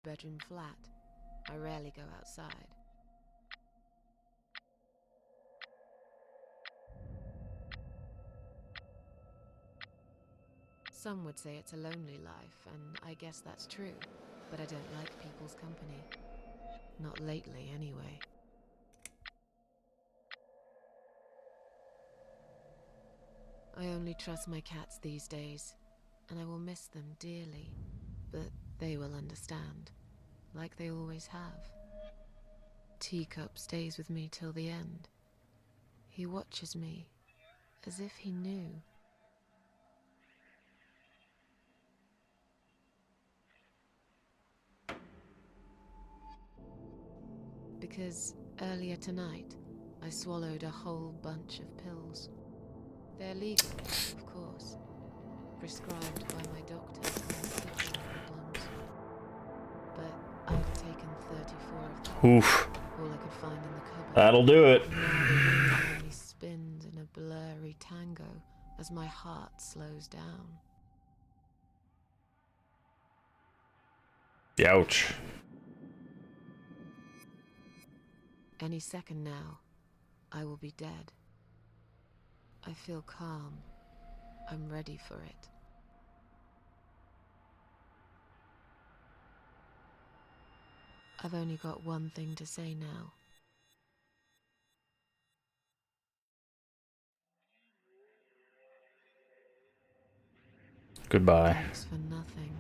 Bedroom flat. I rarely go outside. Some would say it's a lonely life, and I guess that's true, but I don't like people's company. Not lately, anyway. I only trust my cats these days, and I will miss them dearly, but they will understand, like they always have. Teacup stays with me till the end. He watches me, as if he knew. Because earlier tonight, I swallowed a whole bunch of pills. They're legal, of course, prescribed by my doctor for my sleeping problems. But I've taken 34 of them. Oof. All I could find in the cupboard. That'll do it. And now the room only spins in a blurry tango as my heart slows down. Ouch. Any second now, I will be dead. I feel calm. I'm ready for it. I've only got one thing to say now. Goodbye. Thanks for nothing.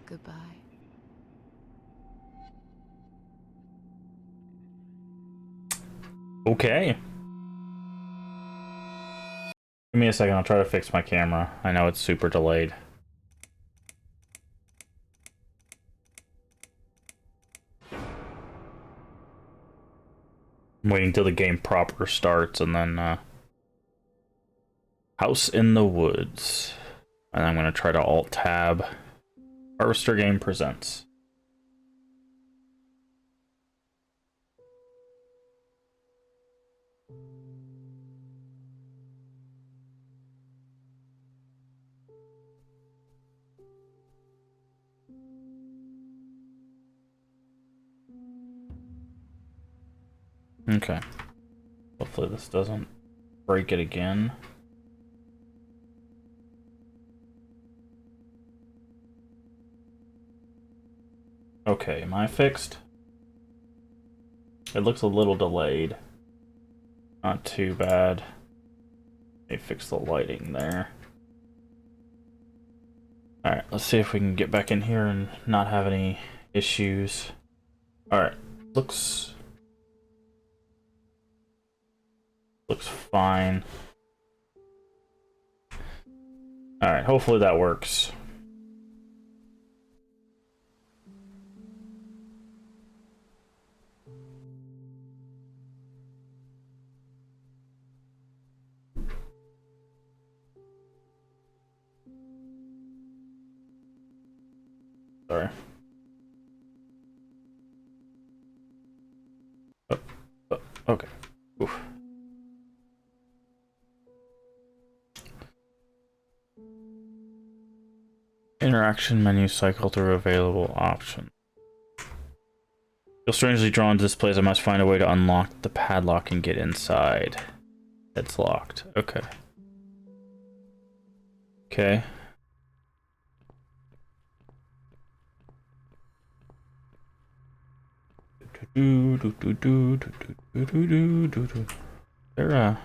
Goodbye. Okay. Give me a second, I'll try to fix my camera. I know it's super delayed. I'm waiting till the game proper starts and then House in the Woods. And I'm gonna try to alt-tab Harvester Game Presents. Okay. Hopefully this doesn't break it again. Okay, am I fixed? It looks a little delayed. Not too bad. They fix the lighting there. Alright, let's see if we can get back in here and not have any issues. Alright, looks fine. Alright, hopefully that works. Sorry. Okay. Oof. Interaction menu, cycle through available options. Feel strangely drawn to this place. I must find a way to unlock the padlock and get inside. It's locked. Okay. Okay. There,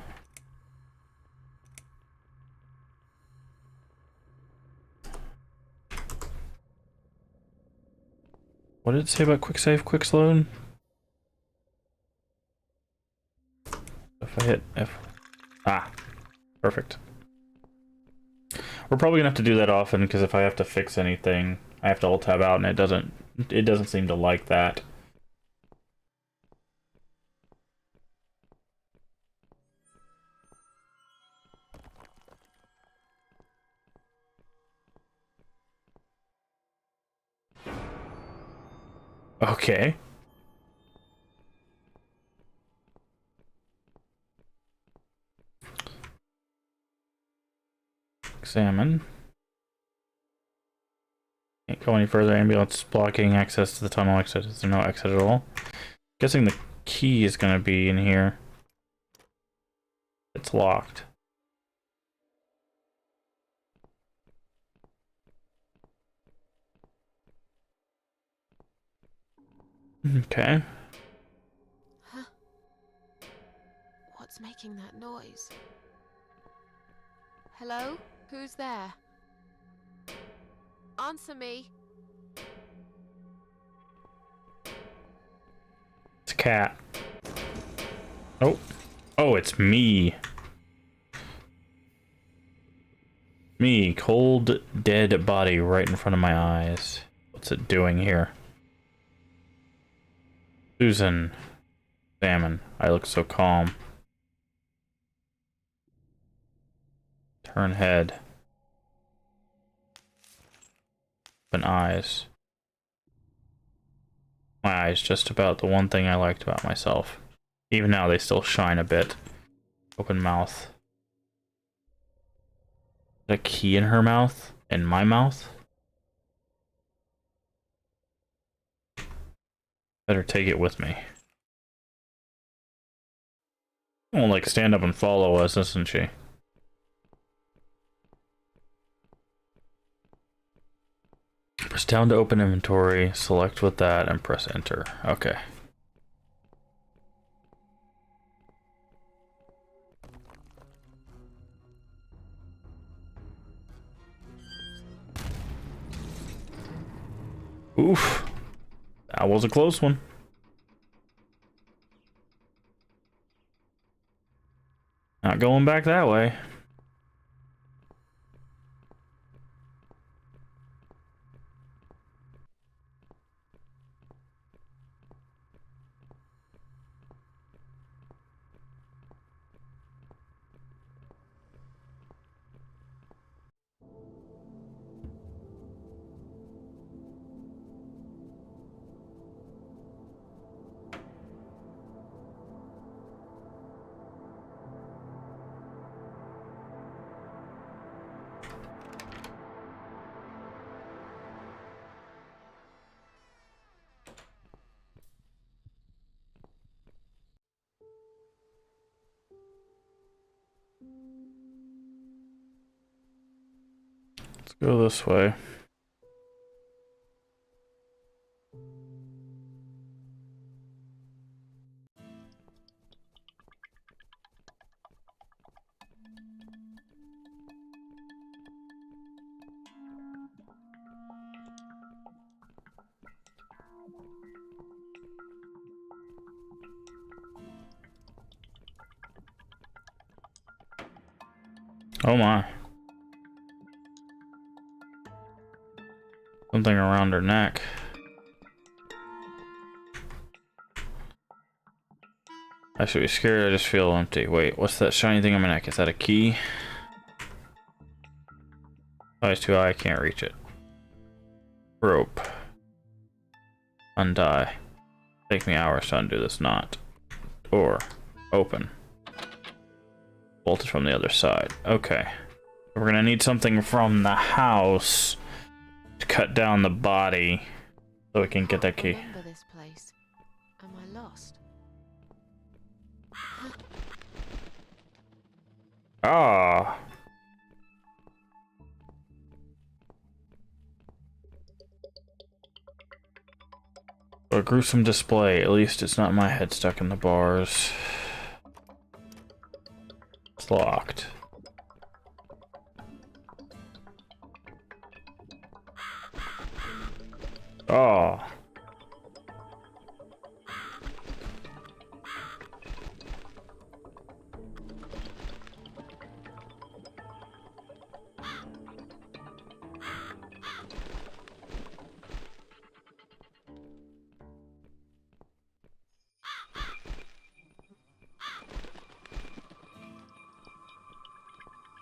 what did it say about quick save, quick load? If I hit F. Ah, perfect. We're probably gonna have to do that often because if I have to fix anything, I have to alt tab out, and it doesn't seem to like that. Okay. Examine. Can't go any further. Ambulance blocking access to the tunnel exit. Is there no exit at all? Guessing the key is gonna be in here. It's locked. Okay. Huh? What's making that noise? Hello? Who's there? Answer me. It's a cat. Oh. Oh, it's me. Me. Cold, dead body right in front of my eyes. What's it doing here? Susan. Salmon. I look so calm. Turn head. Open eyes. My eyes, just about the one thing I liked about myself. Even now, they still shine a bit. Open mouth. A key in her mouth? In my mouth? Better take it with me. Won't like stand up and follow us, isn't she? Press down to open inventory, select with that, and press enter. Okay. Oof. That was a close one. Not going back that way. Let's go this way. Oh my. Something around her neck. I should be scared, I just feel empty. Wait, what's that shiny thing on my neck? Is that a key? Oh, it's too high, I can't reach it. Rope. Untie. Take me hours to undo this knot. Door. Open. Bolted from the other side. Okay. We're gonna need something from the house to cut down the body so we can get that key. Remember this place. Am I lost? Ah. A gruesome display. At least it's not my head stuck in the bars. It's locked. Oh.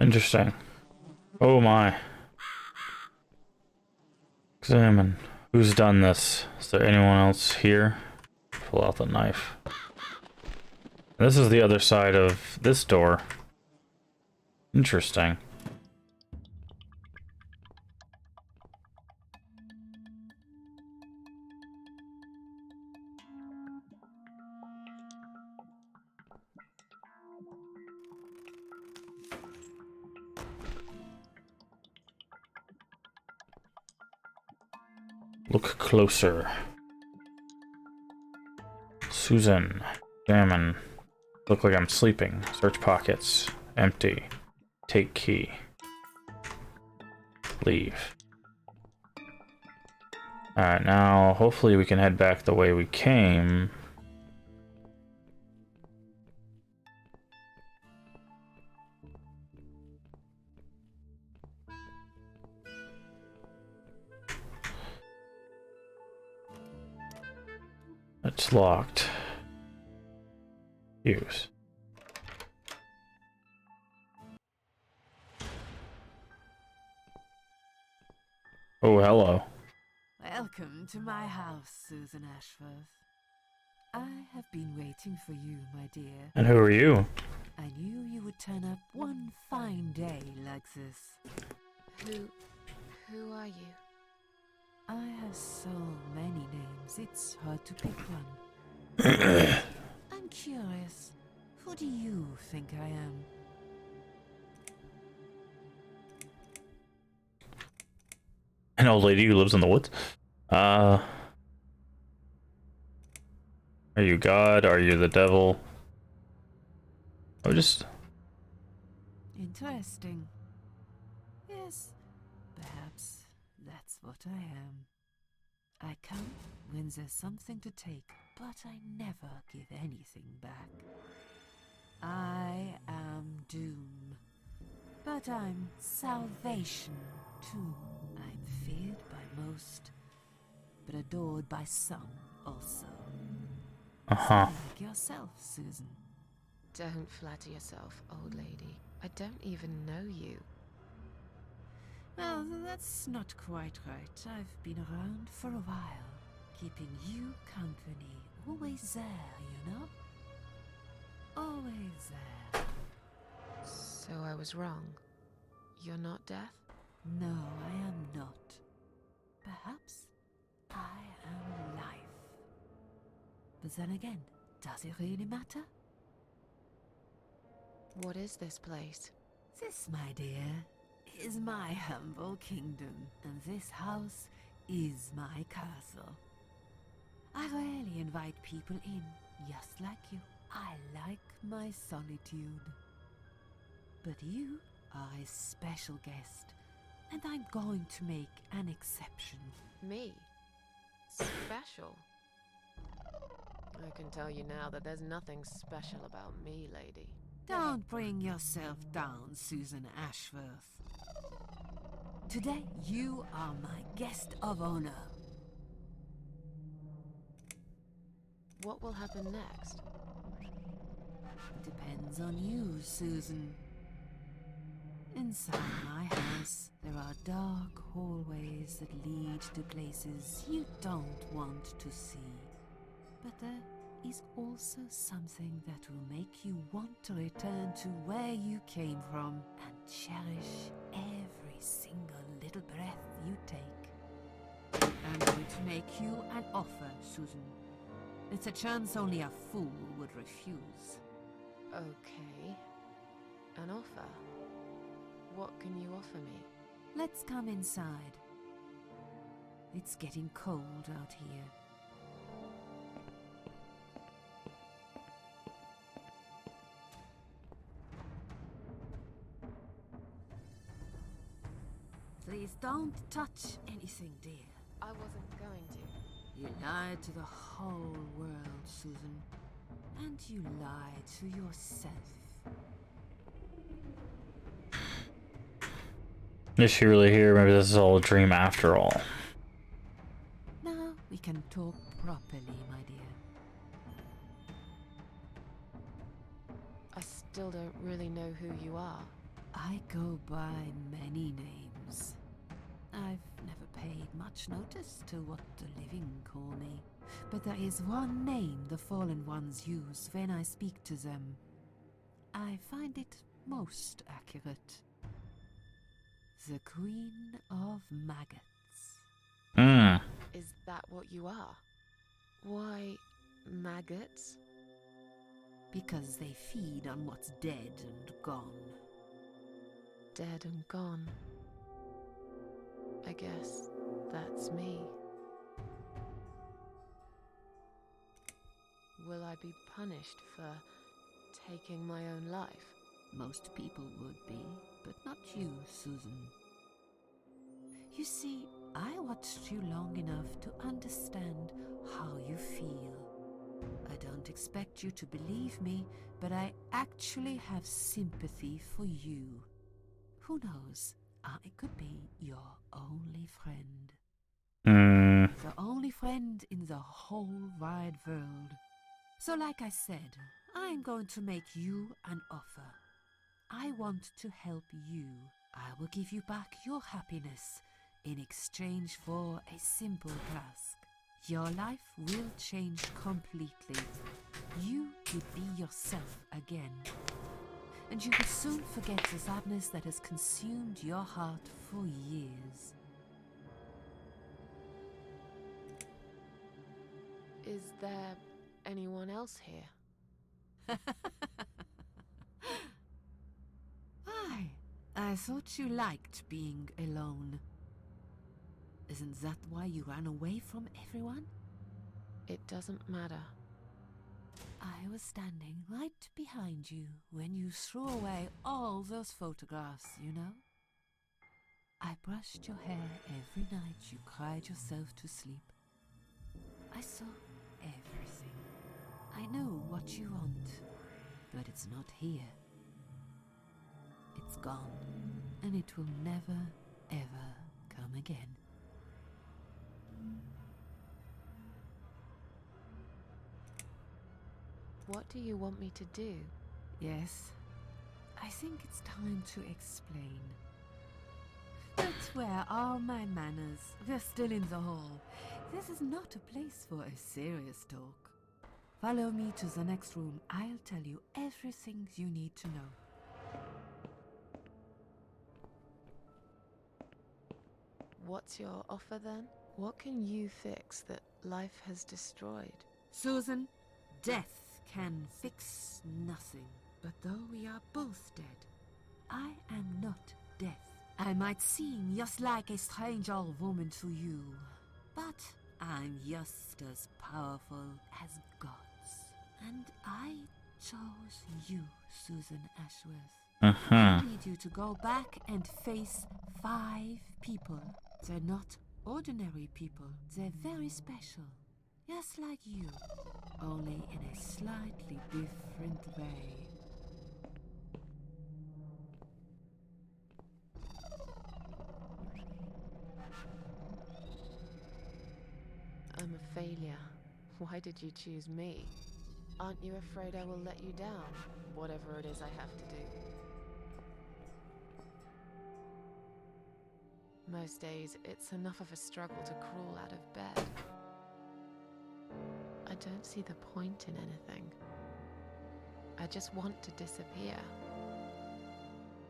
Interesting. Oh my. Examine. Who's done this? Is there anyone else here? Pull out the knife. This is the other side of this door. Interesting. Look closer. Susan. Examine. Look like I'm sleeping. Search pockets. Empty. Take key. Leave. Alright, now hopefully we can head back the way we came. It's locked. Use. Oh, hello. Welcome to my house, Susan Ashworth. I have been waiting for you, my dear. And who are you? I knew you would turn up one fine day like this. Who are you? I have so many names, it's hard to pick one. I'm curious, who do you think I am? An old lady who lives in the woods. Are you God? Are you the devil? Oh, just... Interesting. Yes, perhaps that's what I am. I come when there's something to take, but I never give anything back. I am doom, but I'm salvation too. I'm feared by most, but adored by some also. Uh-huh. Like yourself, Susan. Don't flatter yourself, old lady. I don't even know you. Well, that's not quite right. I've been around for a while, keeping you company. Always there, you know? Always there. So I was wrong. You're not death? No, I am not. Perhaps I am life. But then again, does it really matter? What is this place? This, my dear, is my humble kingdom, and this house is my castle. I rarely invite people in, just like you. I like my solitude. But you are a special guest, and I'm going to make an exception. Me? Special? I can tell you now that there's nothing special about me, lady. Don't bring yourself down, Susan Ashworth. Today, you are my guest of honor. What will happen next? Depends on you, Susan. Inside my house, there are dark hallways that lead to places you don't want to see. But there is also something that will make you want to return to where you came from and cherish every single little breath you take. I'm going to make you an offer, Susan. It's a chance only a fool would refuse. Okay. An offer? What can you offer me? Let's come inside. It's getting cold out here. Please don't touch anything, dear. I wasn't going to. You lied to the whole world, Susan. And you lied to yourself. Is she really here? Maybe this is all a dream after all. Now we can talk properly, my dear. I still don't really know who you are. I go by many names. I've never paid much notice to what the living call me. But there is one name the fallen ones use when I speak to them. I find it most accurate. The Queen of Maggots. Is that what you are? Why, maggots? Because they feed on what's dead and gone. Dead and gone. I guess that's me. be punished for taking my own life. Most people would be, but not you, Susan. You see, I watched you long enough to understand how you feel. I don't expect you to believe me, but I actually have sympathy for you. Who knows? I could be your only friend. The only friend in the whole wide world. So like I said, I'm going to make you an offer. I want to help you. I will give you back your happiness in exchange for a simple task. Your life will change completely. You will be yourself again. And you will soon forget the sadness that has consumed your heart for years. Is there anyone else here? I thought you liked being alone. Isn't that why you ran away from everyone? It doesn't matter. I was standing right behind you when you threw away all those photographs, you know? I brushed your hair every night you cried yourself to sleep. I saw everything. I know what you want, but it's not here. It's gone, and it will never, ever come again. What do you want me to do? Yes, I think it's time to explain. But where are my manners? We're still in the hall. This is not a place for a serious talk. Follow me to the next room. I'll tell you everything you need to know. What's your offer then? What can you fix that life has destroyed? Susan, death can fix nothing. But though we are both dead, I am not death. I might seem just like a strange old woman to you, but I'm just as powerful as gods. And I chose you, Susan Ashworth. I need you to go back and face 5 people. They're not ordinary people. They're very special. Just like you, only in a slightly different way. I'm a failure. Why did you choose me? Aren't you afraid I will let you down, whatever it is I have to do? Most days, it's enough of a struggle to crawl out of bed. I don't see the point in anything. I just want to disappear.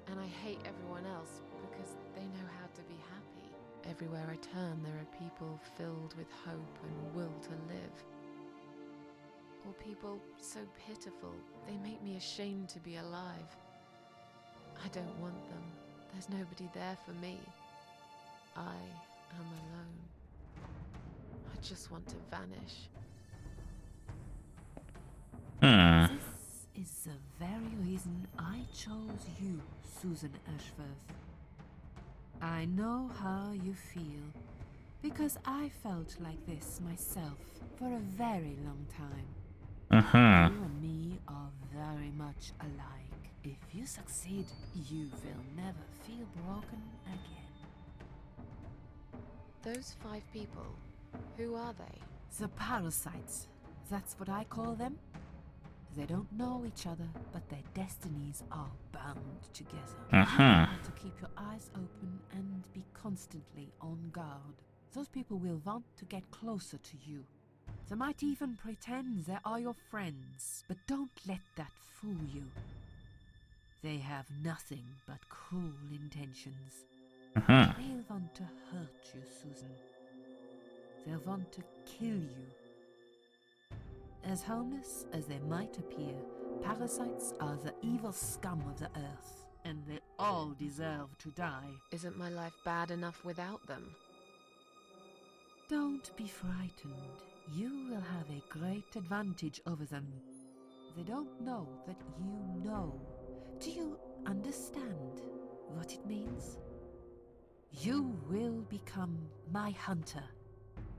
And I hate everyone else because they know how to be happy. Everywhere I turn, there are people filled with hope and will to live. Or people so pitiful, they make me ashamed to be alive. I don't want them. There's nobody there for me. I am alone. I just want to vanish. This is the very reason I chose you, Susan Ashworth. I know how you feel, because I felt like this myself for a very long time. You and me are very much alike. If you succeed, you will never feel broken again. Those 5 people, who are they? The parasites, that's what I call them. They don't know each other, but their destinies are bound together. You have to keep your eyes open and be constantly on guard. Those people will want to get closer to you. They might even pretend they are your friends, but don't let that fool you. They have nothing but cruel intentions. They'll want to hurt you, Susan. They'll want to kill you. As harmless as they might appear, parasites are the evil scum of the earth, and they all deserve to die. Isn't my life bad enough without them? Don't be frightened. you will have a great advantage over them. They don't know that you know. Do you understand what it means? You will become my hunter,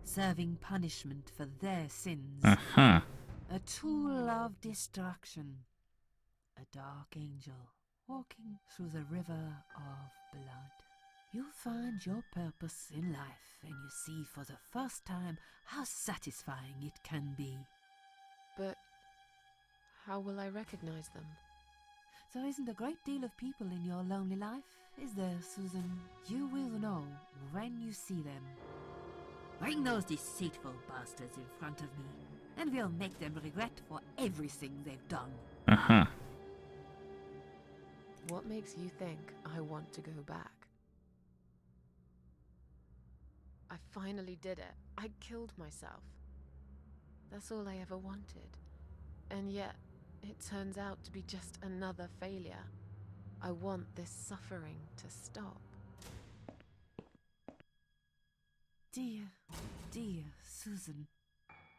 serving punishment for their sins. Uh-huh. A tool of destruction. A dark angel walking through the river of blood. You'll find your purpose in life and you see for the first time how satisfying it can be. But how will I recognize them? There isn't a great deal of people in your lonely life, is there, Susan? You will know when you see them. Bring those deceitful bastards in front of me, and we'll make them regret for everything they've done. Uh-huh. What makes you think I want to go back? I finally did it. I killed myself. That's all I ever wanted. And yet, it turns out to be just another failure. I want this suffering to stop. Dear, dear Susan,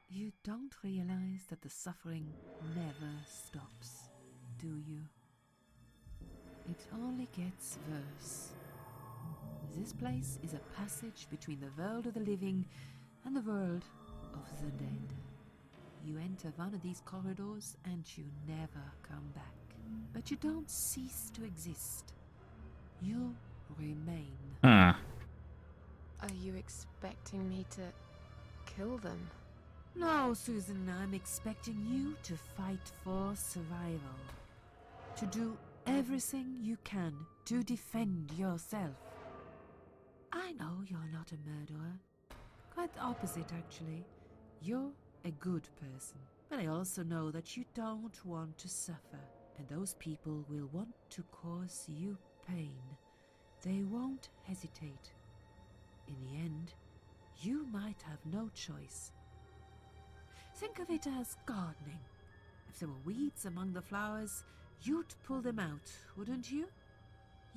you don't realize that the suffering never stops, do you? It only gets worse. This place is a passage between the world of the living and the world of the dead. You enter one of these corridors and you never come back. But you don't cease to exist. You remain. Huh. Are you expecting me to kill them? No, Susan, I'm expecting you to fight for survival. To do everything you can to defend yourself. I know you're not a murderer. Quite the opposite, actually. You're a good person. But I also know that you don't want to suffer. And those people will want to cause you pain. They won't hesitate. In the end, you might have no choice. Think of it as gardening. If there were weeds among the flowers, you'd pull them out, wouldn't you?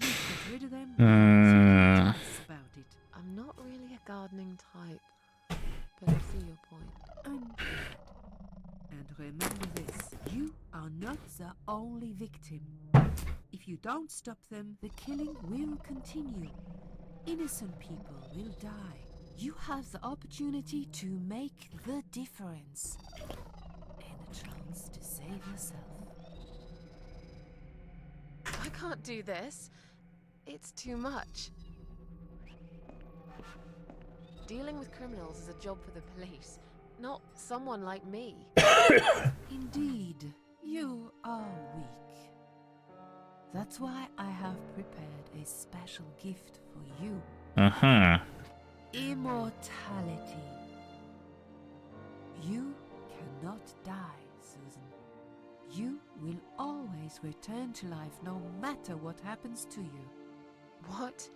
You'd get rid of them without fuss about it. I'm not really a gardening type, but I see your point. I'm glad. And remember this, you are not the only victim. If you don't stop them, the killing will continue. Innocent people will die. You have the opportunity to make the difference. And a chance to save yourself. I can't do this. It's too much. Dealing with criminals is a job for the police, not someone like me. Indeed, you are weak. That's why I have prepared a special gift for you. Uh-huh. Immortality. You cannot die, Susan. You will always return to life no matter what happens to you. What?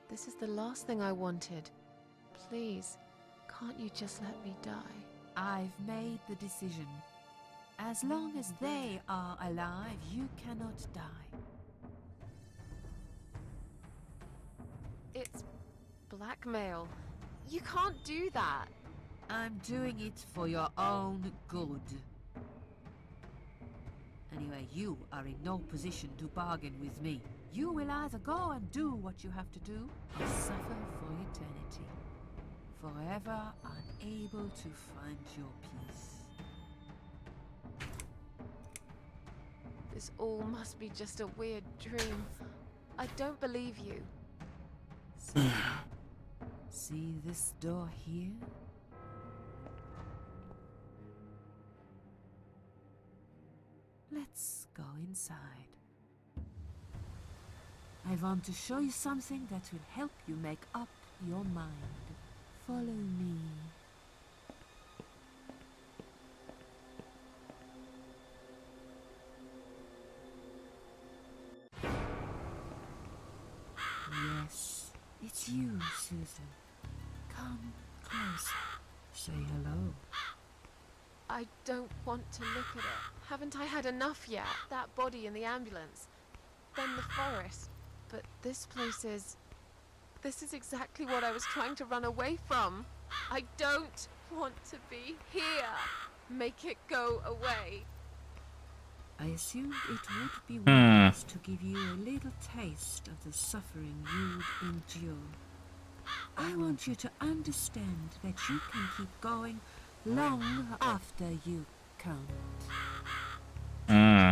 This is the last thing I wanted. Please, can't you just let me die? I've made the decision. As long as they are alive, you cannot die. It's blackmail. You can't do that. I'm doing it for your own good. Anyway, you are in no position to bargain with me. You will either go and do what you have to do, or suffer for eternity. Forever unable to find your peace. This all must be just a weird dream. I don't believe you. See this door here? Let's go inside. I want to show you something that will help you make up your mind. Follow me. Yes, it's you, Susan. Come closer. Say hello. I don't want to look at it. Haven't I had enough yet? That body in the ambulance. Then the forest. But this place is... This is exactly what I was trying to run away from. I don't want to be here. Make it go away. I assumed it would be Hmm. wise to give you a little taste of the suffering you'd endure. I want you to understand that you can keep going long after you can't. Hmm.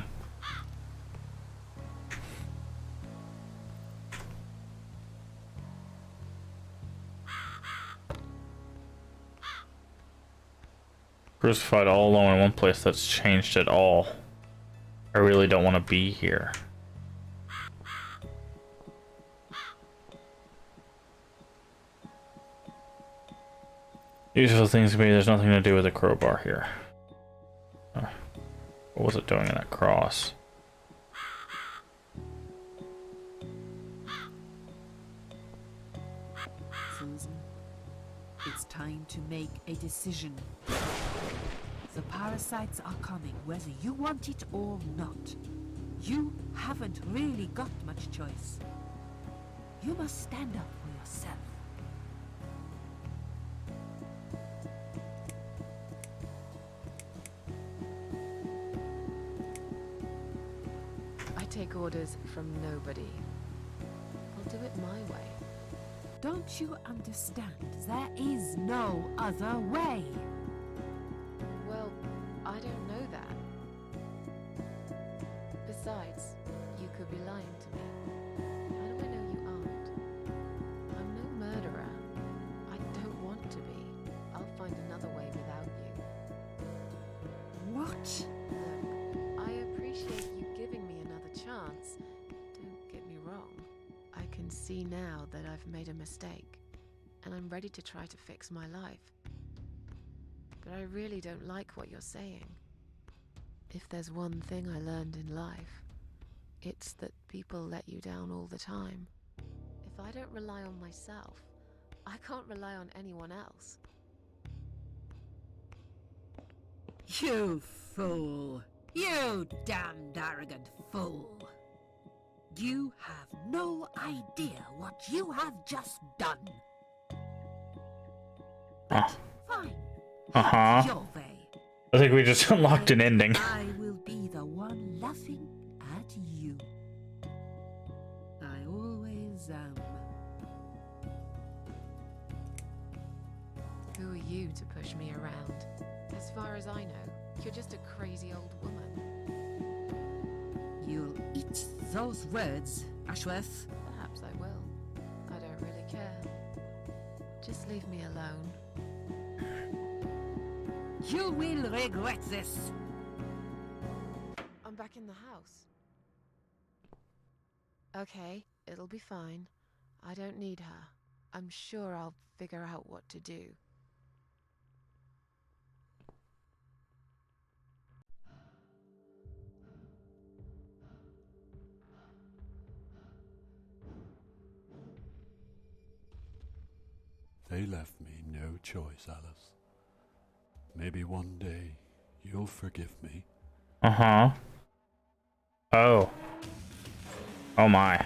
Crucified all alone in one place that's changed at all. I really don't want to be here. Useful things to me, there's nothing to do with the crowbar here. What was it doing in that cross? Susan, it's time to make a decision. The parasites are coming, whether you want it or not. You haven't really got much choice. You must stand up for yourself. I take orders from nobody. I'll do it my way. Don't you understand? There is no other way. Well, I don't know that. Besides, you could be lying to me. How do I know you aren't? I'm no murderer. I don't want to be. I'll find another way without you. What? Look, I appreciate you giving me another chance. Don't get me wrong. I can see now that I've made a mistake, and I'm ready to try to fix my life. But I really don't like what you're saying. If there's one thing I learned in life, it's that people let you down all the time. If I don't rely on myself, I can't rely on anyone else. You fool! You damned arrogant fool! You have no idea what you have just done. Oh. Fine. Uh-huh. Your way. I think we just unlocked an ending. I will be the one laughing at you. I always am. Who are you to push me around? As far as I know, you're just a crazy old woman. You'll eat those words, Ashworth. Perhaps I will. I don't really care. Just leave me alone. You will regret this. I'm back in the house. Okay, it'll be fine. I don't need her. I'm sure I'll figure out what to do. They left me no choice, Alice. Maybe one day you'll forgive me. Uh-huh. Oh. Oh my.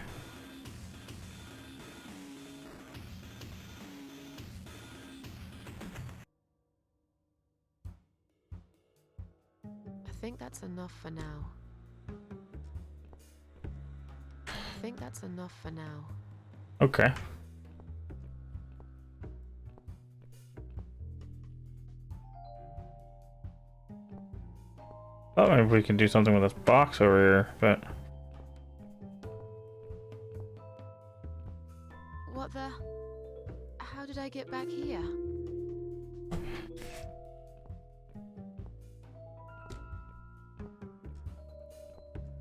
I think that's enough for now. I think that's enough for now. Okay. Oh, maybe we can do something with this box over here, but... What the? How did I get back here?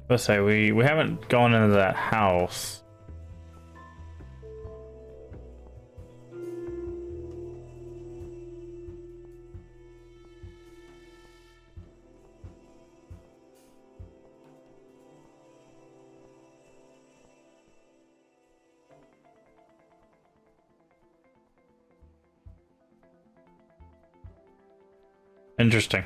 Let's say we haven't gone into that house. Interesting.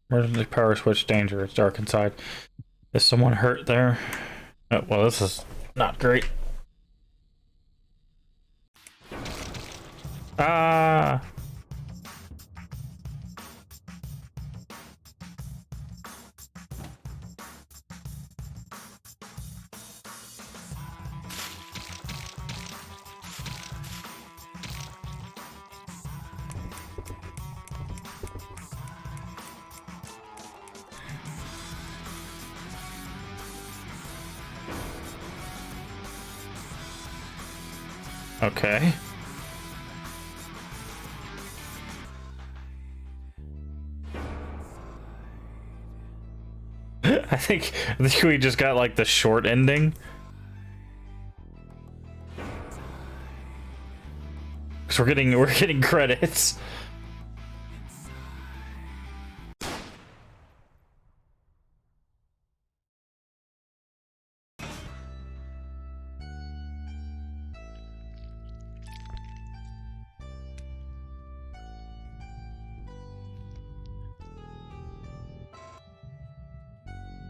Emergency power switch danger. It's dark inside. Is someone hurt there? Oh, well, this is not great. Ah! Okay. I think we just got like the short ending. Cause we're getting credits.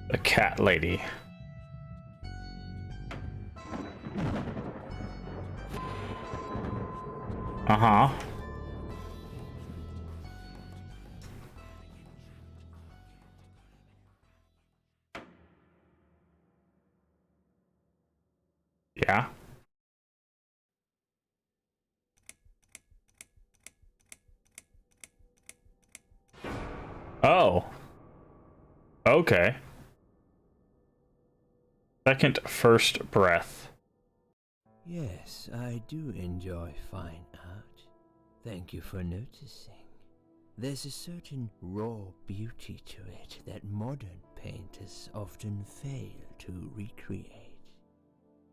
The cat lady. Uh-huh. Yeah. Oh. Okay. Second first breath. Yes, I do enjoy fine art. Thank you for noticing. There's a certain raw beauty to it that modern painters often fail to recreate.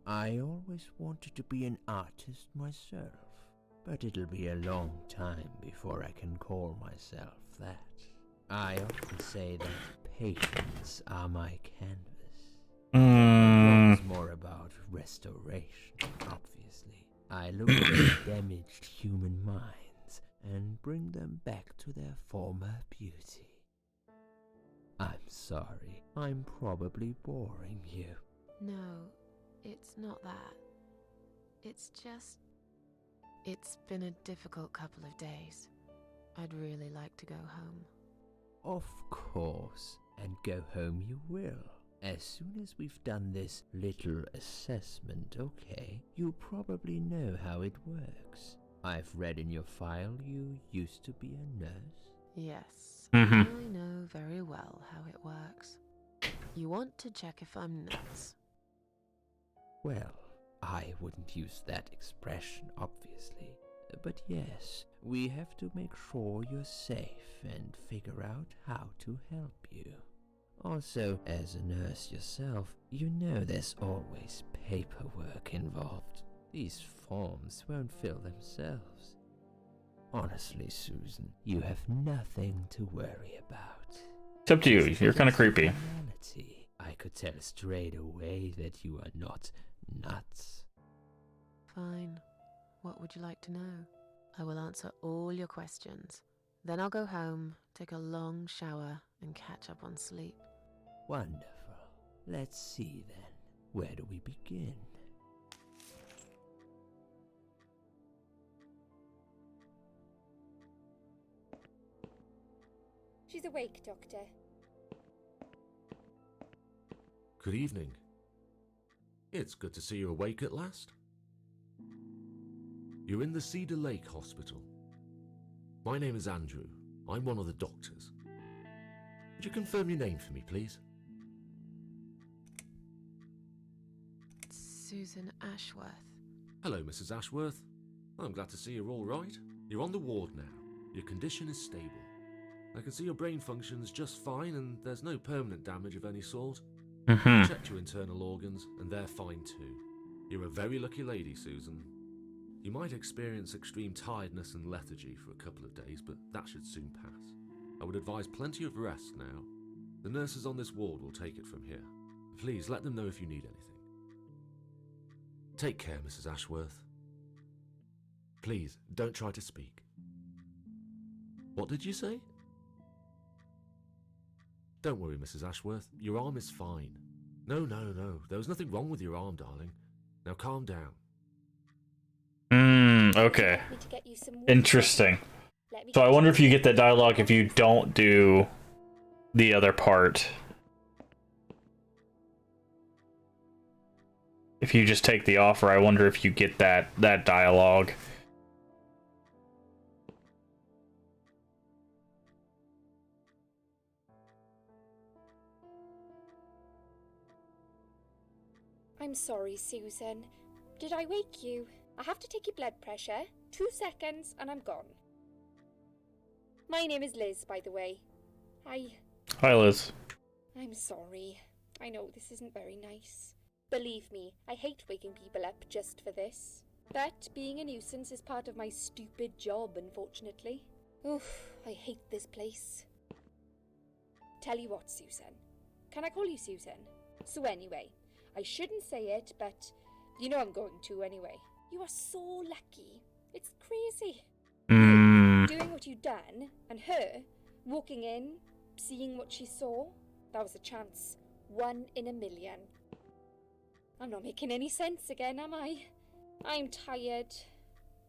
I always wanted to be an artist myself, but it'll be a long time before I can call myself that. I often say that patients are my canvas. It's more about restoration, obviously. I look at damaged human minds and bring them back to their former beauty. I'm sorry, I'm probably boring you. No, it's not that. It's just... It's been a difficult couple of days. I'd really like to go home. Of course, and go home you will. As soon as we've done this little assessment, okay, you'll probably know how it works. I've read in your file you used to be a nurse. Yes, Mm-hmm. I know very well how it works. You want to check if I'm nuts? Well, I wouldn't use that expression, obviously. But yes, we have to make sure you're safe and figure out how to help you. Also, as a nurse yourself, you know there's always paperwork involved. These forms won't fill themselves. Honestly, Susan, you have nothing to worry about. It's up to you. You're kind of Just a creepy. formality. I could tell straight away that you are not nuts. Fine. What would you like to know? I will answer all your questions. Then I'll go home, take a long shower, and catch up on sleep. Wonderful. Let's see then. Where do we begin? She's awake, Doctor. Good evening. It's good to see you awake at last. You're in the Cedar Lake Hospital. My name is Andrew. I'm one of the doctors. Would you confirm your name for me, please? Susan Ashworth. Hello, Mrs. Ashworth. I'm glad to see you're all right. You're on the ward now. Your condition is stable. I can see your brain functions just fine and there's no permanent damage of any sort. Mm-hmm. Checked your internal organs and they're fine too. You're a very lucky lady, Susan. You might experience extreme tiredness and lethargy for a couple of days, but that should soon pass. I would advise plenty of rest now. The nurses on this ward will take it from here. Please let them know if you need anything. Take care, Mrs. Ashworth. Please, don't try to speak. What did you say? Don't worry, Mrs. Ashworth. Your arm is fine. No. There was nothing wrong with your arm, darling. Now calm down. Okay. Want me to get you some water? Interesting. Let me So I get wonder you if you get that dialogue if you don't do the other part. If you just take the offer, I wonder if you get that dialogue. I'm sorry, Susan. Did I wake you? I have to take your blood pressure. 2 seconds and I'm gone. My name is Liz, by the way. Hi, Liz. I'm sorry. I know this isn't very nice. Believe me, I hate waking people up just for this. But being a nuisance is part of my stupid job, unfortunately. Oof, I hate this place. Tell you what, Susan. Can I call you Susan? So anyway, I shouldn't say it, but you know I'm going to anyway. You are so lucky. It's crazy. You doing what you've done, and her walking in, seeing what she saw. That was a chance. 1 in a million. I'm not making any sense again, am I? I'm tired.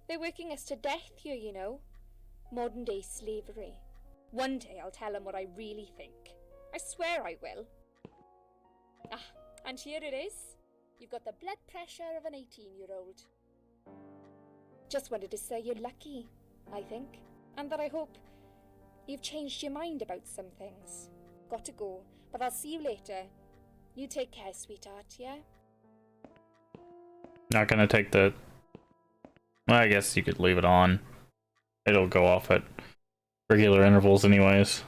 They're working us to death here, you know. Modern day slavery. One day I'll tell them what I really think. I swear I will. Ah, and here it is. You've got the blood pressure of an 18-year-old. Just wanted to say you're lucky, I think. And that I hope you've changed your mind about some things. Got to go, but I'll see you later. You take care, sweetheart, yeah? Not gonna take the... Well, I guess you could leave it on. It'll go off at regular intervals anyways.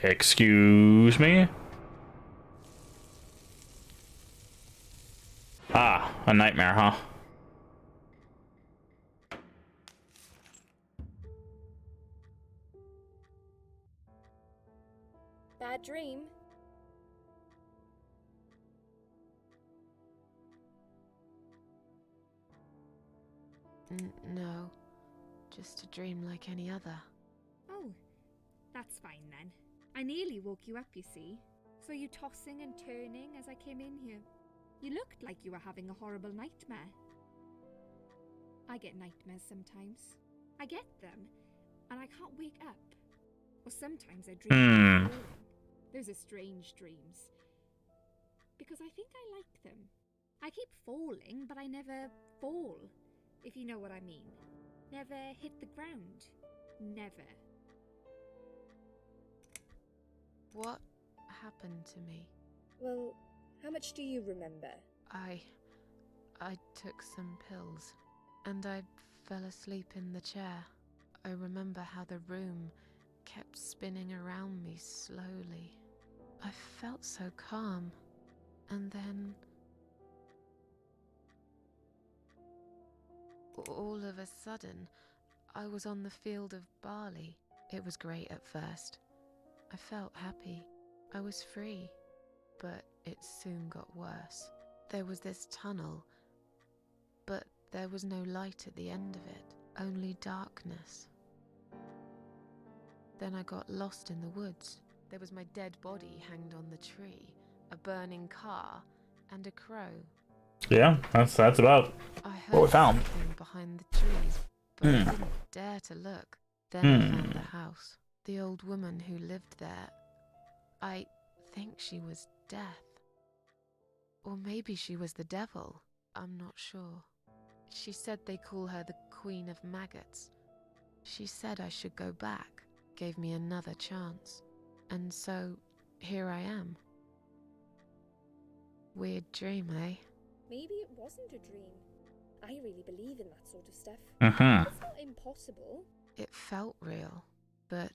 Excuse me? Ah, a nightmare, huh? Bad dream? No, just a dream like any other. Oh, that's fine then. I nearly woke you up, you see. Saw you tossing and turning as I came in here. You looked like you were having a horrible nightmare. I get nightmares sometimes. I get them, and I can't wake up. Or sometimes I dream of falling. Those are strange dreams. Because I think I like them. I keep falling, but I never fall, if you know what I mean. Never hit the ground. Never. What happened to me? Well, how much do you remember? I took some pills, and I fell asleep in the chair. I remember how the room kept spinning around me slowly. I felt so calm, and then all of a sudden, I was on the field of barley. It was great at first. I felt happy. I was free, but it soon got worse. There was this tunnel, but there was no light at the end of it, only darkness. Then I got lost in the woods. There was my dead body hanged on the tree, a burning car, and a crow. Yeah, that's about I heard what we found. something behind the trees, but I didn't dare to look. Then I found the house. The old woman who lived there, I think she was Death. Or maybe she was the devil. I'm not sure. She said they call her the Queen of Maggots. She said I should go back, gave me another chance. And so, here I am. Weird dream, eh? Maybe it wasn't a dream. I really believe in that sort of stuff. Mm-hmm. It's not impossible. It felt real, but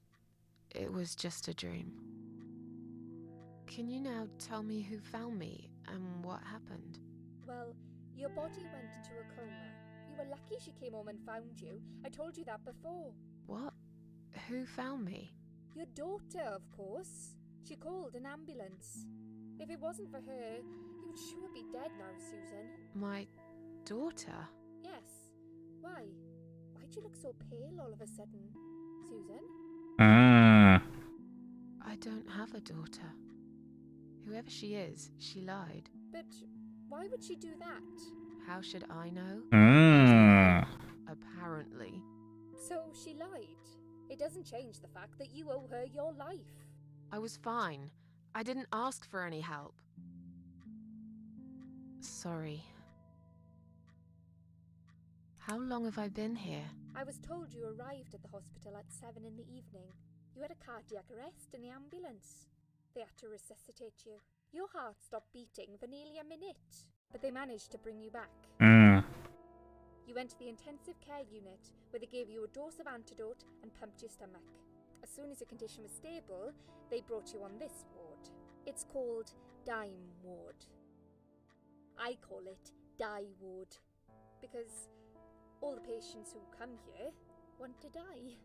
it was just a dream. Can you now tell me who found me and what happened? Well, your body went into a coma. You were lucky she came home and found you. I told you that before. What? Who found me? Your daughter, of course. She called an ambulance. If it wasn't for her, you'd sure be dead now, Susan. My daughter? Yes. Why? Why'd you look so pale all of a sudden, Susan? Ah. I don't have a daughter. Whoever she is, she lied. But why would she do that? How should I know? Ah. Apparently. So she lied. It doesn't change the fact that you owe her your life. I was fine. I didn't ask for any help. Sorry. How long have I been here? I was told you arrived at the hospital at 7 in the evening. You had a cardiac arrest in the ambulance. They had to resuscitate you. Your heart stopped beating for nearly a minute, but they managed to bring you back. Ah. You went to the intensive care unit, where they gave you a dose of antidote and pumped your stomach. As soon as your condition was stable, they brought you on this ward. It's called Dime Ward. I call it Die Ward, because all the patients who come here want to die.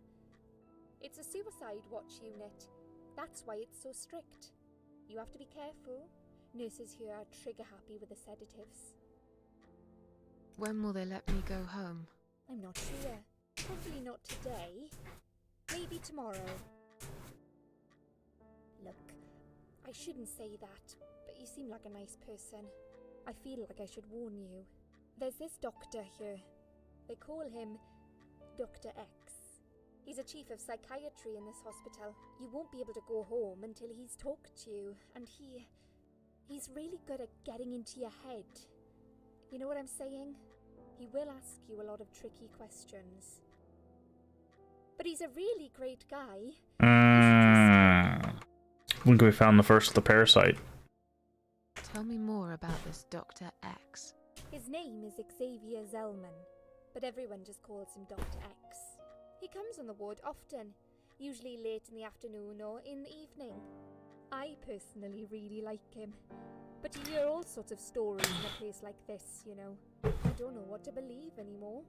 It's a suicide watch unit. That's why it's so strict. You have to be careful. Nurses here are trigger happy with the sedatives. When will they let me go home? I'm not sure. Hopefully not today. Maybe tomorrow. Look, I shouldn't say that, but you seem like a nice person. I feel like I should warn you. There's this doctor here. They call him Dr. X. He's a chief of psychiatry in this hospital. You won't be able to go home until he's talked to you, and he's really good at getting into your head. You know what I'm saying? He will ask you a lot of tricky questions. But he's a really great guy. Ah. When we found the first of the parasite. Tell me more about this Dr. X. His name is Xavier Zellman, but everyone just calls him Dr. X. He comes on the ward often, usually late in the afternoon or in the evening. I personally really like him, but you hear all sorts of stories in a place like this, you know. I don't know what to believe anymore.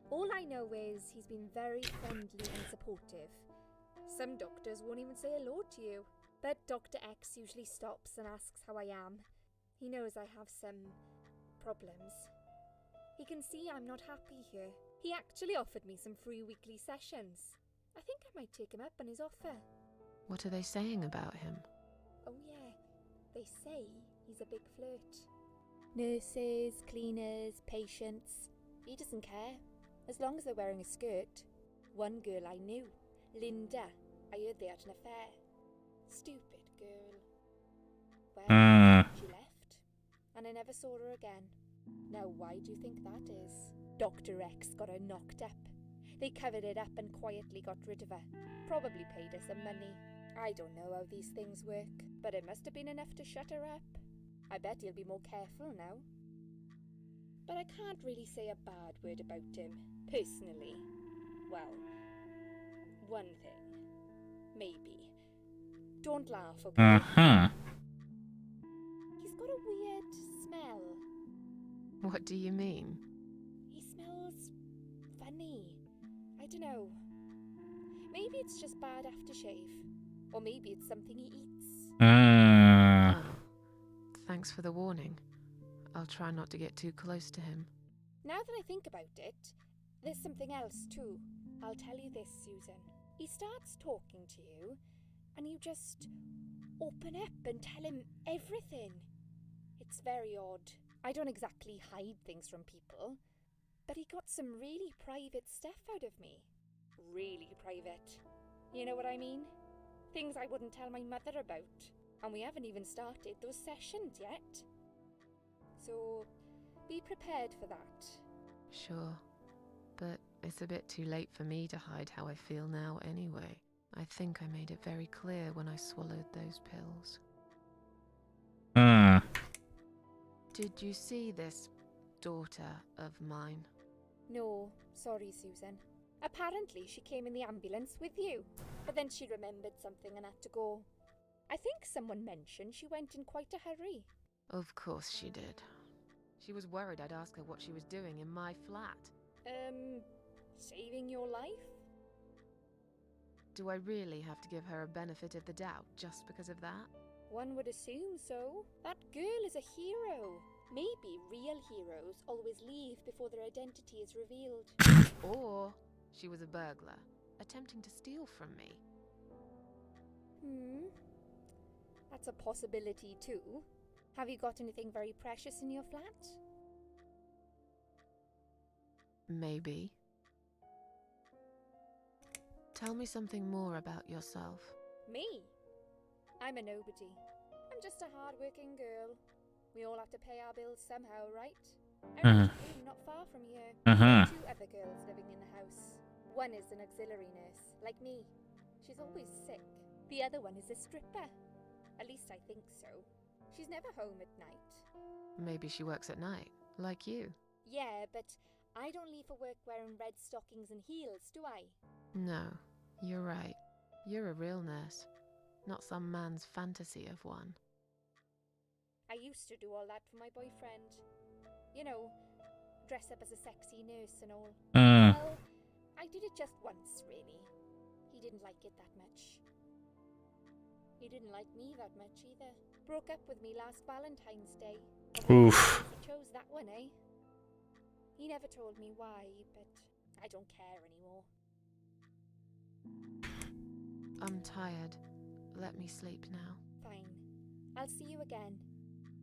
All I know is he's been very friendly and supportive. Some doctors won't even say hello to you, but Dr. X usually stops and asks how I am. He knows I have some problems. He can see I'm not happy here. He actually offered me some free weekly sessions. I think I might take him up on his offer. What are they saying about him? Oh yeah, they say he's a big flirt. Nurses, cleaners, patients. He doesn't care, as long as they're wearing a skirt. One girl I knew, Linda, I heard they had an affair. Stupid girl. Well, she left, and I never saw her again. Now why do you think that is? Dr. X got her knocked up. They covered it up and quietly got rid of her. Probably paid her some money. I don't know how these things work, but it must have been enough to shut her up. I bet he'll be more careful now. But I can't really say a bad word about him, personally. Well, one thing. Maybe. Don't laugh, okay? Uh-huh. He's got a weird smell. What do you mean? He smells funny. I don't know. Maybe it's just bad aftershave. Or maybe it's something he eats. Ah. Oh, thanks for the warning. I'll try not to get too close to him. Now that I think about it, there's something else too. I'll tell you this, Susan. He starts talking to you, and you just open up and tell him everything. It's very odd. I don't exactly hide things from people, but he got some really private stuff out of me. Really private. You know what I mean? Things I wouldn't tell my mother about. And we haven't even started those sessions yet. So, be prepared for that. Sure. But it's a bit too late for me to hide how I feel now anyway. I think I made it very clear when I swallowed those pills. Ah. Did you see this daughter of mine? No, sorry, Susan. Apparently she came in the ambulance with you, but then she remembered something and had to go. I think someone mentioned she went in quite a hurry. Of course she did. She was worried I'd ask her what she was doing in my flat. Saving your life? Do I really have to give her a benefit of the doubt just because of that? One would assume so. That girl is a hero. Maybe real heroes always leave before their identity is revealed. Or she was a burglar, attempting to steal from me. That's a possibility too. Have you got anything very precious in your flat? Maybe. Tell me something more about yourself. Me? I'm a nobody. I'm just a hard-working girl. We all have to pay our bills somehow, right? I rent a room not far from here. There are 2 other girls living in the house. One is an auxiliary nurse, like me. She's always sick. The other one is a stripper. At least I think so. She's never home at night. Maybe she works at night, like you. Yeah, but I don't leave for work wearing red stockings and heels, do I? No, you're right. You're a real nurse, not some man's fantasy of one. I used to do all that for my boyfriend. You know, dress up as a sexy nurse and all. Well, I did it just once, really. He didn't like it that much. He didn't like me that much either. Broke up with me last Valentine's Day. Oof. He chose that one, eh? He never told me why, but I don't care anymore. I'm tired. Let me sleep now. Fine. I'll see you again.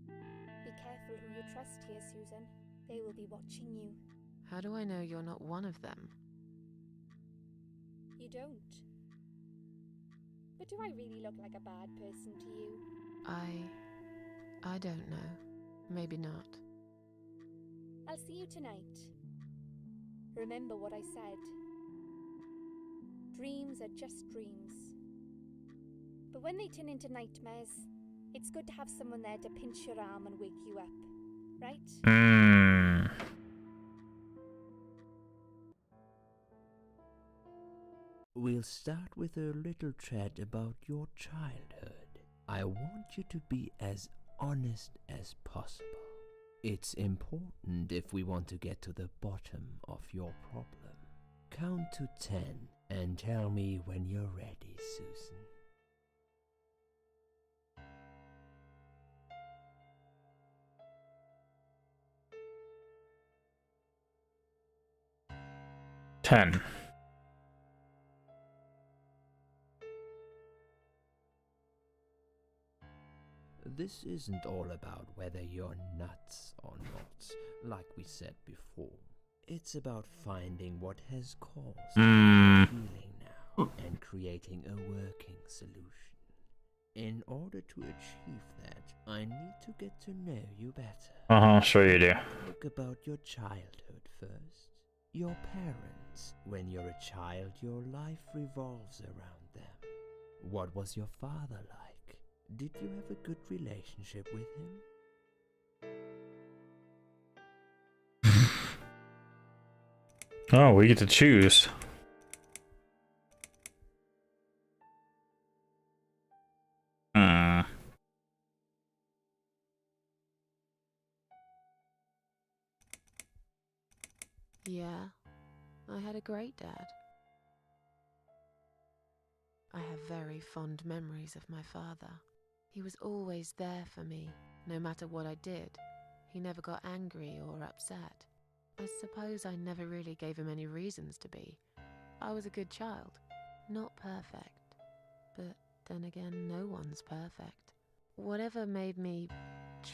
Be careful who you trust here, Susan. They will be watching you. How do I know you're not one of them? You don't. But do I really look like a bad person to you? I don't know. Maybe not. I'll see you tonight. Remember what I said. Dreams are just dreams. But when they turn into nightmares, it's good to have someone there to pinch your arm and wake you up, right? We'll start with a little chat about your childhood. I want you to be as honest as possible. It's important if we want to get to the bottom of your problem. Count to 10 and tell me when you're ready, Susan. Ten. This isn't all about whether you're nuts or not, like we said before. It's about finding what has caused the feeling now and creating a working solution. In order to achieve that, I need to get to know you better. Sure you do. Talk about your childhood first. Your parents. When you're a child, your life revolves around them. What was your father like? Did you have a good relationship with him? Oh, we get to choose. Yeah, I had a great dad. I have very fond memories of my father. He was always there for me, no matter what I did. He never got angry or upset. I suppose I never really gave him any reasons to be. I was a good child, not perfect. But then again, no one's perfect. Whatever made me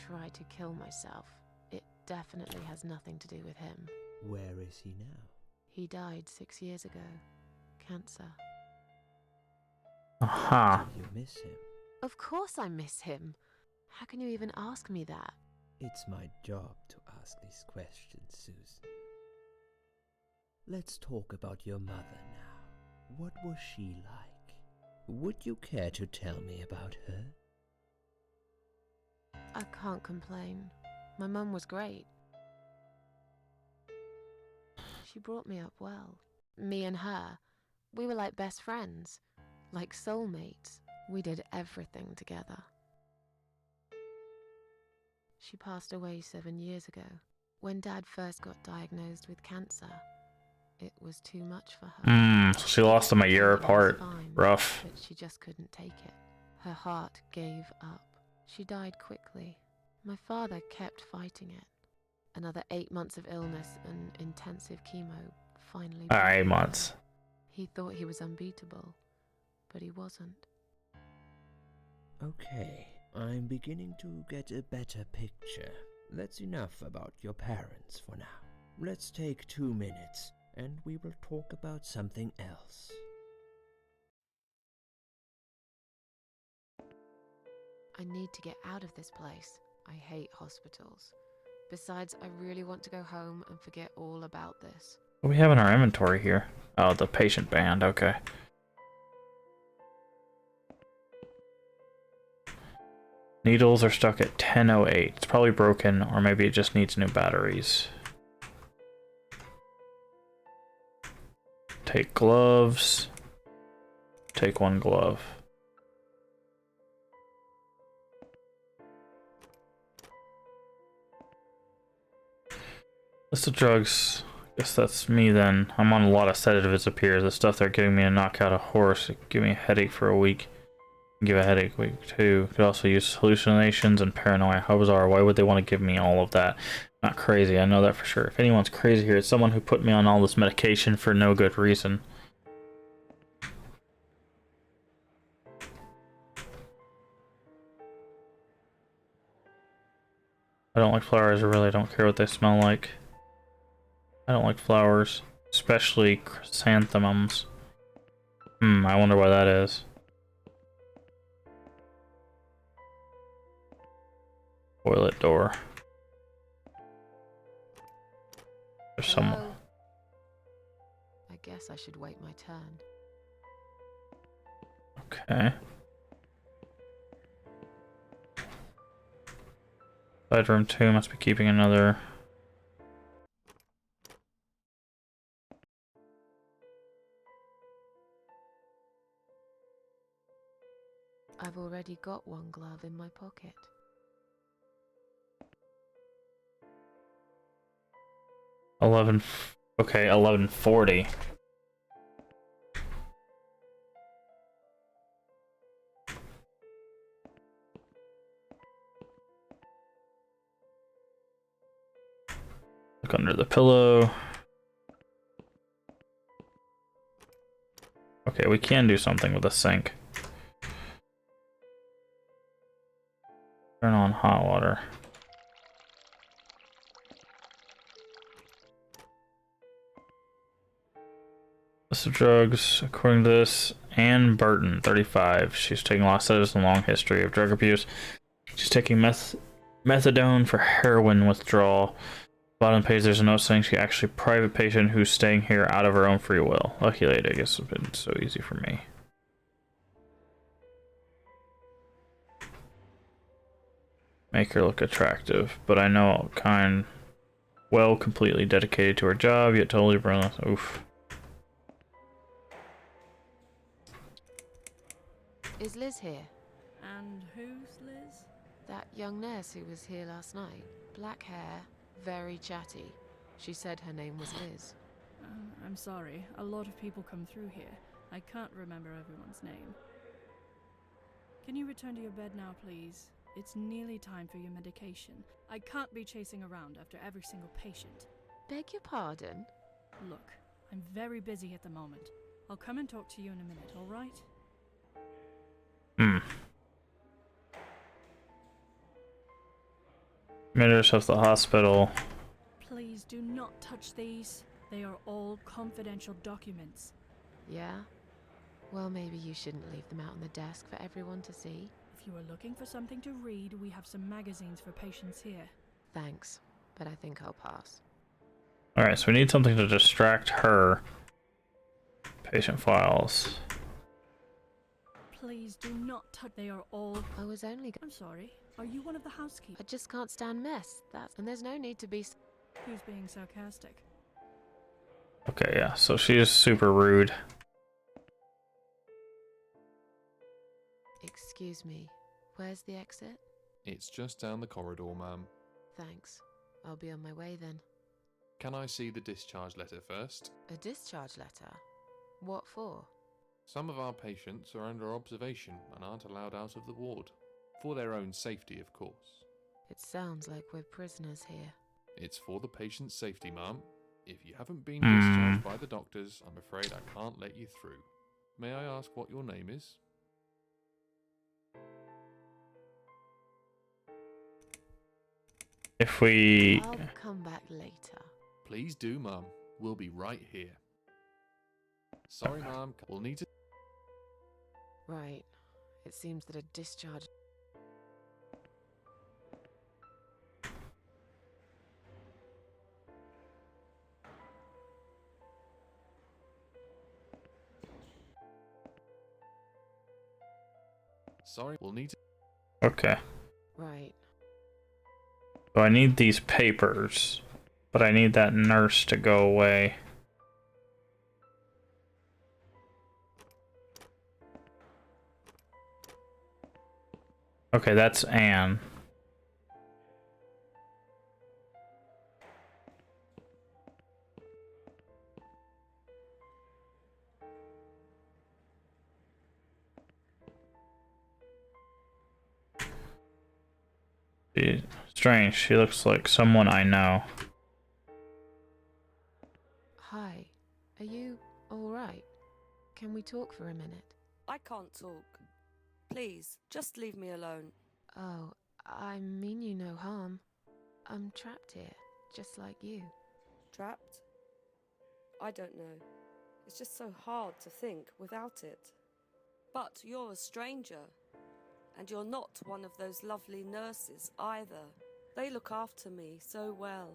try to kill myself, it definitely has nothing to do with him. Where is he now? He died 6 years ago. Cancer. Do you miss him? Of course I miss him. How can you even ask me that? It's my job to ask these questions, Susan. Let's talk about your mother now. What was she like? Would you care to tell me about her? I can't complain. My mum was great. She brought me up well. Me and her, we were like best friends, like soulmates. We did everything together. She passed away 7 years ago. When Dad first got diagnosed with cancer, it was too much for her. So she lost them a year apart. Fine, Rough. but she just couldn't take it. Her heart gave up. She died quickly. My father kept fighting it. Another 8 months of illness and intensive chemo finally brought 8 him months. down. He thought he was unbeatable, but he wasn't. Okay, I'm beginning to get a better picture. That's enough about your parents for now. Let's take 2 minutes, and we will talk about something else. I need to get out of this place. I hate hospitals. Besides, I really want to go home and forget all about this. What do we have in our inventory here? Oh, the patient band, okay. Needles are stuck at 1008. It's probably broken, or maybe it just needs new batteries. Take gloves. Take 1 glove. List of drugs. Guess that's me then. I'm on a lot of sedatives, it appears. The stuff they're giving me to knock out a horse. It give me a headache for a week. Give a headache week too. Could also use hallucinations and paranoia. How bizarre. Why would they want to give me all of that? Not crazy, I know that for sure. If anyone's crazy here, it's someone who put me on all this medication for no good reason. I don't like flowers. I really don't care what they smell like. I don't like flowers, especially chrysanthemums. I wonder why that is. Toilet door. There's someone. Hello? I guess I should wait my turn. Okay. Bedroom 2 must be keeping another. I've already got 1 glove in my pocket. Okay, 1140. Look under the pillow. Okay, we can do something with the sink. Turn on hot water. List of drugs, according to this, Ann Burton, 35. She's taking a lot of sedatives and a long history of drug abuse. She's taking methadone for heroin withdrawal. Bottom page, there's a note saying she actually a private patient who's staying here out of her own free will. Lucky lady, I guess it's been so easy for me. Make her look attractive, but I know kind, well, completely dedicated to her job, yet totally brilliant. Oof. Is Liz here? And who's Liz? That young nurse who was here last night. Black hair, very chatty. She said her name was Liz. I'm sorry. A lot of people come through here. I can't remember everyone's name. Can you return to your bed now, please? It's nearly time for your medication. I can't be chasing around after every single patient. Beg your pardon? Look, I'm very busy at the moment. I'll come and talk to you in a minute, all right? Made herself to the hospital. Please do not touch these. They are all confidential documents. Yeah? Well, maybe you shouldn't leave them out on the desk for everyone to see. If you are looking for something to read, we have some magazines for patients here. Thanks, but I think I'll pass. Alright, so we need something to distract her. Patient files. Please do not touch. They are all. I was only I'm sorry. Are you one of the I housekeepers? just can't stand mess. And there's no need to be... Who's being sarcastic? Okay, yeah, so she is super rude. Excuse me. Where's the exit? It's just down the corridor, ma'am. Thanks. I'll be on my way then. Can I see the discharge letter first? A discharge letter? What for? Some of our patients are under observation and aren't allowed out of the ward. For their own safety, of course. It sounds like we're prisoners here. It's for the patient's safety, ma'am. If you haven't been discharged by the doctors, I'm afraid I can't let you through. May I ask what your name is? If we... I'll come back later. Please do, ma'am. We'll be right here. Sorry, ma'am. We'll need to... Right. It seems that a discharge... Sorry, we'll need to... Okay. Right. So I need these papers, but I need that nurse to go away. Okay, that's Anne. Strange, she looks like someone I know. Hi. Are you alright? Can we talk for a minute? I can't talk. Please, just leave me alone. Oh, I mean you no harm. I'm trapped here, just like you. Trapped? I don't know. It's just so hard to think without it. But you're a stranger. And you're not one of those lovely nurses either. They look after me so well.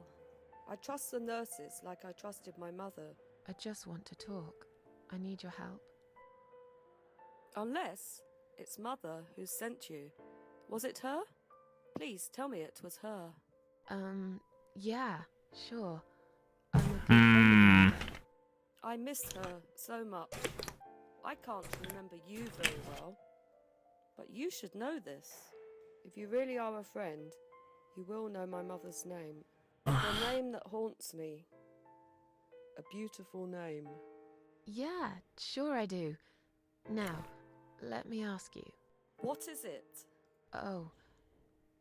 I trust the nurses like I trusted my mother. I just want to talk. I need your help. Unless it's Mother who sent you. Was it her? Please tell me it was her. Yeah, sure. I'm a good friend of hers. I miss her so much. I can't remember you very well. But you should know this. If you really are a friend, you will know my mother's name. The name that haunts me. A beautiful name. Yeah, sure I do. Now, let me ask you. What is it? Oh,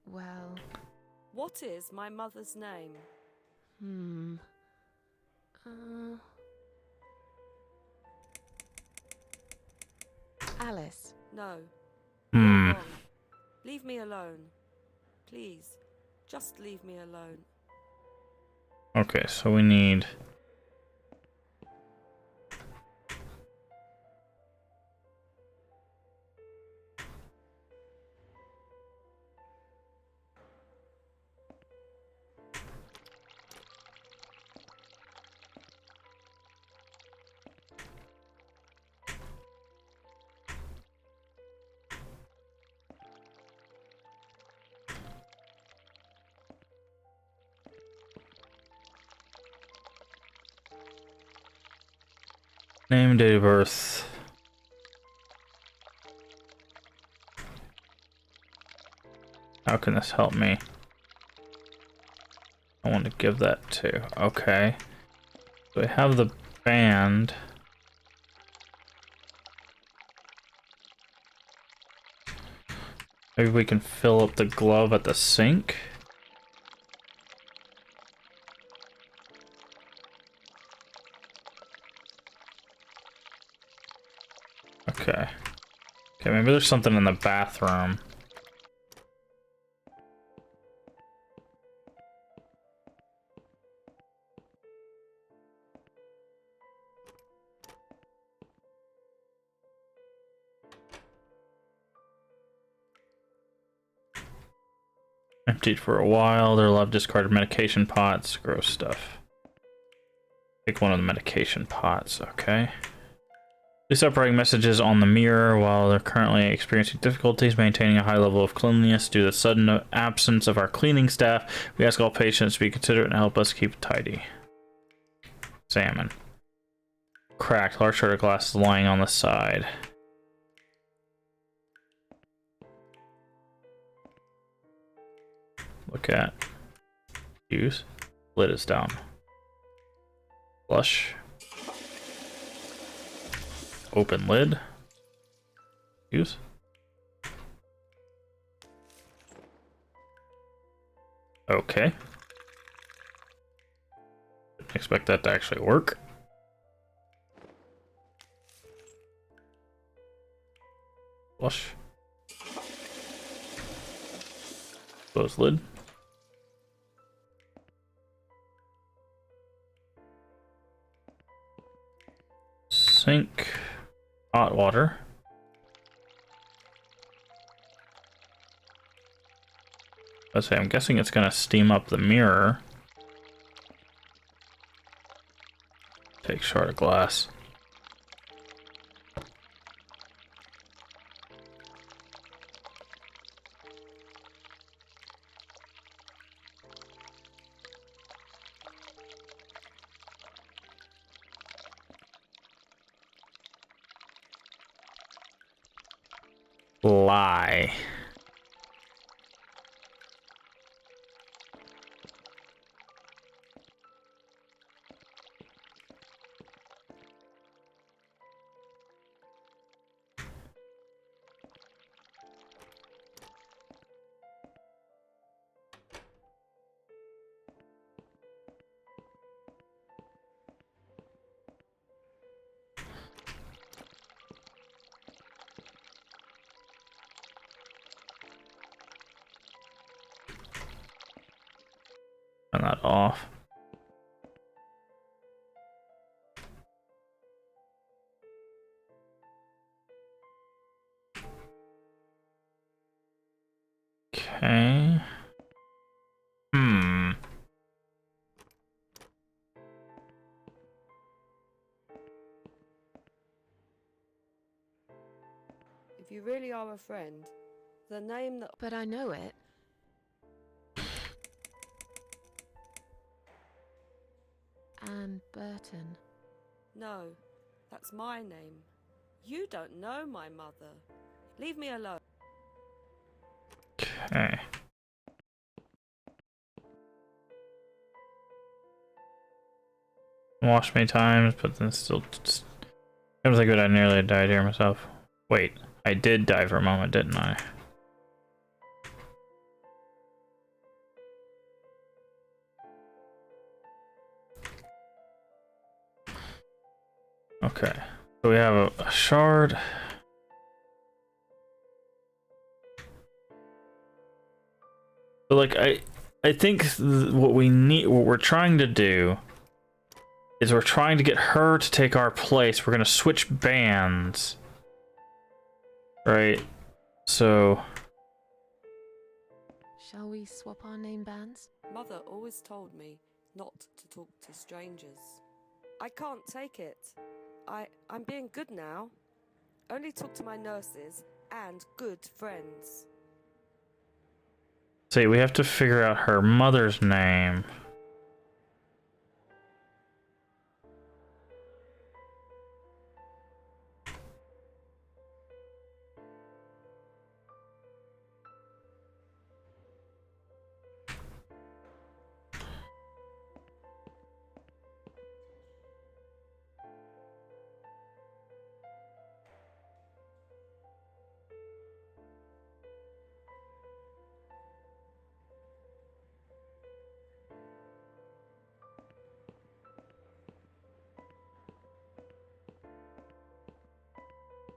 well... What is my mother's name? Alice. No. Wrong. Leave me alone. Please, just leave me alone. Okay, so we need... Name, date of birth. How can this help me? I want to give that to. Okay. So we have the band. Maybe we can fill up the glove at the sink. Okay. Okay, maybe there's something in the bathroom. Emptied for a while. There are a lot of discarded medication pots. Gross stuff. Take one of the medication pots, okay. Please stop writing messages on the mirror while they're currently experiencing difficulties maintaining a high level of cleanliness due to the sudden absence of our cleaning staff. We ask all patients to be considerate and help us keep it tidy. Salmon. Cracked. Large shard of glass is lying on the side. Look at. Use. Lid is down. Flush. Open lid. Use. Okay. Didn't expect that to actually work. Flush. Close lid. Sink. Hot water. Let's say I'm guessing it's gonna steam up the mirror. Take shard of glass. Lie. Turn that off. Okay. If you really are a friend, the name that... But I know it. Anne Burton. No, that's my name. You don't know my mother. Leave me alone. Okay. Wash many times, but then still. Seems like I nearly died here myself. Wait, I did die for a moment, didn't I? Okay, so we have a shard. So like I think what we're trying to do is we're trying to get her to take our place. We're gonna switch bands, right? So Shall we swap our name bands? Mother always told me not to talk to strangers. I can't take it. I'm being good now. Only talk to my nurses and good friends. see, we have to figure out her mother's name.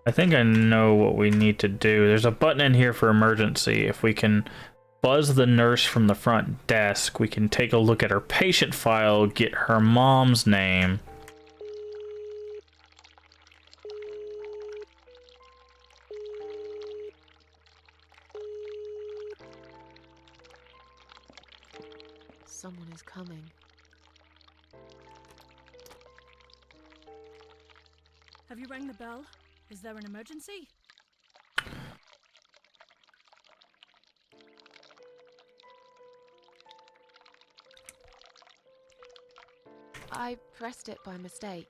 I think I know what we need to do. There's a button in here for emergency. If we can buzz the nurse from the front desk, we can take a look at her patient file, get her mom's name. Someone is coming. Have you rang the bell? Is there an emergency? I pressed it by mistake.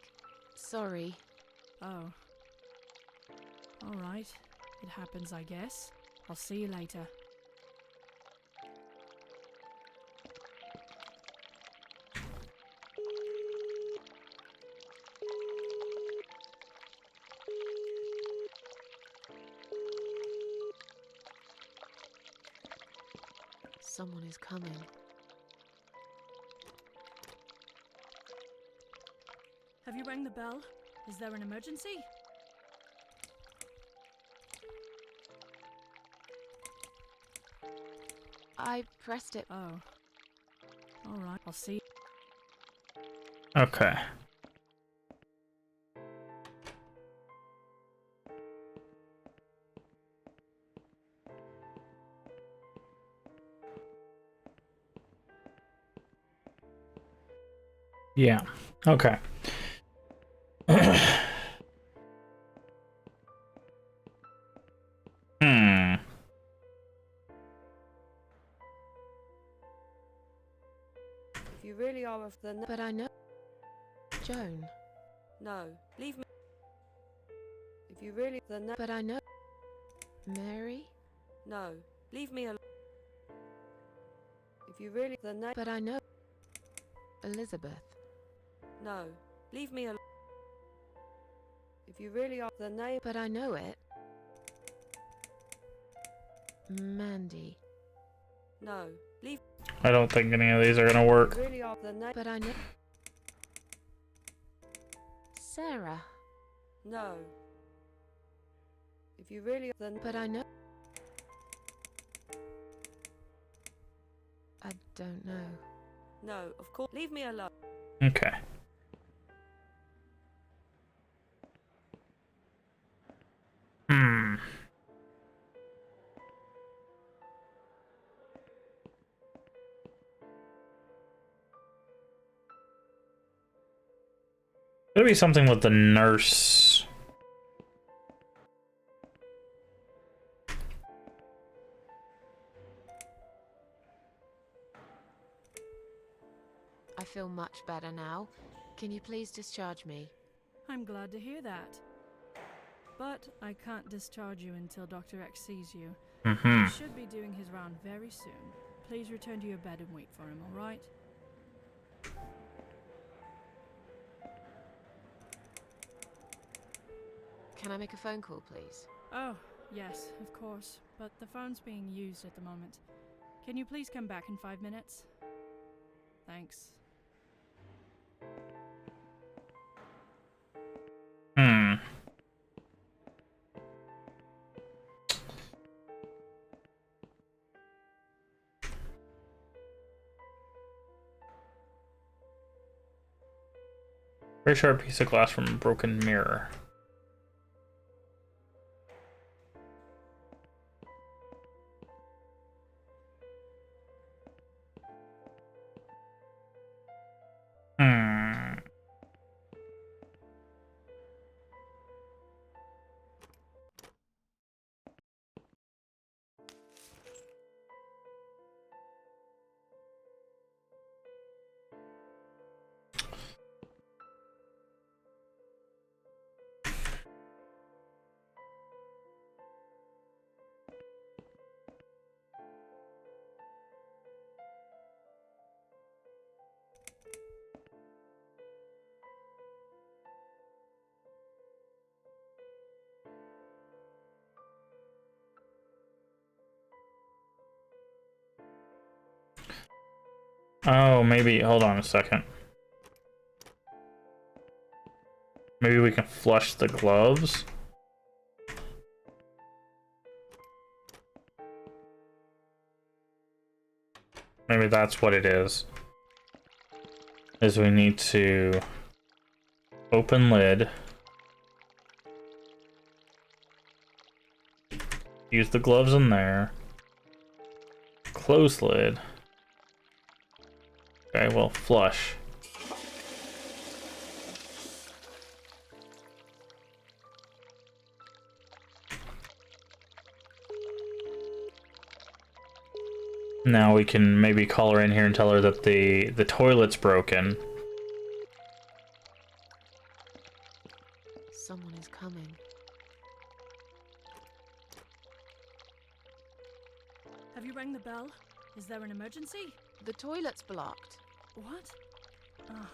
Sorry. Oh. Alright. It happens, I guess. I'll see you later. Someone is coming. Have you rang the bell? Is there an emergency? I pressed it. Oh. Alright, I'll see. Okay. Yeah. Okay. Hmm. If you really are of the... But I know... Joan. No, leave me. If you really... the... But I know... Mary? No, leave me alone. If you really... the... But I know... Elizabeth. No, leave me alone. If you really are the name... But I know it. Mandy. No, leave... I don't think any of these are gonna work. You really are the name... But I know... Sarah. No. If you really are the... But I know... I don't know. No, of course. Leave me alone. Okay. Hmm. Could be something with the nurse. I feel much better now. Can you please discharge me? I'm glad to hear that. But I can't discharge you until Dr. X sees you. Mm-hmm. He should be doing his round very soon. Please return to your bed and wait for him, alright? Can I make a phone call, please? Oh, yes, of course. But the phone's being used at the moment. Can you please come back in 5 minutes? Thanks. Hmm. Very sharp piece of glass from a broken mirror. Hmm. Oh, maybe, hold on a second. Maybe we can flush the gloves? Maybe that's what it is. Is we need to open lid. Use the gloves in there. Close lid. Okay, well, flush. Now we can maybe call her in here and tell her that the toilet's broken. Someone is coming. Have you rang the bell? Is there an emergency? The toilet's blocked. What? Ah,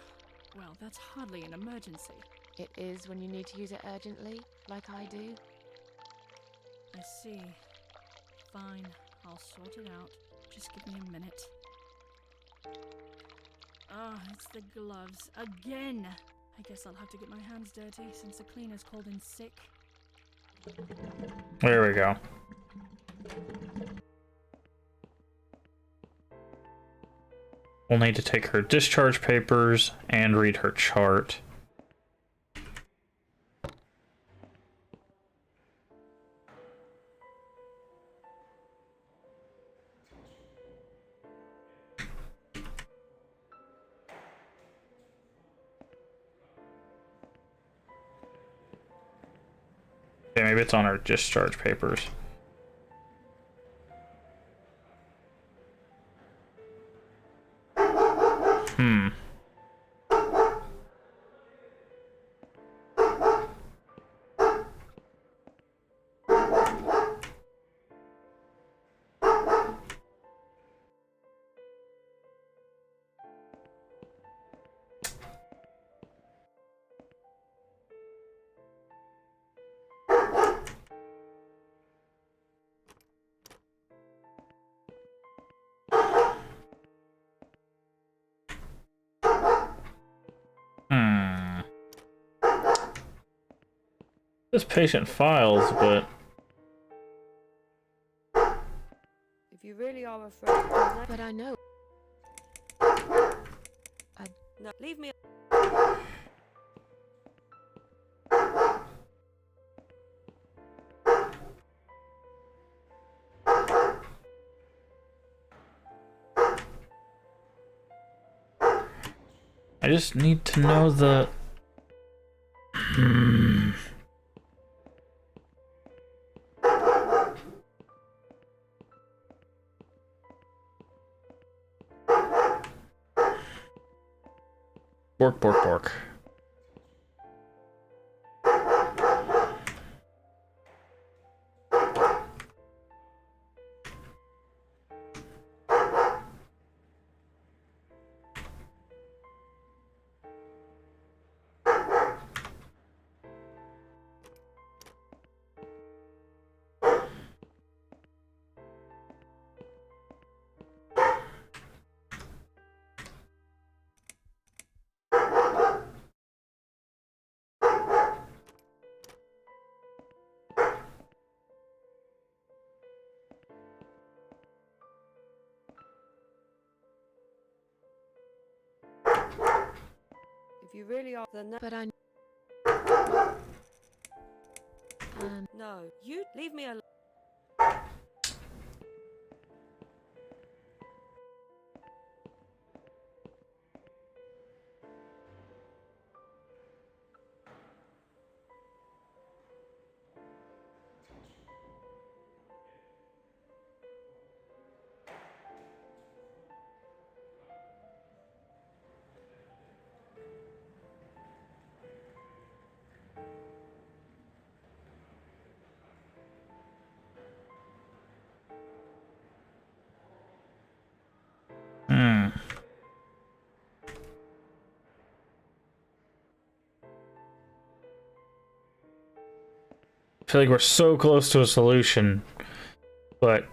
well, that's hardly an emergency. It is when you need to use it urgently, like I do. I see. Fine, I'll sort it out. Just give me a minute. Ah, it's the gloves. Again! I guess I'll have to get my hands dirty since the cleaner's called in sick. There we go. We'll need to take her discharge papers and read her chart. Okay, maybe it's on her discharge papers. Hmm. This patient files, but If you really are afraid, then But I know. no, leave me. I just need to know the... Bork, bork, bork. If you really are, then But I. no, you leave me alone. I feel like we're so close to a solution, but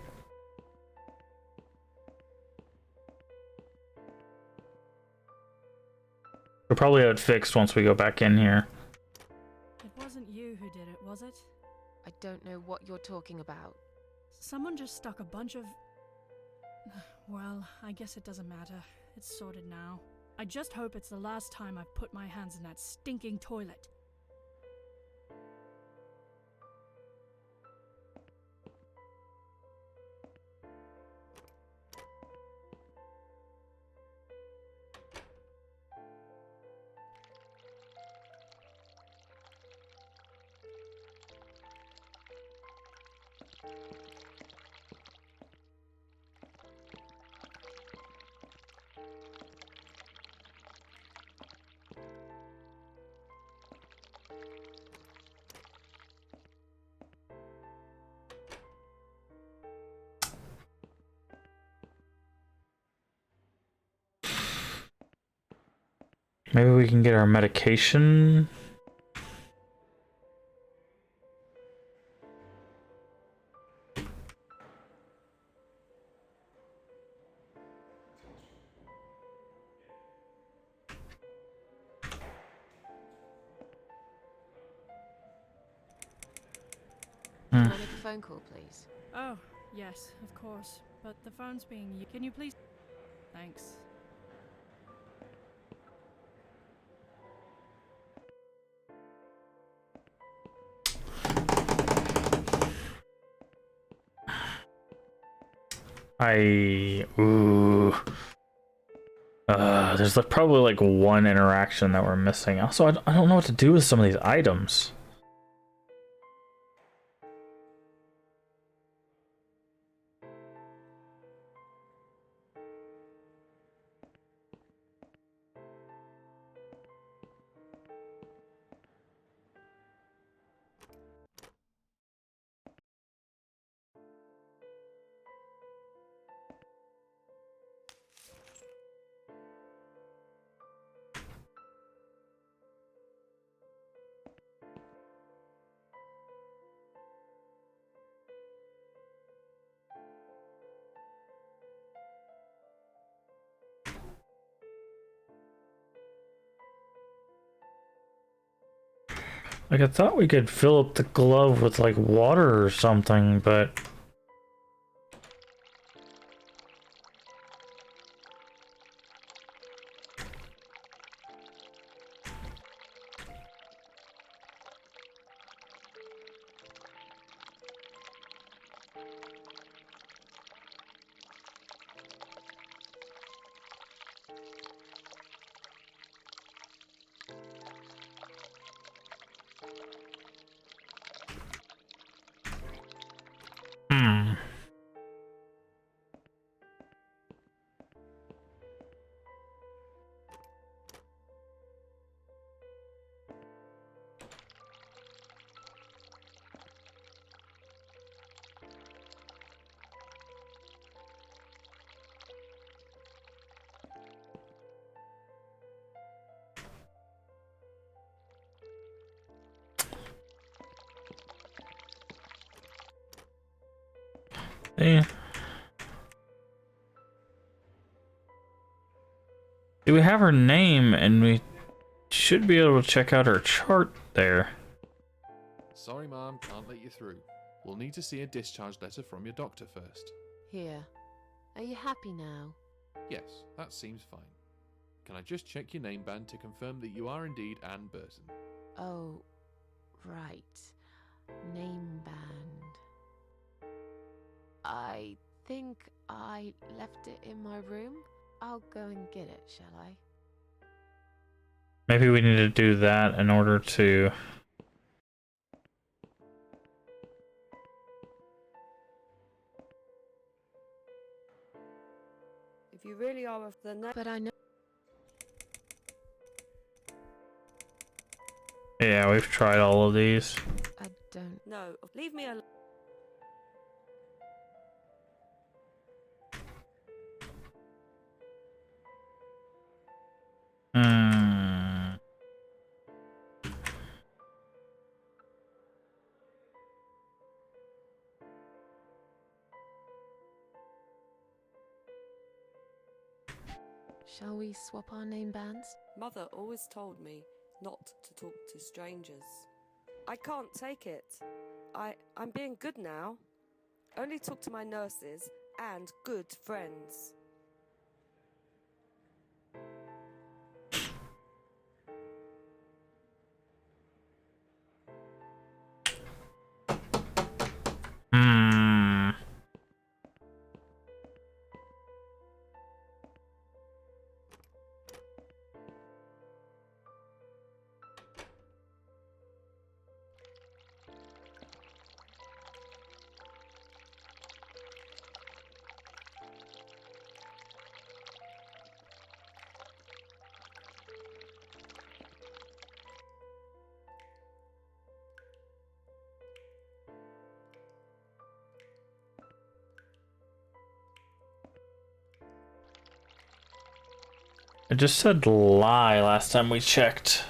we'll probably have it fixed once we go back in here. It wasn't you who did it, was it? I don't know what you're talking about. Someone just stuck a bunch of... Well, I guess it doesn't matter. It's sorted now. I just hope it's the last time I've put my hands in that stinking toilet. Maybe we can get our medication. phone call, please? Oh, yes, of course. But the phone's being used. Can you please? Thanks. Ooh. There's like probably like one interaction that we're missing. Also, I don't know what to do with some of these items. Like, I thought we could fill up the glove with, like, water or something, but... Hmm. Yeah. Do we have her name? And we should be able to check out her chart there. Sorry, Mom, can't let you through. We'll need to see a discharge letter from your doctor first. Here. Are you happy now? Yes, that seems fine. Can I just check your name band to confirm that you are indeed Anne Burton? Oh, right. Name band. I think I left it in my room. I'll go and get it, shall I? Maybe we need to do that in order to... If you really are of the But I know. Yeah, we've tried all of these. I don't. No, leave me alone. Hmm. Shall we swap our name bands? Mother always told me not to talk to strangers. I can't take it. I'm being good now. Only talk to my nurses and good friends. Hmm. It just said lie last time we checked.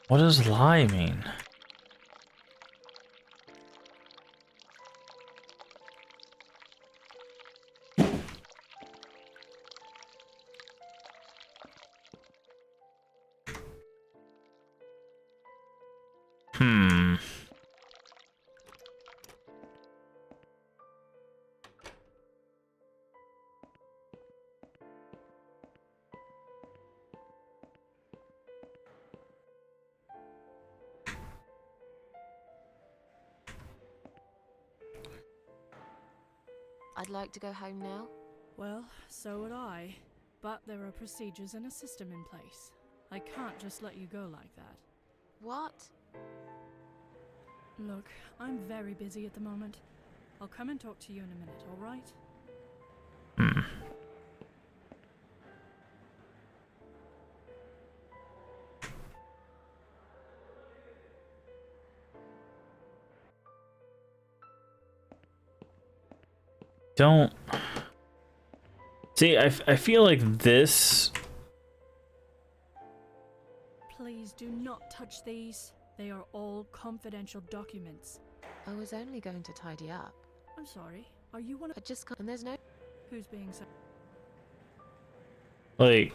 What does lie mean? Hmm. I'd like to go home now. Well, so would I. But there are procedures and a system in place. I can't just let you go like that. What? Look, I'm very busy at the moment. I'll come and talk to you in a minute, alright? Hmm. Don't... See, I feel like this... Please do not touch these. They are all confidential documents. I was only going to tidy up. I'm sorry. Are you one of... I just can't... And there's no... Who's being so... Like...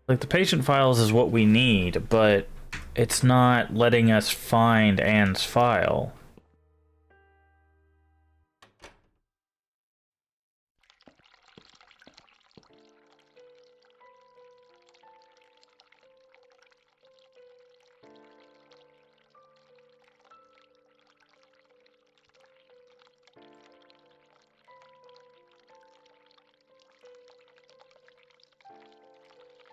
Like, the patient files is what we need, but it's not letting us find Anne's file.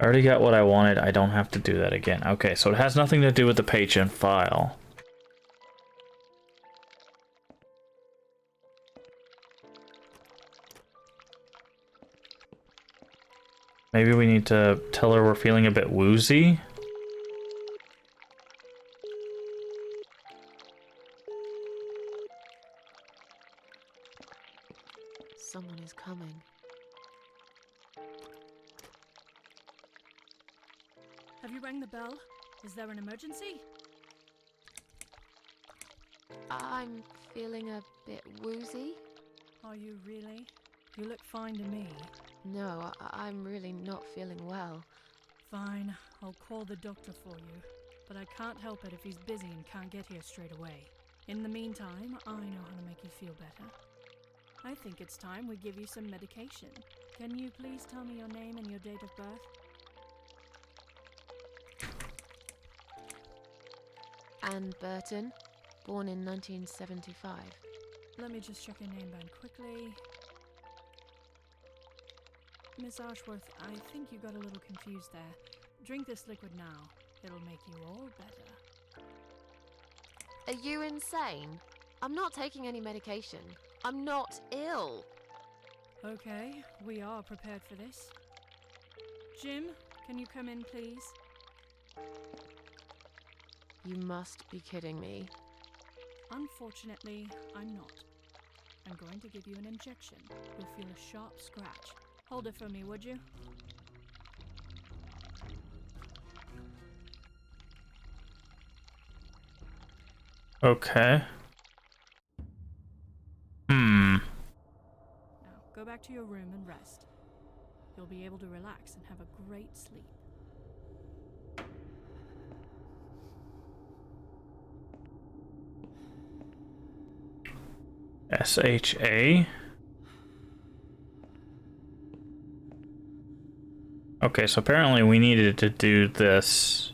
I already got what I wanted. I don't have to do that again. Okay, so it has nothing to do with the patient file. Maybe we need to tell her we're feeling a bit woozy? Someone is coming. Have you rang the bell? Is there an emergency? I'm feeling a bit woozy. Are you really? You look fine to me. No, I'm really not feeling well. Fine, I'll call the doctor for you. But I can't help it if he's busy and can't get here straight away. In the meantime, I know how to make you feel better. I think it's time we give you some medication. Can you please tell me your name and your date of birth? Anne Burton, born in 1975. Let me just check your name band quickly. Miss Ashworth, I think you got a little confused there. Drink this liquid now. It'll make you all better. Are you insane? I'm not taking any medication. I'm not ill. Okay, we are prepared for this. Jim, can you come in, please? You must be kidding me. Unfortunately, I'm not. I'm going to give you an injection. You'll feel a sharp scratch. Hold it for me, would you? Okay. Hmm. Now, go back to your room and rest. You'll be able to relax and have a great sleep. SHA? Okay, so apparently we needed to do this.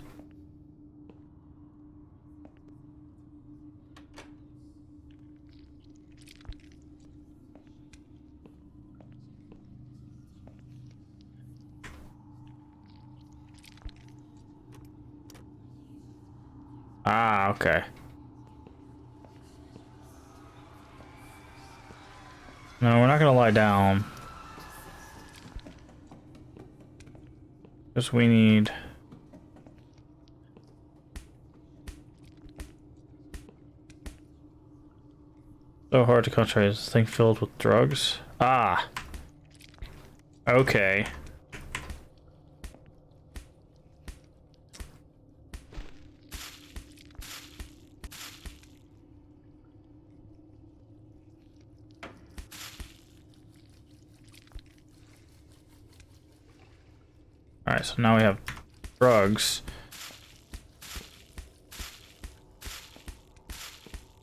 Ah, okay. No, we're not gonna lie down. Because we need... So hard to concentrate. Is this thing filled with drugs? Ah! Okay. Alright, so now we have drugs.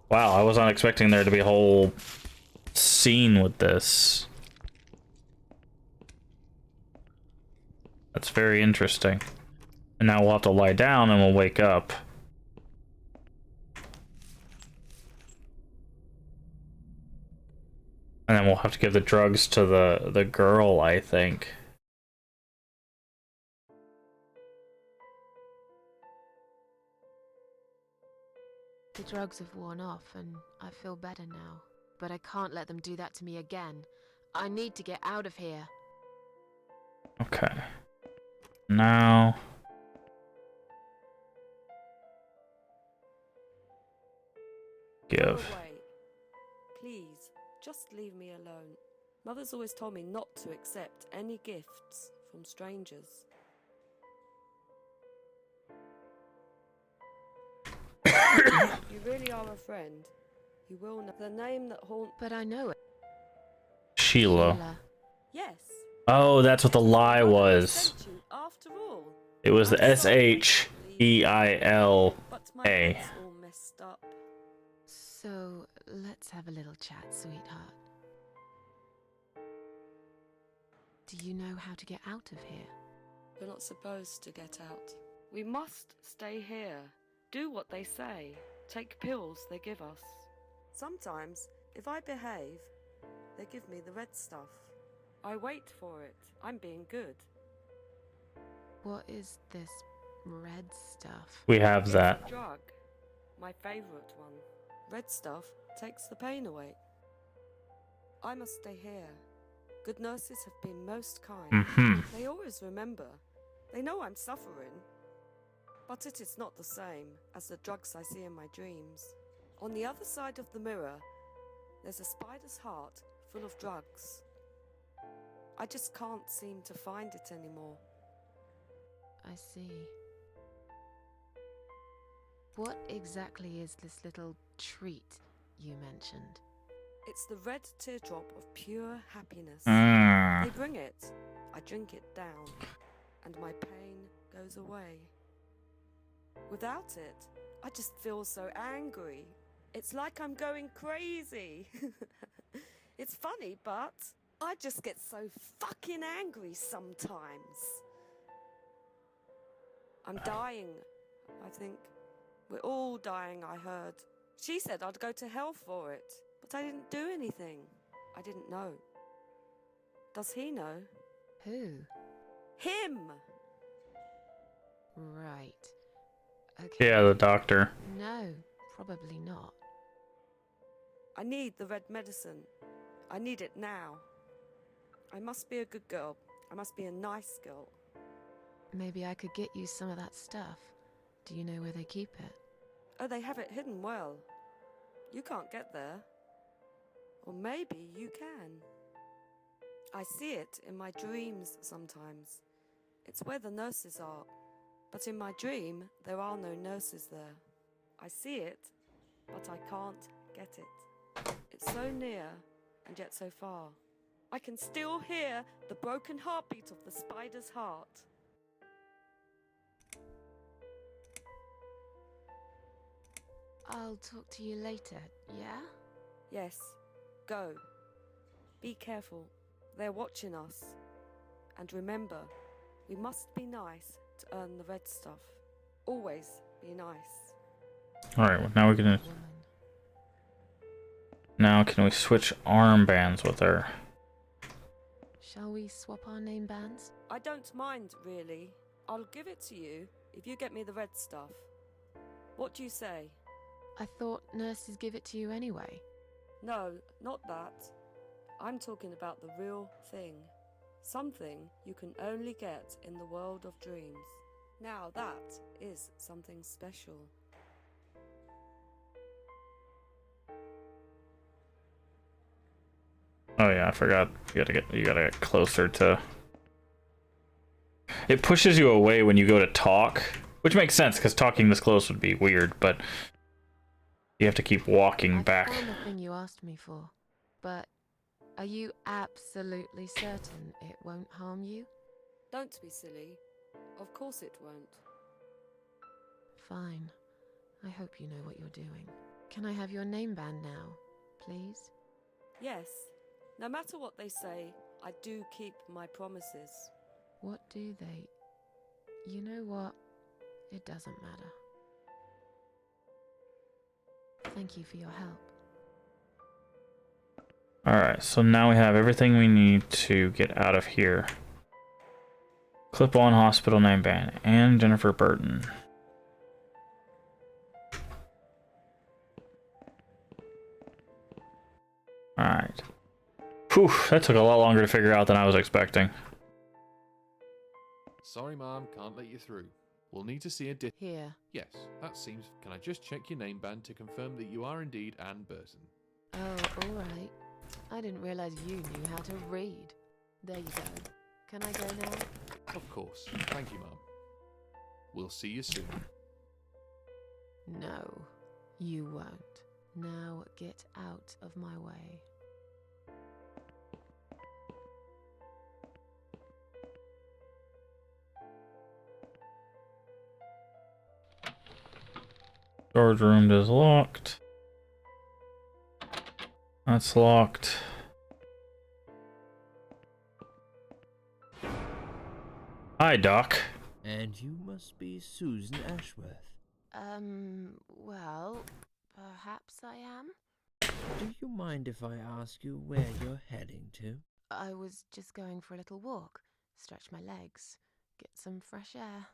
Wow, I was not expecting there to be a whole scene with this. That's very interesting. And now we'll have to lie down and we'll wake up. And then we'll have to give the drugs to the girl, I think. The drugs have worn off and I feel better now. But I can't let them do that to me again. I need to get out of here. Okay. Now... Go give. away. Please, just leave me alone. Mother's always told me not to accept any gifts from strangers. You really are a friend. You will know the name that haunts. But I know it. Sheila. Yes. Oh, that's what the lie was. Sent you after all. It was the I'm sorry, S-H-E-I-L-A. but my head's all messed up. So, let's have a little chat, sweetheart. Do you know how to get out of here? We're not supposed to get out. We must stay here. Do what they say. Take pills they give us. Sometimes, if I behave, they give me the red stuff. I wait for it. I'm being good. What is this red stuff? We have It's that. a drug. My favorite one. Red stuff takes the pain away. I must stay here. Good nurses have been most kind. They always remember. They know I'm suffering. But it is not the same as the drugs I see in my dreams. On the other side of the mirror, there's a spider's heart full of drugs. I just can't seem to find it anymore. I see. What exactly is this little treat you mentioned? It's the red teardrop of pure happiness. Mm. They bring it. I drink it down, and my pain goes away. Without it, I just feel so angry. It's like I'm going crazy. It's funny, but I just get so fucking angry sometimes. I'm dying, I think. We're all dying, I heard. She said I'd go to hell for it, but I didn't do anything. I didn't know. Does he know? Who? Him! Right. Okay. Yeah, the doctor. No, probably not. I need the red medicine. I need it now. I must be a good girl. I must be a nice girl. Maybe I could get you some of that stuff. Do you know where they keep it? Oh, they have it hidden well. You can't get there. Or maybe you can. I see it in my dreams sometimes. It's where the nurses are. But in my dream, there are no nurses there. I see it, but I can't get it. It's so near, and yet so far. I can still hear the broken heartbeat of the spider's heart. I'll talk to you later, yeah? Yes, go. Be careful. They're watching us. And remember, we must be nice to earn the red stuff. Always be nice. Alright, well, now we're gonna... Now can we switch armbands with her? Shall we swap our name bands? I don't mind, really. I'll give it to you if you get me the red stuff. What do you say? I thought nurses give it to you anyway. No, not that. I'm talking about the real thing. Something you can only get in the world of dreams. Now that is something special. Oh yeah, I forgot. You gotta get closer to. It pushes you away when you go to talk, which makes sense because talking this close would be weird. But you have to keep walking back. I found the thing you asked me for, but are you absolutely certain it won't harm you? Don't be silly. Of course it won't. Fine. I hope you know what you're doing. Can I have your name band now, please? Yes. No matter what they say, I do keep my promises. What do they? You know what? It doesn't matter. Thank you for your help. Alright, so now we have everything we need to get out of here. Clip-on hospital name band and Jennifer Burton. Alright. Whew, that took a lot longer to figure out than I was expecting. Sorry, Mom, can't let you through. We'll need to see a Here. Yes, that seems... Can I just check your name band to confirm that you are indeed Anne Burton? Oh, all right. I didn't realize you knew how to read. There you go. Can I go now? Of course. Thank you, Mom. We'll see you soon. No, you won't. Now get out of my way. Storage room is locked. That's locked. Hi, Doc. And you must be Susan Ashworth. Well, perhaps I am? Do you mind if I ask you where you're heading to? I was just going for a little walk, stretch my legs, get some fresh air.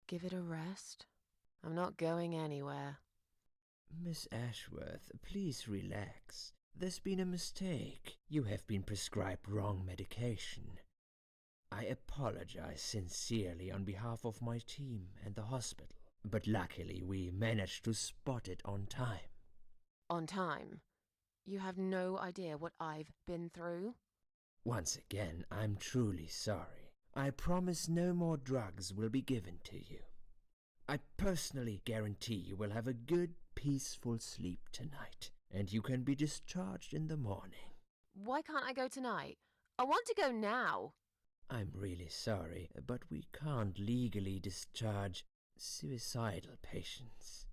Give it a rest. I'm not going anywhere. Miss Ashworth, please relax. There's been a mistake. You have been prescribed wrong medication. I apologize sincerely on behalf of my team and the hospital, but luckily we managed to spot it on time. On time? You have no idea what I've been through? Once again, I'm truly sorry. I promise no more drugs will be given to you. I personally guarantee you will have a good, peaceful sleep tonight, and you can be discharged in the morning. Why can't I go tonight? I want to go now. I'm really sorry, but we can't legally discharge suicidal patients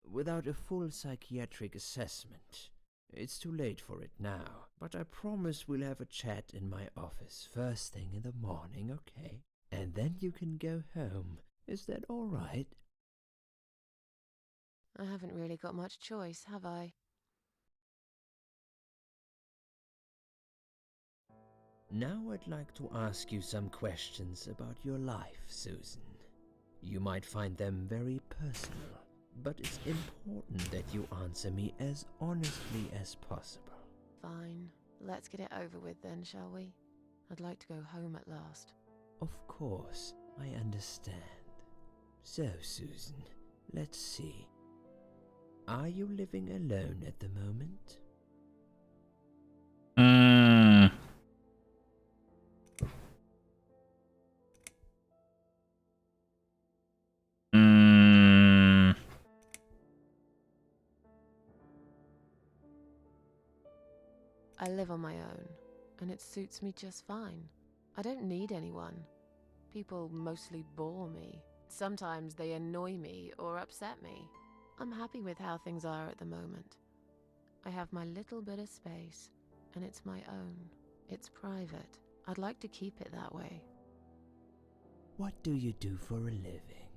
without a full psychiatric assessment. It's too late for it now, but I promise we'll have a chat in my office first thing in the morning, okay? And then you can go home. Is that all right? I haven't really got much choice, have I? Now I'd like to ask you some questions about your life, Susan. You might find them very personal, but it's important that you answer me as honestly as possible. Fine. Let's get it over with then, shall we? I'd like to go home at last. Of course, I understand. So, Susan, let's see. Are you living alone at the moment? I live on my own, and it suits me just fine. I don't need anyone. People mostly bore me. Sometimes they annoy me or upset me. I'm happy with how things are at the moment. I have my little bit of space, and it's my own. It's private. I'd like to keep it that way. What do you do for a living?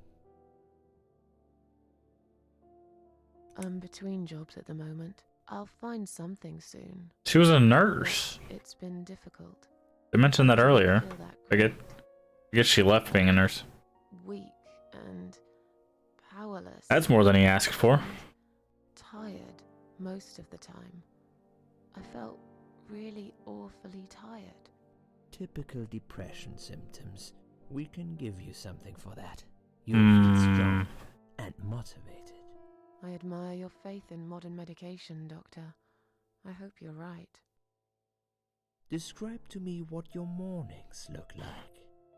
I'm between jobs at the moment. I'll find something soon. She was a nurse. It's been difficult. They mentioned that earlier. I I guess she left being a nurse. Weak and powerless. That's more than he asked for. Tired most of the time. I felt really awfully tired. Typical depression symptoms. We can give you something for that. You'll feel strong and motivated. I admire your faith in modern medication, Doctor. I hope you're right. Describe to me what your mornings look like.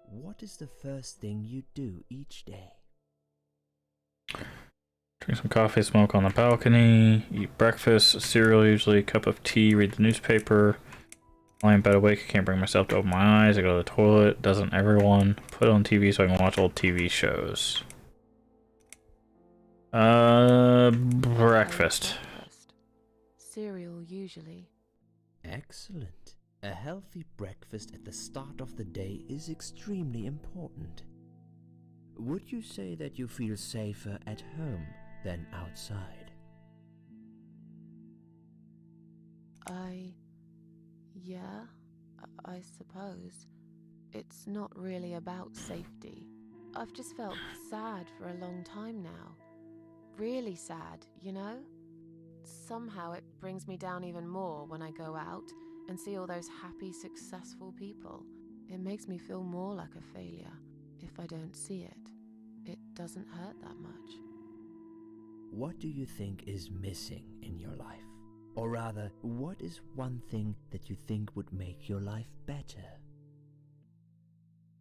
What is the first thing you do each day? Drink some coffee, smoke on the balcony, eat breakfast, cereal usually, cup of tea, read the newspaper. Lie in bed awake, I can't bring myself to open my eyes, I go to the toilet, doesn't everyone? Put on TV so I can watch old TV shows. Breakfast. Cereal usually. Excellent. A healthy breakfast at the start of the day is extremely important. Would you say that you feel safer at home than outside? Yeah, I suppose. It's not really about safety. I've just felt sad for a long time now. Really sad, you know? Somehow it brings me down even more when I go out and see all those happy, successful people. It makes me feel more like a failure. If I don't see it, it doesn't hurt that much. What do you think is missing in your life? Or rather, what is one thing that you think would make your life better?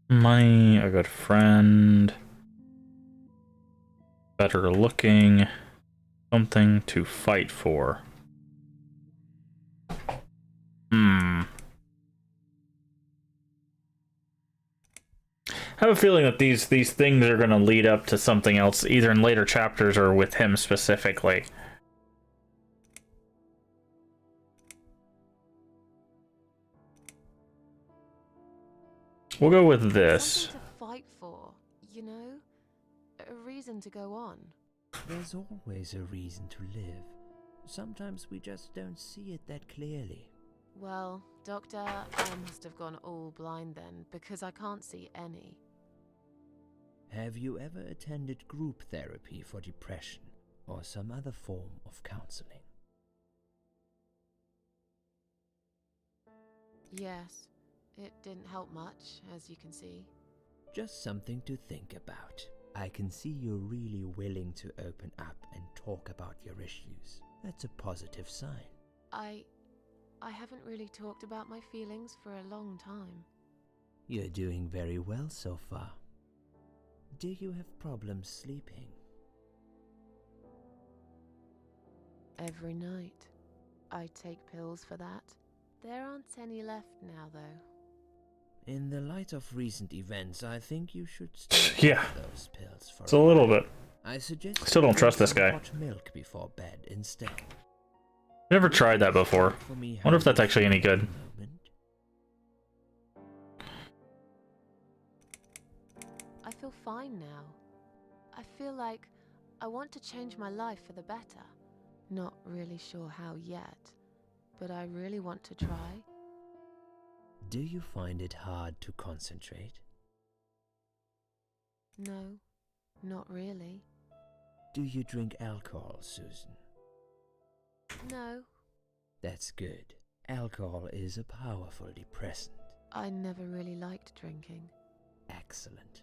Money, a good friend, better looking, something to fight for. I have a feeling that these things are going to lead up to something else, either in later chapters or with him specifically. We'll go with this. Something to fight for, you know? A reason to go on. There's always a reason to live. Sometimes we just don't see it that clearly. Well, Doctor, I must have gone all blind then, because I can't see any. Have you ever attended group therapy for depression or some other form of counseling? Yes, it didn't help much, as you can see. Just something to think about. I can see you're really willing to open up and talk about your issues. That's a positive sign. I haven't really talked about my feelings for a long time. You're doing very well so far. Do you have problems sleeping? Every night. I take pills for that. There aren't any left now, though. In the light of recent events, I think you should stop those pills for it's a little bit. I suggest Still don't trust this guy. hot milk before bed instead. Never tried that before. Wonder if that's actually any good. I feel fine now. I feel like I want to change my life for the better. Not really sure how yet, but I really want to try. Do you find it hard to concentrate? No, not really. Do you drink alcohol, Susan? No. That's good. Alcohol is a powerful depressant. I never really liked drinking. Excellent.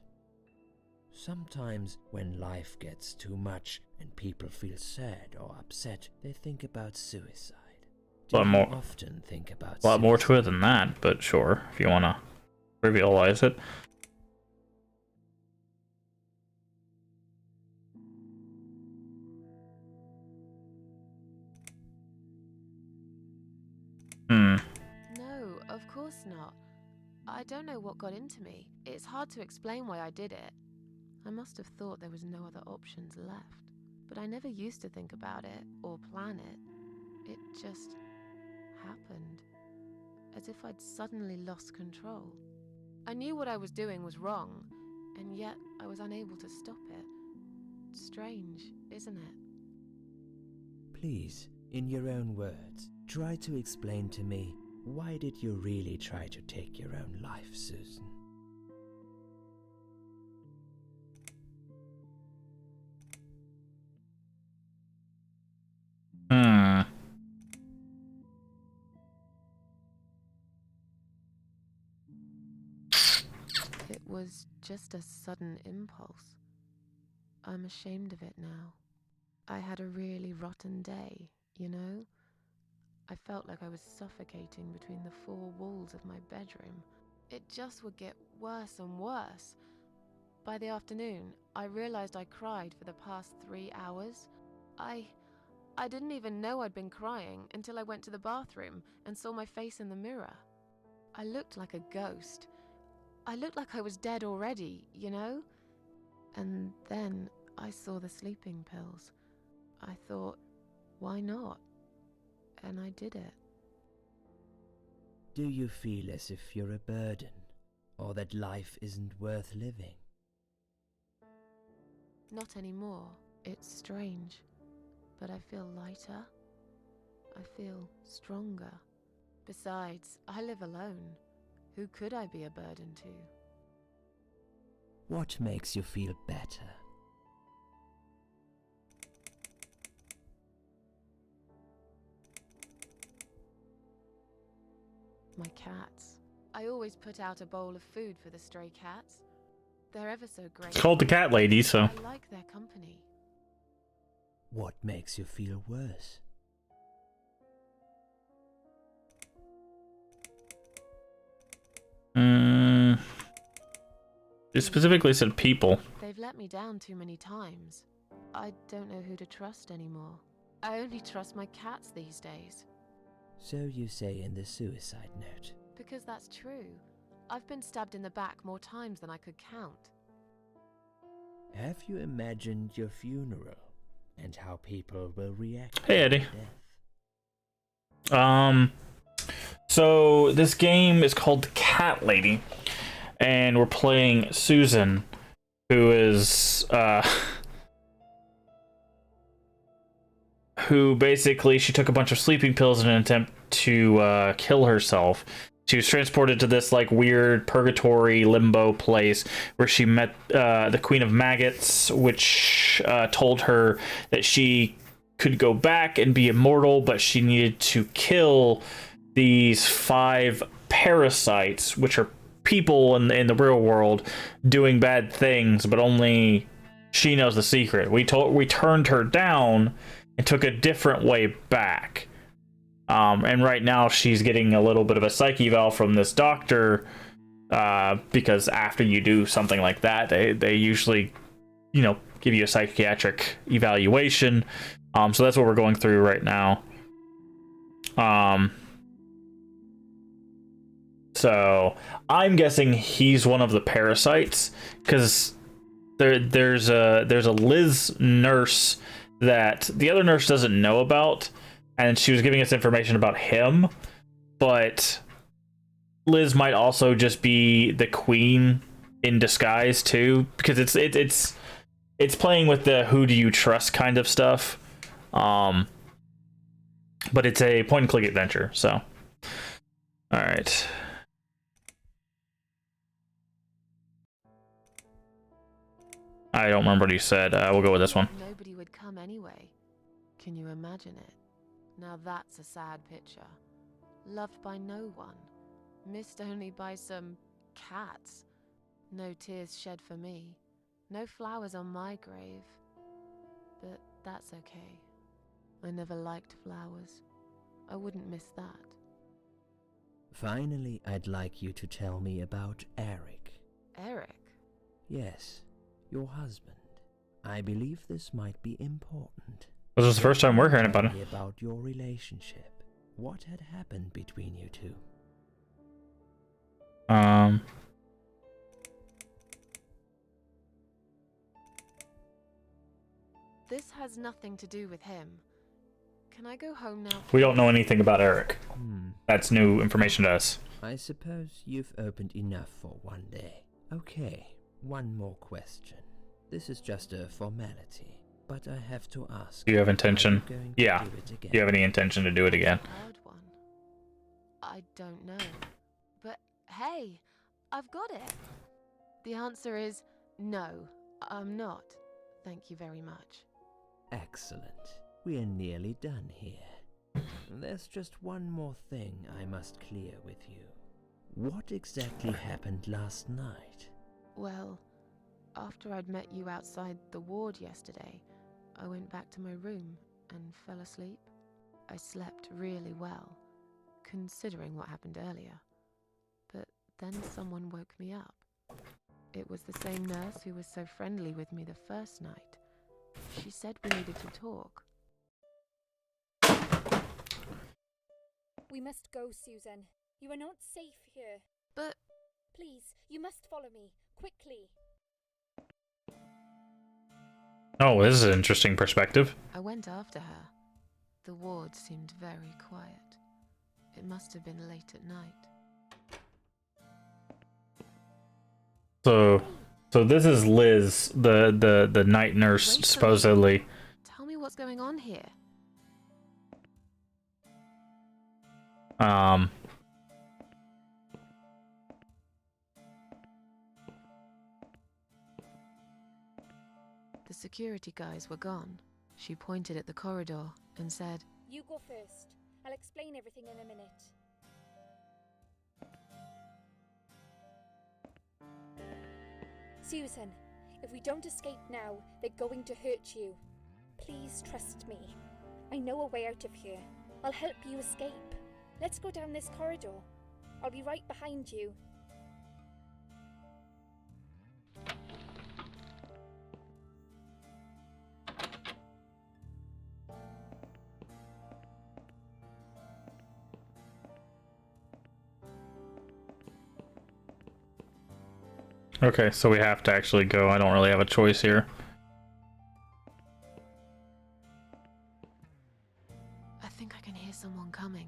Sometimes when life gets too much and people feel sad or upset, they think about suicide. A lot more. Often think about A lot more to it than that, but sure, if you want to trivialize it. No, of course not. I don't know what got into me. It's hard to explain why I did it. I must have thought there was no other options left. But I never used to think about it or plan it. It just happened. As if I'd suddenly lost control. I knew what I was doing was wrong, and yet I was unable to stop it. Strange, isn't it? Please, in your own words, try to explain to me, why did you really try to take your own life, Susan? was just a sudden impulse. I'm ashamed of it now. I had a really rotten day, you know? I felt like I was suffocating between the four walls of my bedroom. It just would get worse and worse. By the afternoon, I realized I cried for the past 3 hours. I didn't even know I'd been crying until I went to the bathroom and saw my face in the mirror. I looked like a ghost. I looked like I was dead already, you know? And then I saw the sleeping pills. I thought, why not? And I did it. Do you feel as if you're a burden, or that life isn't worth living? Not anymore. It's strange. But I feel lighter. I feel stronger. Besides, I live alone. Who could I be a burden to? What makes you feel better? My cats. I always put out a bowl of food for the stray cats. They're ever so great. It's called the Cat Lady, so. I like their company. What makes you feel worse? It specifically said people. They've let me down too many times. I don't know who to trust anymore. I only trust my cats these days. So you say in the suicide note. Because that's true. I've been stabbed in the back more times than I could count. Have you imagined your funeral and how people will react Hey, to Eddie. death? So this game is called Cat Lady, and we're playing Susan, who is who basically she took a bunch of sleeping pills in an attempt to kill herself. She was transported to this like weird purgatory limbo place where she met the Queen of Maggots, which told her that she could go back and be immortal, but she needed to kill these 5 parasites, which are people in the real world doing bad things, but only she knows the secret. We turned her down and took a different way back. And right now she's getting a little bit of a psych eval from this doctor, because after you do something like that, they usually, you know, give you a psychiatric evaluation. So that's what we're going through right now. So I'm guessing he's one of the parasites, because there's a Liz nurse that the other nurse doesn't know about, and she was giving us information about him, but Liz might also just be the queen in disguise too, because it's playing with the who do you trust kind of stuff. But it's a point and click adventure, so all right. I don't remember what he said. We'll go with this one. Nobody would come anyway. Can you imagine it? Now that's a sad picture. Loved by no one. Missed only by some cats. No tears shed for me. No flowers on my grave. But that's okay. I never liked flowers. I wouldn't miss that. Finally, I'd like you to tell me about Eric. Eric? Yes, your husband. I believe this might be important. This is the first time we're hearing about it. Tell me about your relationship. What had happened between you two? This has nothing to do with him. Can I go home now? We don't know anything about Eric. That's new information to us. I suppose you've opened enough for one day. Okay, one more question. This is just a formality, but I have to ask. Do you have intention? Yeah. Do it again? Do you have any intention to do it again? Hard one. I don't know. But hey, I've got it. The answer is no, I'm not. Thank you very much. Excellent. We're nearly done here. There's just one more thing I must clear with you. What exactly happened last night? Well, after I'd met you outside the ward yesterday, I went back to my room and fell asleep. I slept really well, considering what happened earlier. But then someone woke me up. It was the same nurse who was so friendly with me the first night. She said we needed to talk. We must go, Susan. You are not safe here. But... Please, you must follow me. Quickly. Oh, this is an interesting perspective. I went after her. The ward seemed very quiet. It must have been late at night. So this is Liz, the night nurse, supposedly. Tell me what's going on here. The security guys were gone. She pointed at the corridor and said, You go first. I'll explain everything in a minute. Susan, if we don't escape now, they're going to hurt you. Please trust me. I know a way out of here. I'll help you escape. Let's go down this corridor. I'll be right behind you. Okay, so we have to actually go. I don't really have a choice here. I think I can hear someone coming.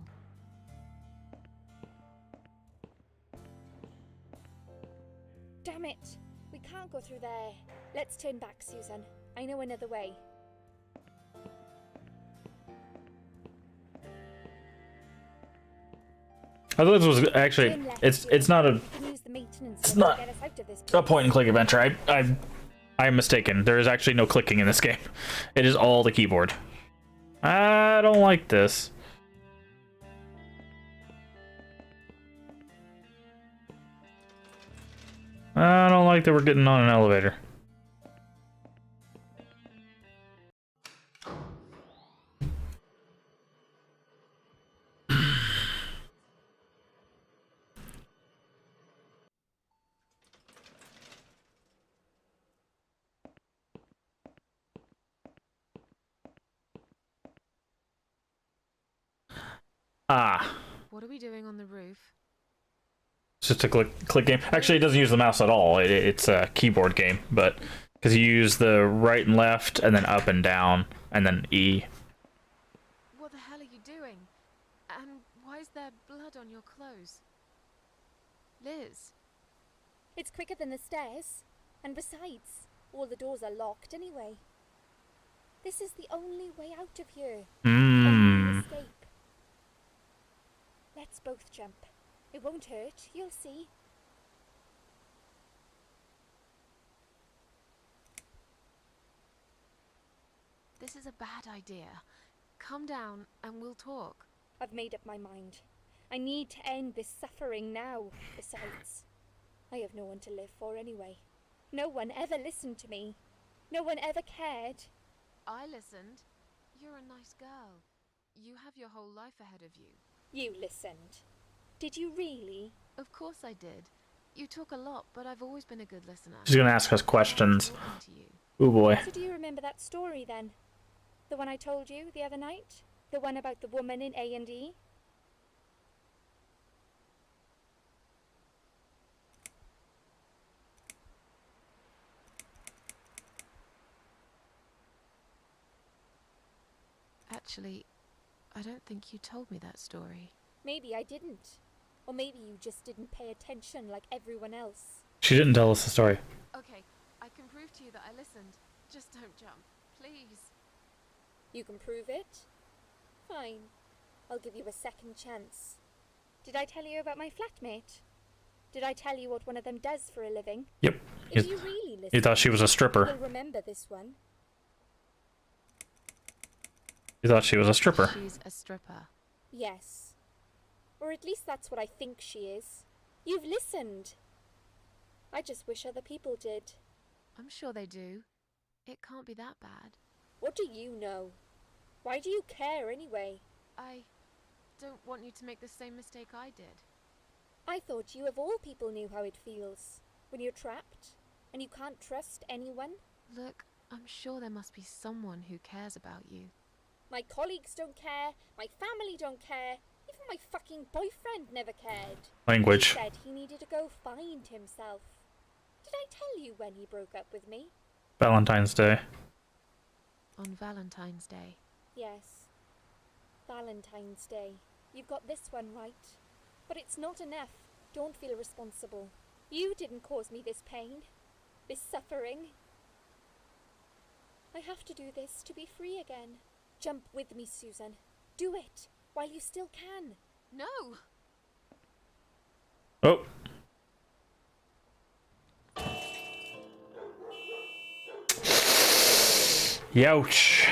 Damn it! We can't go through there. Let's turn back, Susan. I know another way. I thought this was actually it's not a point and click adventure. I'm mistaken. There is actually no clicking in this game. It is all the keyboard. I don't like this. I don't like that we're getting on an elevator. Ah. What are we doing on the roof? It's just a click game. Actually, it doesn't use the mouse at all. It's a keyboard game, but because you use the right and left, and then up and down, and then E. What the hell are you doing? And why is there blood on your clothes? Liz. It's quicker than the stairs. And besides, all the doors are locked anyway. This is the only way out of here. Hmm. Escape. Let's both jump. It won't hurt, you'll see. This is a bad idea. Calm down and we'll talk. I've made up my mind. I need to end this suffering now. Besides, I have no one to live for anyway. No one ever listened to me. No one ever cared. I listened. You're a nice girl. You have your whole life ahead of you. You listened. Did you really? Of course I did. You talk a lot, but I've always been a good listener. She's gonna ask us questions. Oh boy. So do you remember that story then? The one I told you the other night? The one about the woman in A&E? Actually, I don't think you told me that story. Maybe I didn't. Or maybe you just didn't pay attention like everyone else. She didn't tell us the story. Okay, I can prove to you that I listened. Just don't jump, please. You can prove it? Fine. I'll give you a second chance. Did I tell you about my flatmate? Did I tell you what one of them does for a living? Yep. If you really listen, you thought she was a stripper. You'll remember this one. You thought she was a stripper. She's a stripper. Yes. Or at least that's what I think she is. You've listened. I just wish other people did. I'm sure they do. It can't be that bad. What do you know? Why do you care anyway? I don't want you to make the same mistake I did. I thought you of all people knew how it feels when you're trapped and you can't trust anyone. Look, I'm sure there must be someone who cares about you. My colleagues don't care, my family don't care, even my fucking boyfriend never cared. Language. He said he needed to go find himself. Did I tell you when he broke up with me? Valentine's Day. On Valentine's Day. Yes. Valentine's Day. You've got this one right. But it's not enough. Don't feel responsible. You didn't cause me this pain. This suffering. I have to do this to be free again. Jump with me, Susan. Do it while you still can. No! Oh. Youch.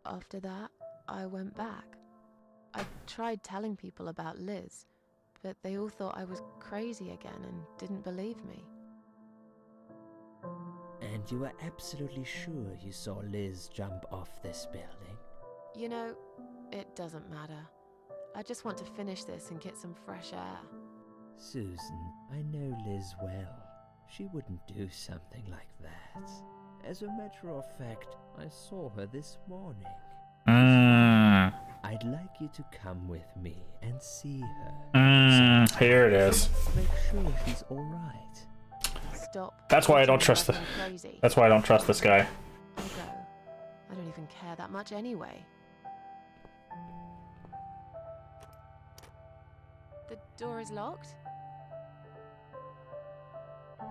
After that, I went back. I tried telling people about Liz, but they all thought I was crazy again and didn't believe me. And you were absolutely sure you saw Liz jump off this building? You know, it doesn't matter. I just want to finish this and get some fresh air. Susan, I know Liz well. She wouldn't do something like that. As a matter of fact, I saw her this morning. I'd like you to come with me and see her. Here it is. Make sure she's alright. Stop. That's why I don't trust the. Crazy. That's why I don't trust this guy. I'll go. I don't even care that much anyway. The door is locked?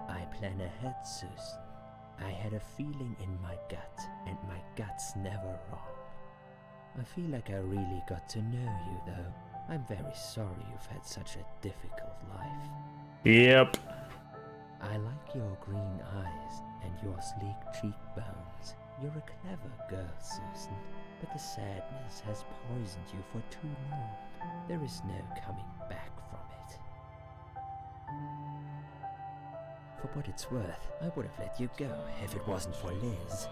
I plan ahead, Susan. I had a feeling in my gut, and my gut's never wrong. I feel like I really got to know you, though. I'm very sorry you've had such a difficult life. Yep. I like your green eyes and your sleek cheekbones. You're a clever girl, Susan, but the sadness has poisoned you for too long. There is no coming back from it. For what it's worth, I would have let you go if it wasn't for Liz.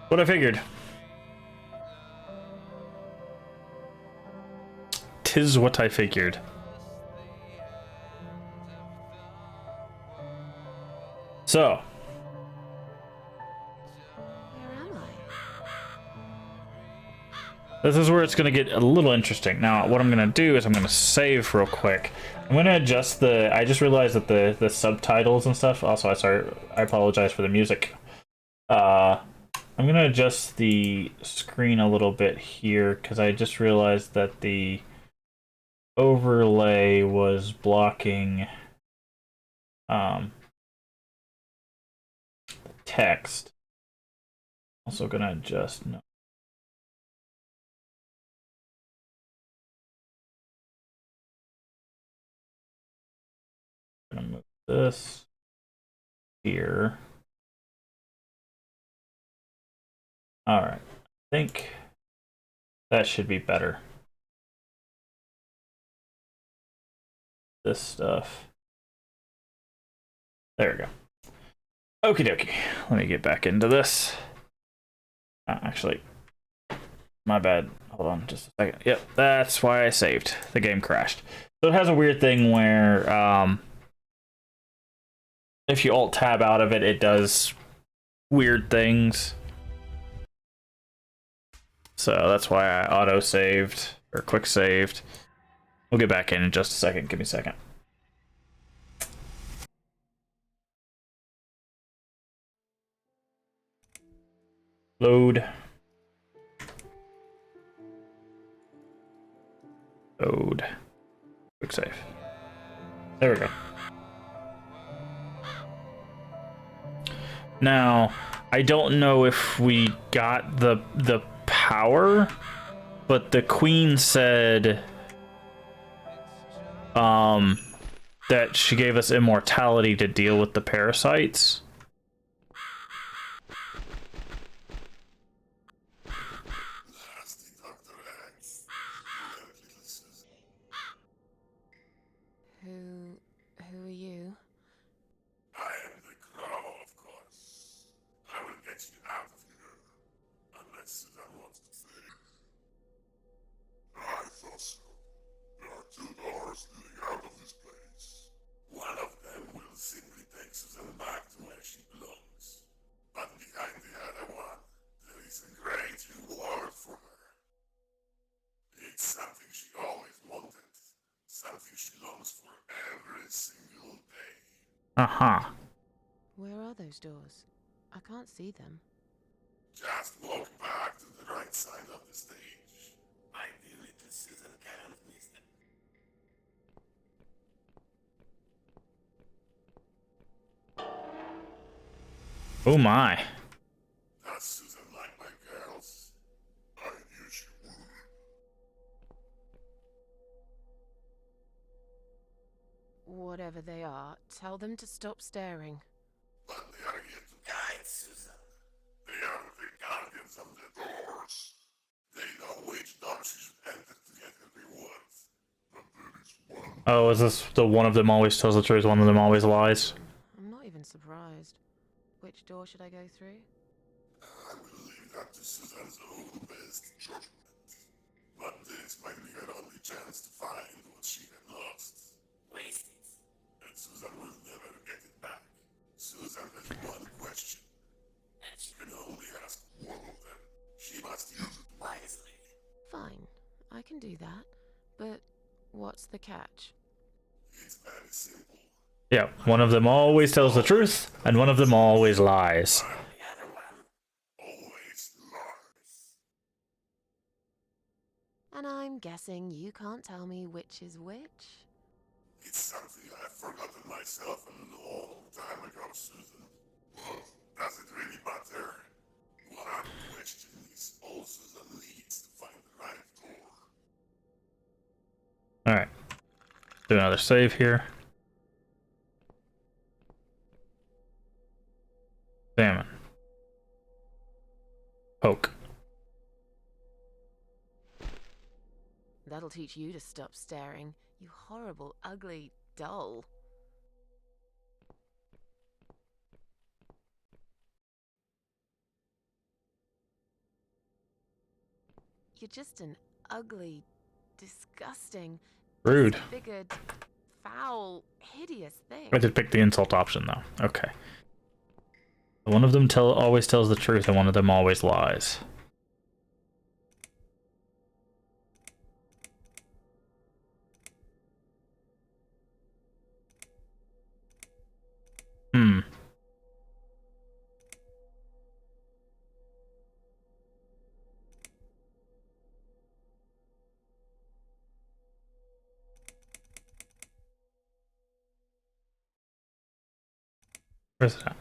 What I figured. 'Tis what I figured. So. Where am I? This is where it's going to get a little interesting. Now, what I'm going to do is I'm going to save real quick. I'm going to adjust the... I just realized that the subtitles and stuff... Also, I apologize for the music. I'm going to adjust the screen a little bit here, because I just realized that the overlay was blocking text. Also going to adjust... No. I'm gonna move this here. All right, I think that should be better. This stuff. There we go. Okie dokie. Let me get back into this. Actually, my bad. Hold on just a second. Yep, that's why I saved. The game crashed. So it has a weird thing where if you alt-tab out of it, it does weird things. So that's why I auto-saved, or quick-saved. We'll get back in just a second. Give me a second. Load. Load. Quick save. There we go. Now, I don't know if we got the power, but the queen said that she gave us immortality to deal with the parasites. Who are you? I am the Crow, of course. I will get you out of here. Unless Susan wants to stay. I thought so. There are two doors leading out of this place. One of them will simply take Susan back to where she belongs. But behind the other one, there is a great reward for her. It's something she always wanted. Something she longs for every single day. Uh-huh. Where are those doors? I can't see them. Just walk back to the right side of the stage. Ideally, the Susan can't miss them. Oh my. Does Susan like my girls? I knew she would. Whatever they are, tell them to stop staring. But they are here to guide Susan. They are the guardians of the doors. They know which door she should enter to get her rewards. But there is one. Oh, is this the one of them always tells the truth, one of them always lies? I'm not even surprised. Which door should I go through? I will leave that to Susan's own best judgment. But this might be her only chance to find what she had lost. Waste it. And Susan will never get it back. Susan has one question. And she can only ask one of them. She must use it wisely. Fine, I can do that. But what's the catch? It's very simple. Yeah, one of them always tells the truth, and one of them always lies. While the other one always lies. And I'm guessing you can't tell me which is which? It's something I've forgotten myself a long time ago, Susan. But does it really matter? What I'm questioning is all Susan needs to find the right door. Alright. Do another save here. Salmon. Poke. That'll teach you to stop staring, you horrible, ugly doll. You're just an ugly, disgusting, Rude. disfigured, foul, hideous thing. I did pick the insult option though. Okay. One of them always tells the truth, and one of them always lies. Hmm. Where's it at?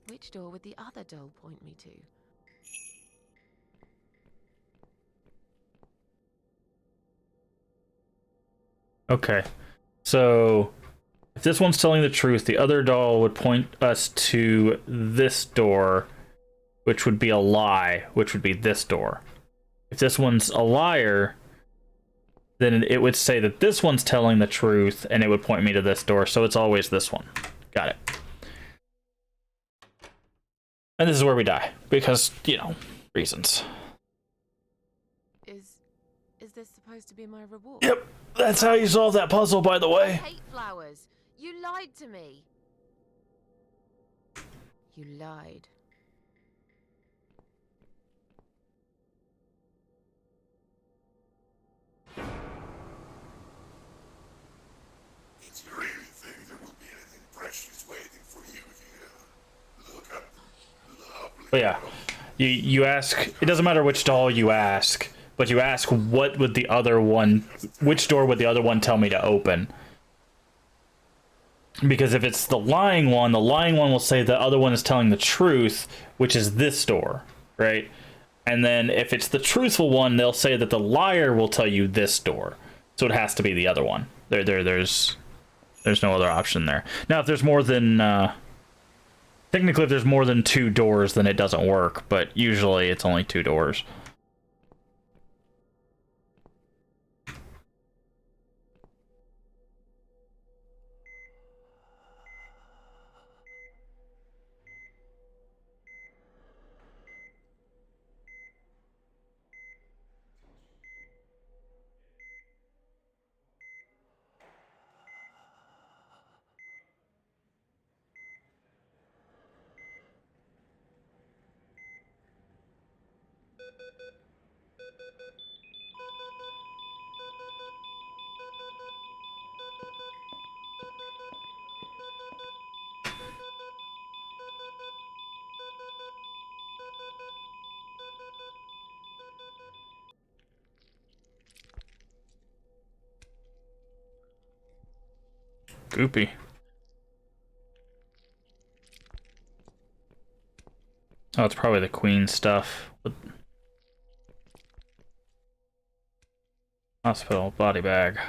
Which door would the other doll point me to? Okay. So, if this one's telling the truth, the other doll would point us to this door, which would be a lie, which would be this door. If this one's a liar, then it would say that this one's telling the truth, and it would point me to this door, so it's always this one. Got it. And this is where we die, because, you know, reasons. Is this supposed to be my reward? Yep, that's how you solve that puzzle, by the I way. hate flowers. You lied to me. You lied. Did you really think there would be anything precious waiting But yeah, you ask. It doesn't matter which doll you ask, but you ask what would the other one, which door would the other one tell me to open? Because if it's the lying one will say the other one is telling the truth, which is this door, right? And then if it's the truthful one, they'll say that the liar will tell you this door. So it has to be the other one. There's no other option there. Now, if there's more than technically if there's more than 2 doors, then it doesn't work. But usually it's only 2 doors. Goopy. Oh, it's probably the queen stuff. Hospital body bag.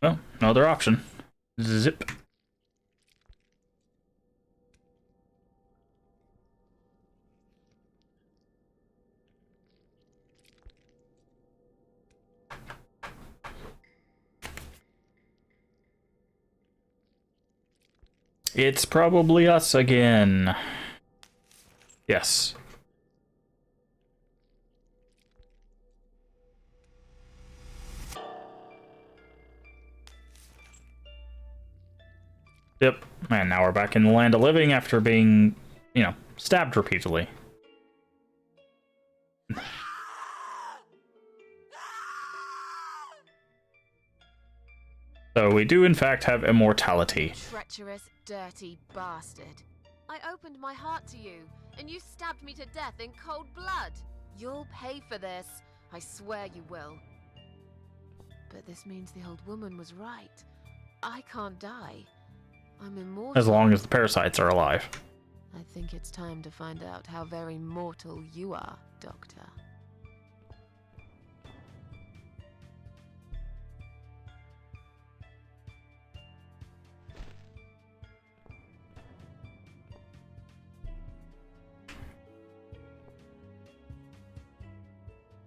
Well, no other option. Zip. It's probably us again. Yes. Yep. And now we're back in the land of living after being, you know, stabbed repeatedly. So we do in fact have immortality. Treacherous, dirty bastard. I opened my heart to you, and you stabbed me to death in cold blood. You'll pay for this. I swear you will. But this means the old woman was right. I can't die. I'm immortal. As long as the parasites are alive. I think it's time to find out how very mortal you are, Doctor.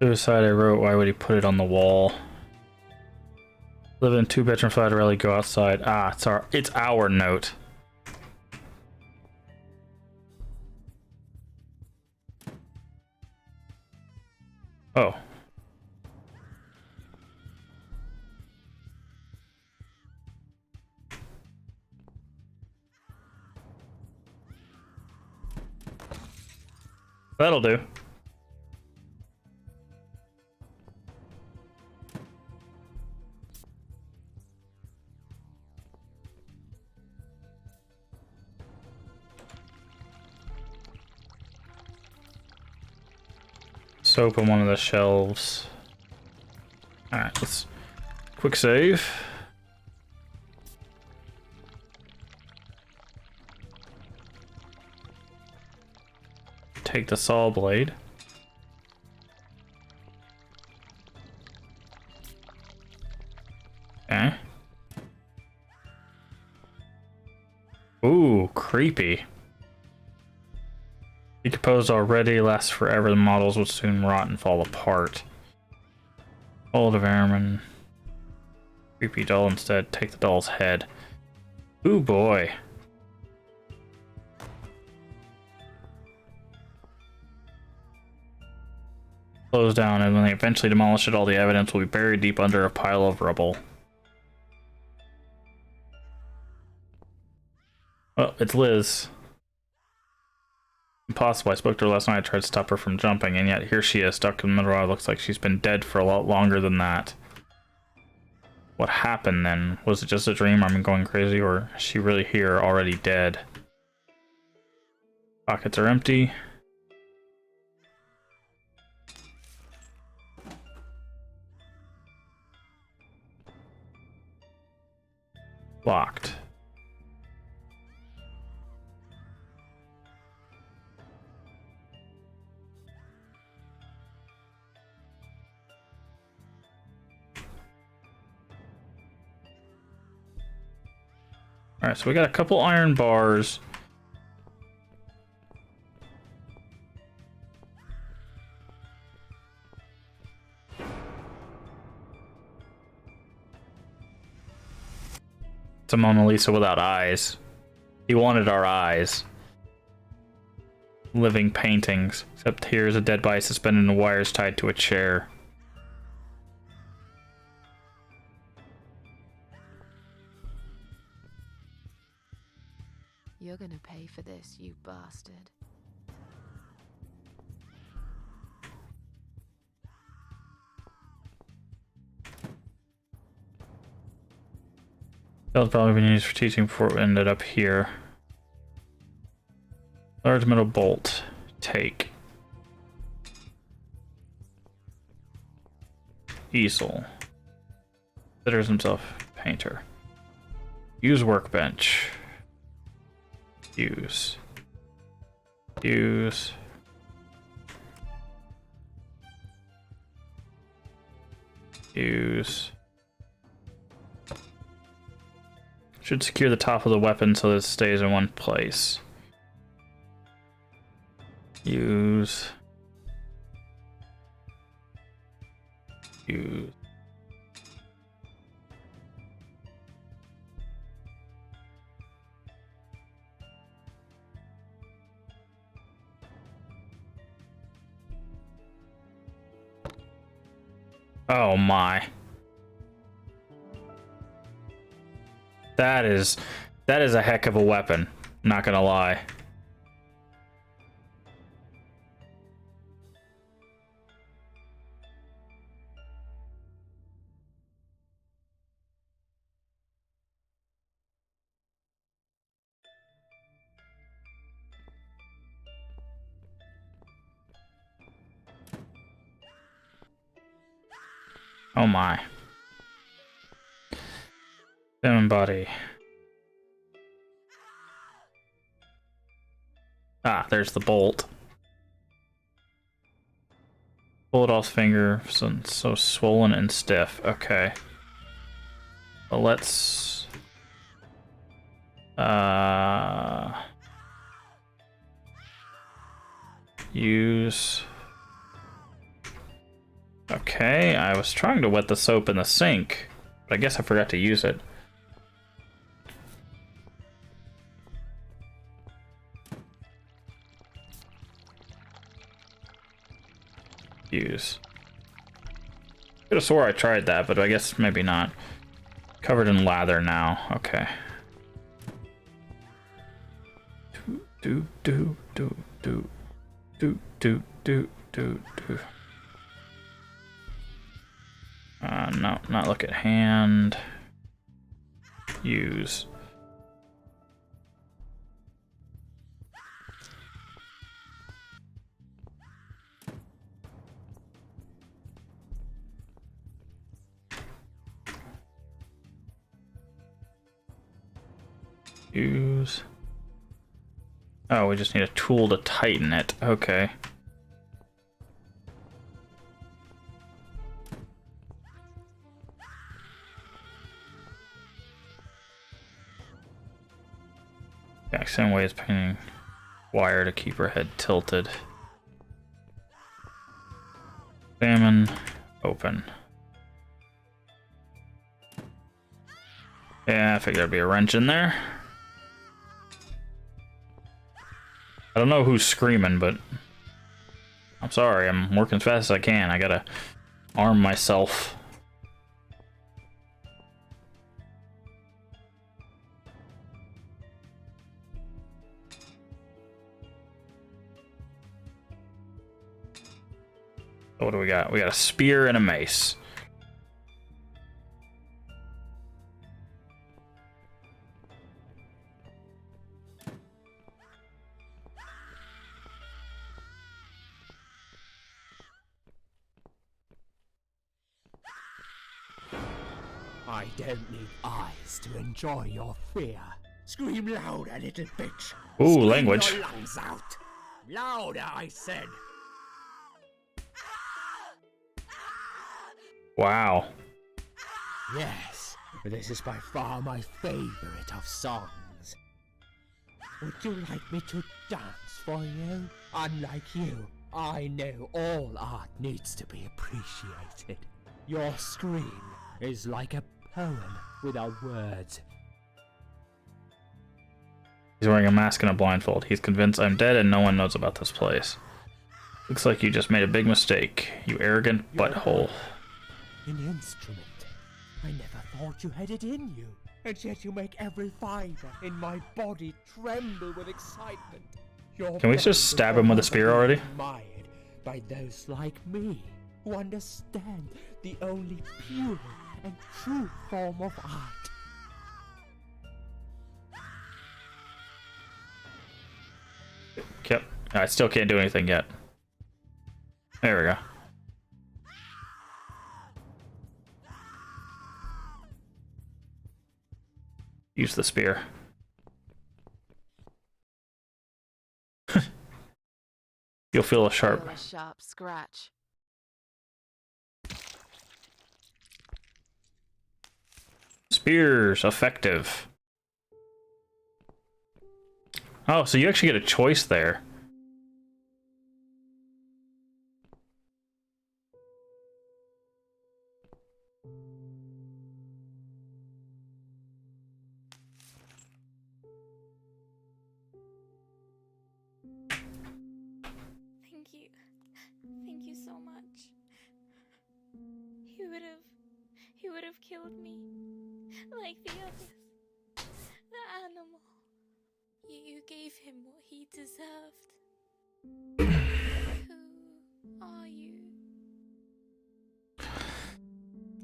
Suicide, I wrote, why would he put it on the wall? Live in a 2-bedroom flat, rarely go outside. Ah, it's our note. Oh. That'll do. Soap on one of the shelves. Alright, let's quick save. Take the saw blade. Okay. Ooh, creepy. Decomposed already, lasts forever. The models will soon rot and fall apart. Old of airman. Creepy doll instead. Take the doll's head. Ooh boy. Close down, and when they eventually demolish it, all the evidence will be buried deep under a pile of rubble. Oh, it's Liz. Impossible. I spoke to her last night. I tried to stop her from jumping, and yet here she is, stuck in the middle. It looks like she's been dead for a lot longer than that. What happened then? Was it just a dream? I'm going crazy, or is she really here, already dead? Pockets are empty. Locked. Alright, so we got a couple iron bars. It's a Mona Lisa without eyes. He wanted our eyes. Living paintings. Except here's a dead body suspended in wires tied to a chair. You're gonna pay for this, you bastard. That was probably been used for teaching before it ended up here. Large metal bolt. Take. Easel. Considers himself painter. Use workbench. Use. Use. Use. Should secure the top of the weapon so that it stays in one place. Use. Use. Oh my. That is a heck of a weapon, not gonna lie. Oh my. Human body. Ah, there's the bolt. Pull it off finger, so swollen and stiff. Okay. Well, let's... use... Okay, I was trying to wet the soap in the sink, but I guess I forgot to use it. Use. Could have swore I tried that, but I guess maybe not. Covered in lather now. Okay. Do do do do do do do do do. No, not look at hand. Use. Use. Oh, we just need a tool to tighten it. Okay. Yeah, same way as painting wire to keep her head tilted. Examine. Open. Yeah, I figured there'd be a wrench in there. I don't know who's screaming, but I'm sorry, I'm working as fast as I can. I gotta arm myself. What do we got? We got a spear and a mace. I don't need eyes to enjoy your fear. Scream louder, little bitch. Ooh, Scream language. your lungs out. Louder, I said. Wow. Yes, this is by far my favorite of songs. Would you like me to dance for you? Unlike you, I know all art needs to be appreciated. Your scream is like a poem without words. He's wearing a mask and a blindfold. He's convinced I'm dead and no one knows about this place. Looks like you just made a big mistake, you arrogant butthole. An instrument. I never thought you had it in you. And yet you make every fiber in my body tremble with excitement. Your Can we just stab him with a spear already? Admired by those like me who understand the only pure and true form of art. Yep. I still can't do anything yet. There we go. Use the spear. You'll feel a sharp. Feel a sharp scratch. Spears effective. Oh, so you actually get a choice there. Thank you. Thank you so much. He would have killed me. Like the others. The animal. You gave him what he deserved. Who are you?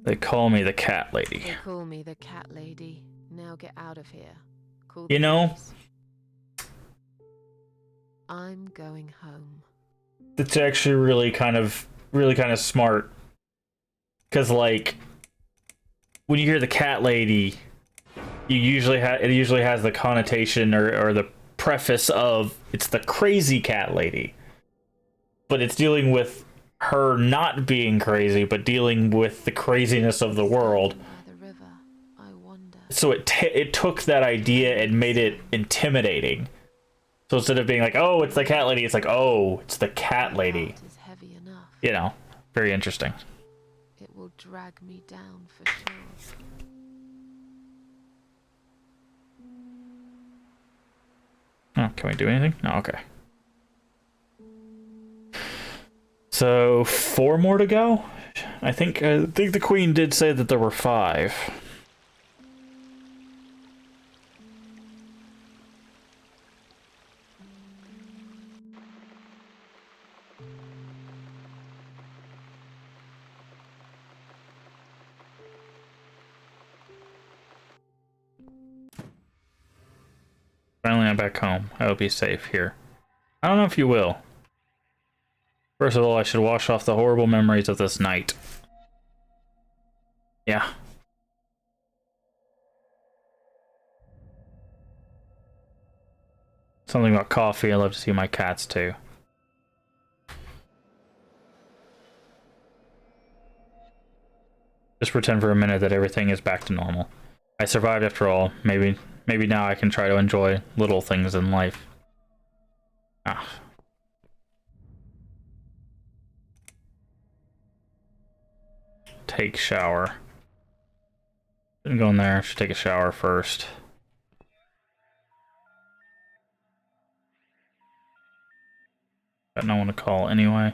They call me the cat lady. They call me the cat lady. Now get out of here. Call You the know, police. I'm going home. it's actually really kind of smart. Cause like, when you hear the cat lady, it usually has the connotation or the preface of it's the crazy cat lady. But it's dealing with her not being crazy, but dealing with the craziness of the world. By the river, I wonder. So it took that idea and made it intimidating. So instead of being like, oh, it's the cat lady, it's like, oh, it's the cat lady. Heart is heavy enough. You know, very interesting. It will drag me down for sure. Oh, can we do anything? No, okay. So 4 more to go. I think the queen did say that there were 5. Finally, I'm back home. I will be safe here. I don't know if you will. First of all, I should wash off the horrible memories of this night. Yeah. Something about coffee. I love to see my cats too. Just pretend for a minute that everything is back to normal. I survived after all. Maybe now I can try to enjoy little things in life. Ah. Take shower. Didn't go in there. I should take a shower first. Got no one to call anyway.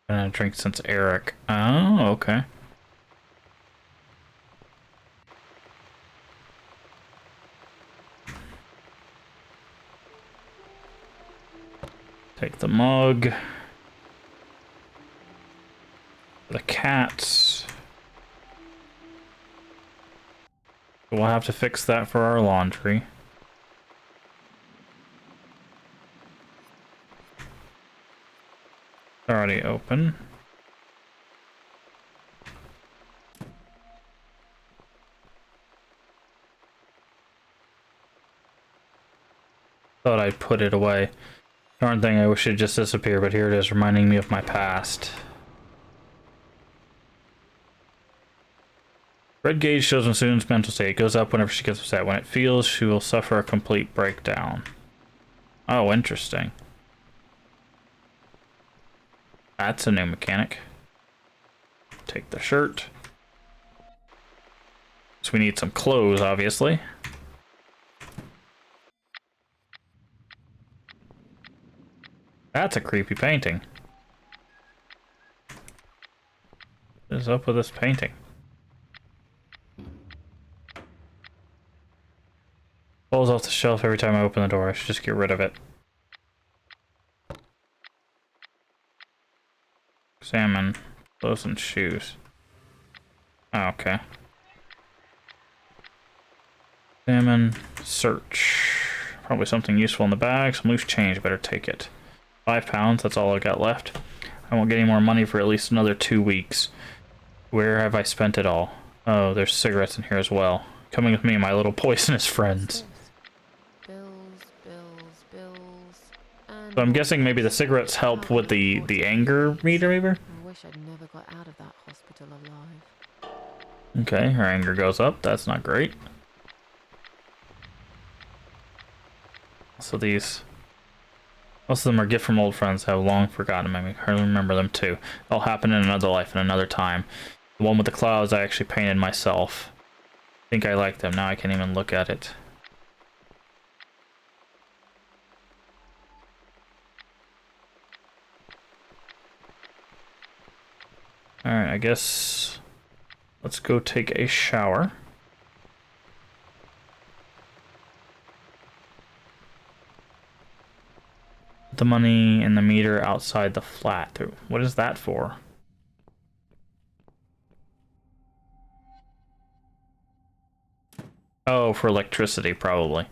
Gonna drink since Eric. Oh, okay. Take the mug. The cats. We'll have to fix that for our laundry. Already open. Thought I'd put it away. Darn thing, I wish it'd just disappear, but here it is, reminding me of my past. Red gauge shows when Susan's mental state. It goes up whenever she gets upset. When it feels, she will suffer a complete breakdown. Oh, interesting. That's a new mechanic. Take the shirt. So we need some clothes, obviously. That's a creepy painting. What is up with this painting? Falls off the shelf every time I open the door. I should just get rid of it. Examine clothes and shoes. Oh, okay. Examine. Search. Probably something useful in the bag. Some loose change. Better take it. £5. That's all I got left. I won't get any more money for at least another 2 weeks. Where have I spent it all? Oh, there's cigarettes in here as well. Coming with me, my little poisonous friends. So I'm guessing maybe the cigarettes help with the anger meter, maybe? I wish I'd never got out of that hospital alive. Okay, her anger goes up. That's not great. So these... Most of them are gifts from old friends I have long forgotten. I hardly remember them too. It'll happen in another life, in another time. The one with the clouds I actually painted myself. I think I like them. Now I can't even look at it. Alright, I guess... Let's go take a shower. Put the money in the meter outside the flat. What is that for? Oh, for electricity, probably.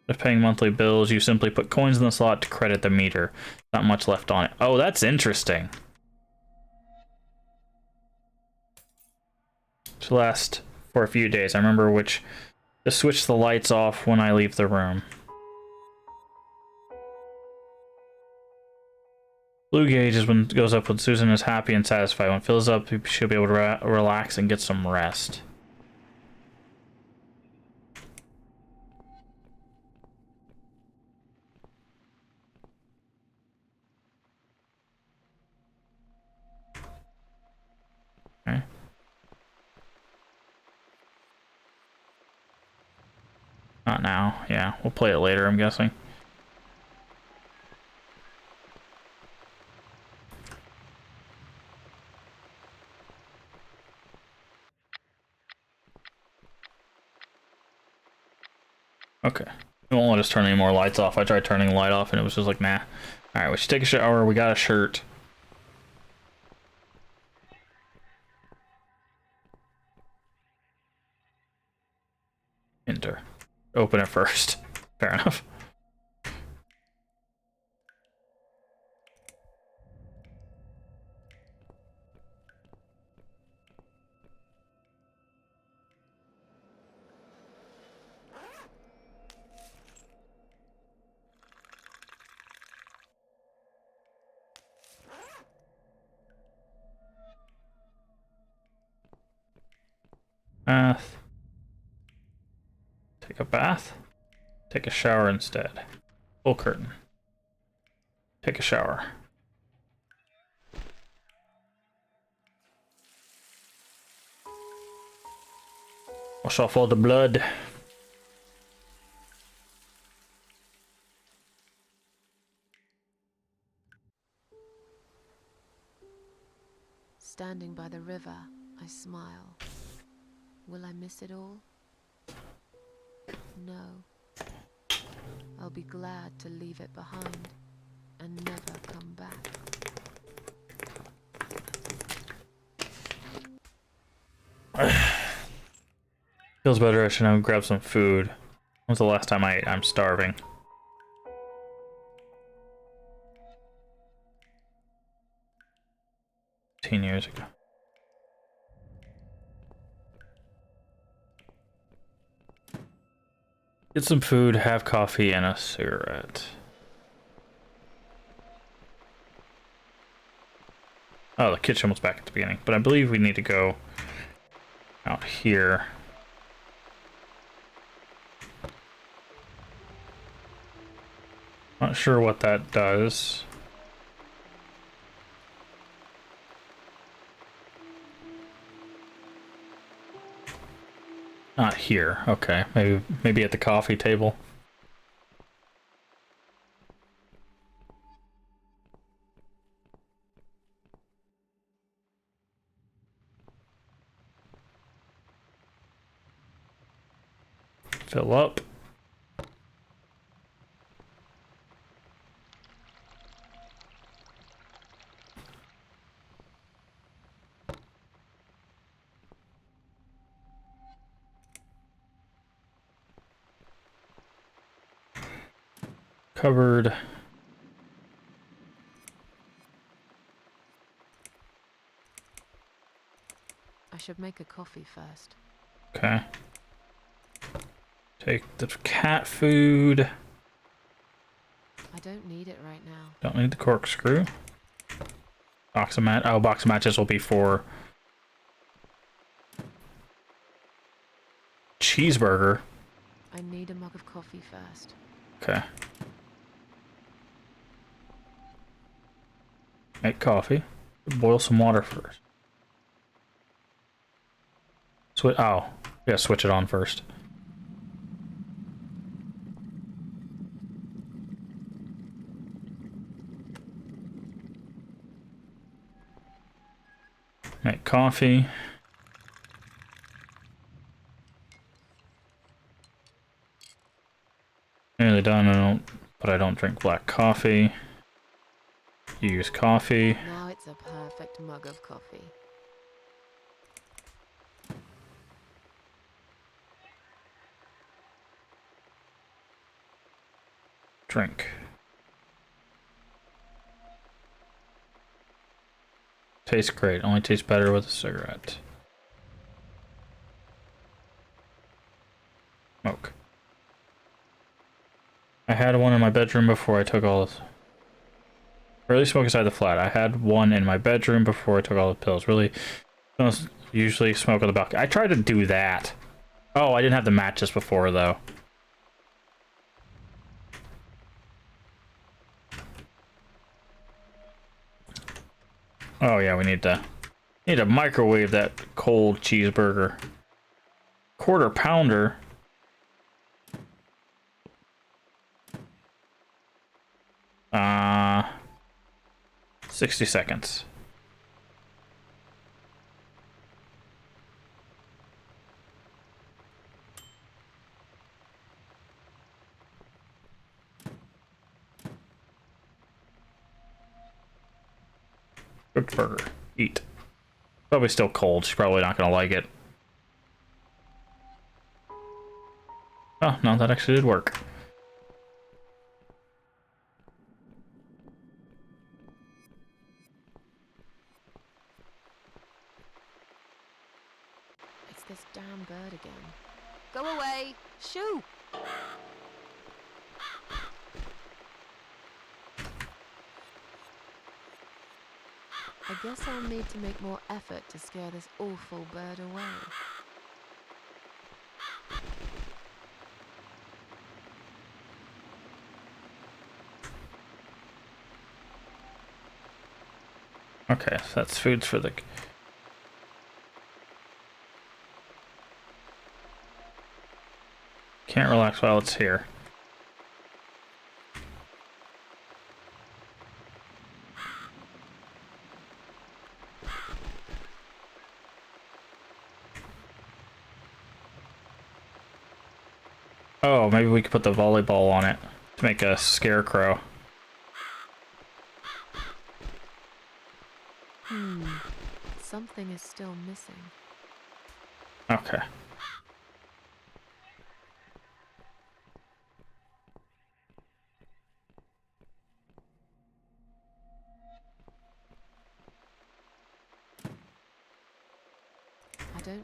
If paying monthly bills, you simply put coins in the slot to credit the meter. Not much left on it. Oh, that's interesting. To last for a few days. I remember which to switch the lights off when I leave the room. Blue gauge is when it goes up when Susan is happy and satisfied. When it fills up, she'll be able to relax and get some rest. Okay. Not now. Yeah, we'll play it later, I'm guessing. Okay. It won't let us turn any more lights off. I tried turning the light off and it was just like, nah. Alright, we should take a shower. We got a shirt. Enter. Open it first. Fair enough. Bath. Take a bath. Take a shower instead. Full curtain. Take a shower. Wash off all the blood. Standing by the river, I smile. Will I miss it all? No. I'll be glad to leave it behind and never come back. Feels better. I should now grab some food. When's the last time I'm starving? 15 years ago. Get some food, have coffee, and a cigarette. Oh, the kitchen was back at the beginning, but I believe we need to go out here. Not sure what that does. Not here. Okay, maybe at the coffee table. Fill up. Covered. I should make a coffee first. Okay. Take the cat food. I don't need it right now. Don't need the corkscrew. Box of matches will be for cheeseburger. I need a mug of coffee first. Okay. Make coffee. Boil some water first. Switch it on first. Make coffee. Nearly done. But I don't drink black coffee. Use coffee. Now it's a perfect mug of coffee. Drink. Tastes great. Only tastes better with a cigarette. Smoke. I had one in my bedroom before I took all this. Rarely smoke inside the flat. I had one in my bedroom before I took all the pills. Really, don't usually smoke on the balcony. I tried to do that. Oh, I didn't have the matches before though. Oh yeah, we need to microwave that cold cheeseburger. Quarter pounder. 60 seconds. Cooked burger. Eat. Probably still cold. She's probably not gonna like it. Oh, no, that actually did work. It's this damn bird again. Go away! Shoo! I guess I'll need to make more effort to scare this awful bird away. Okay, so that's foods for the... Can't relax while it's here. Oh, maybe we could put the volleyball on it to make a scarecrow. Something is still missing. Okay.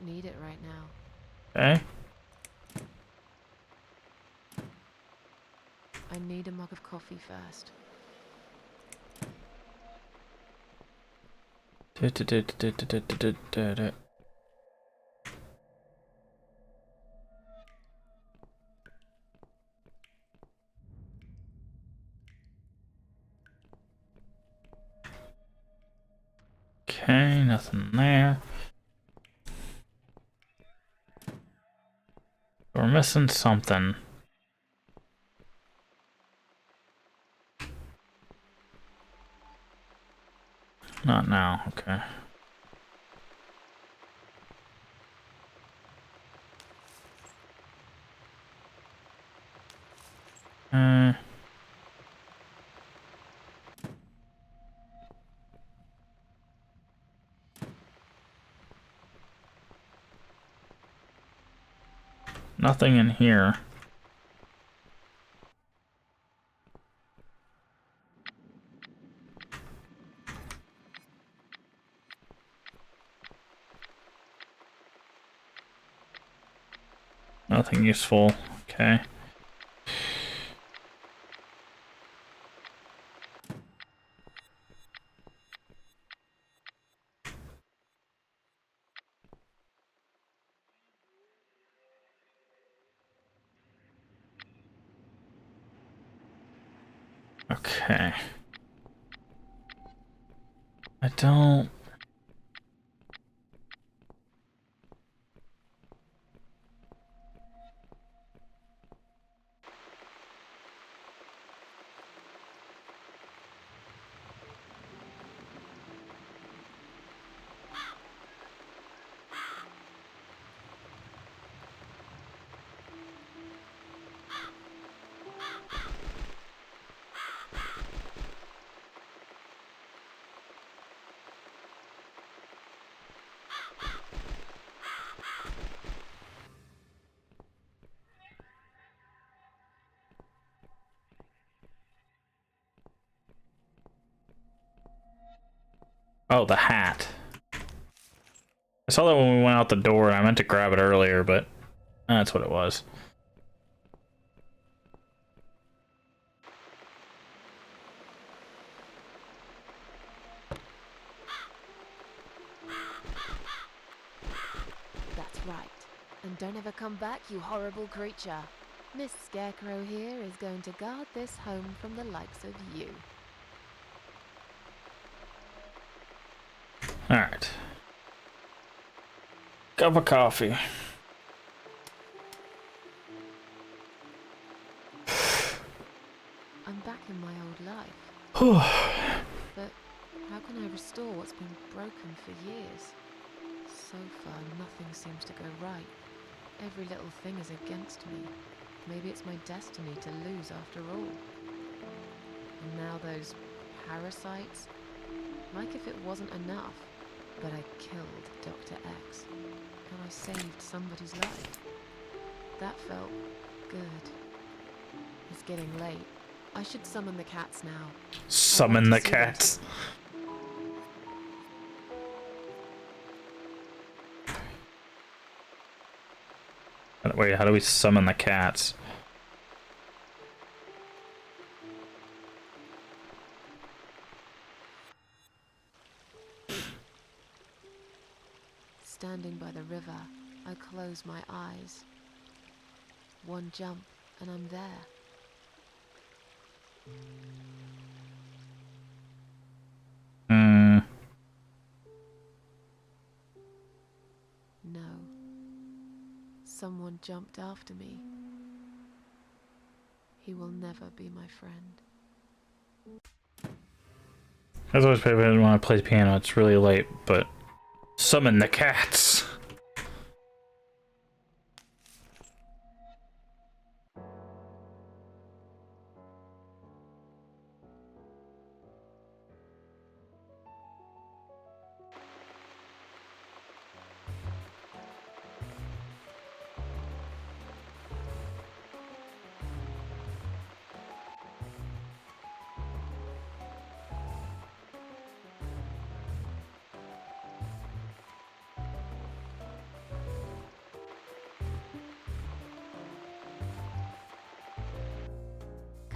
don't need it right now. Okay. I need a mug of coffee first. Okay, nothing there. We're missing something. Not now, okay. Nothing in here. Nothing useful. Okay. Okay. I don't... Oh, the hat. I saw that when we went out the door, and I meant to grab it earlier, but that's what it was. That's right. And don't ever come back, you horrible creature. Miss Scarecrow here is going to guard this home from the likes of you. Alright. Cup of coffee. I'm back in my old life. But how can I restore what's been broken for years? So far, nothing seems to go right. Every little thing is against me. Maybe it's my destiny to lose after all. And now those parasites? Like if it wasn't enough. But I killed Dr. X. And I saved somebody's life. That felt good. It's getting late. I should summon the cats now. Summon the cats. Wait, how do we summon the cats? Standing by the river, I close my eyes. One jump, and I'm there. No. Someone jumped after me. He will never be my friend. As always, when I play the piano, it's really late, but summon the cats.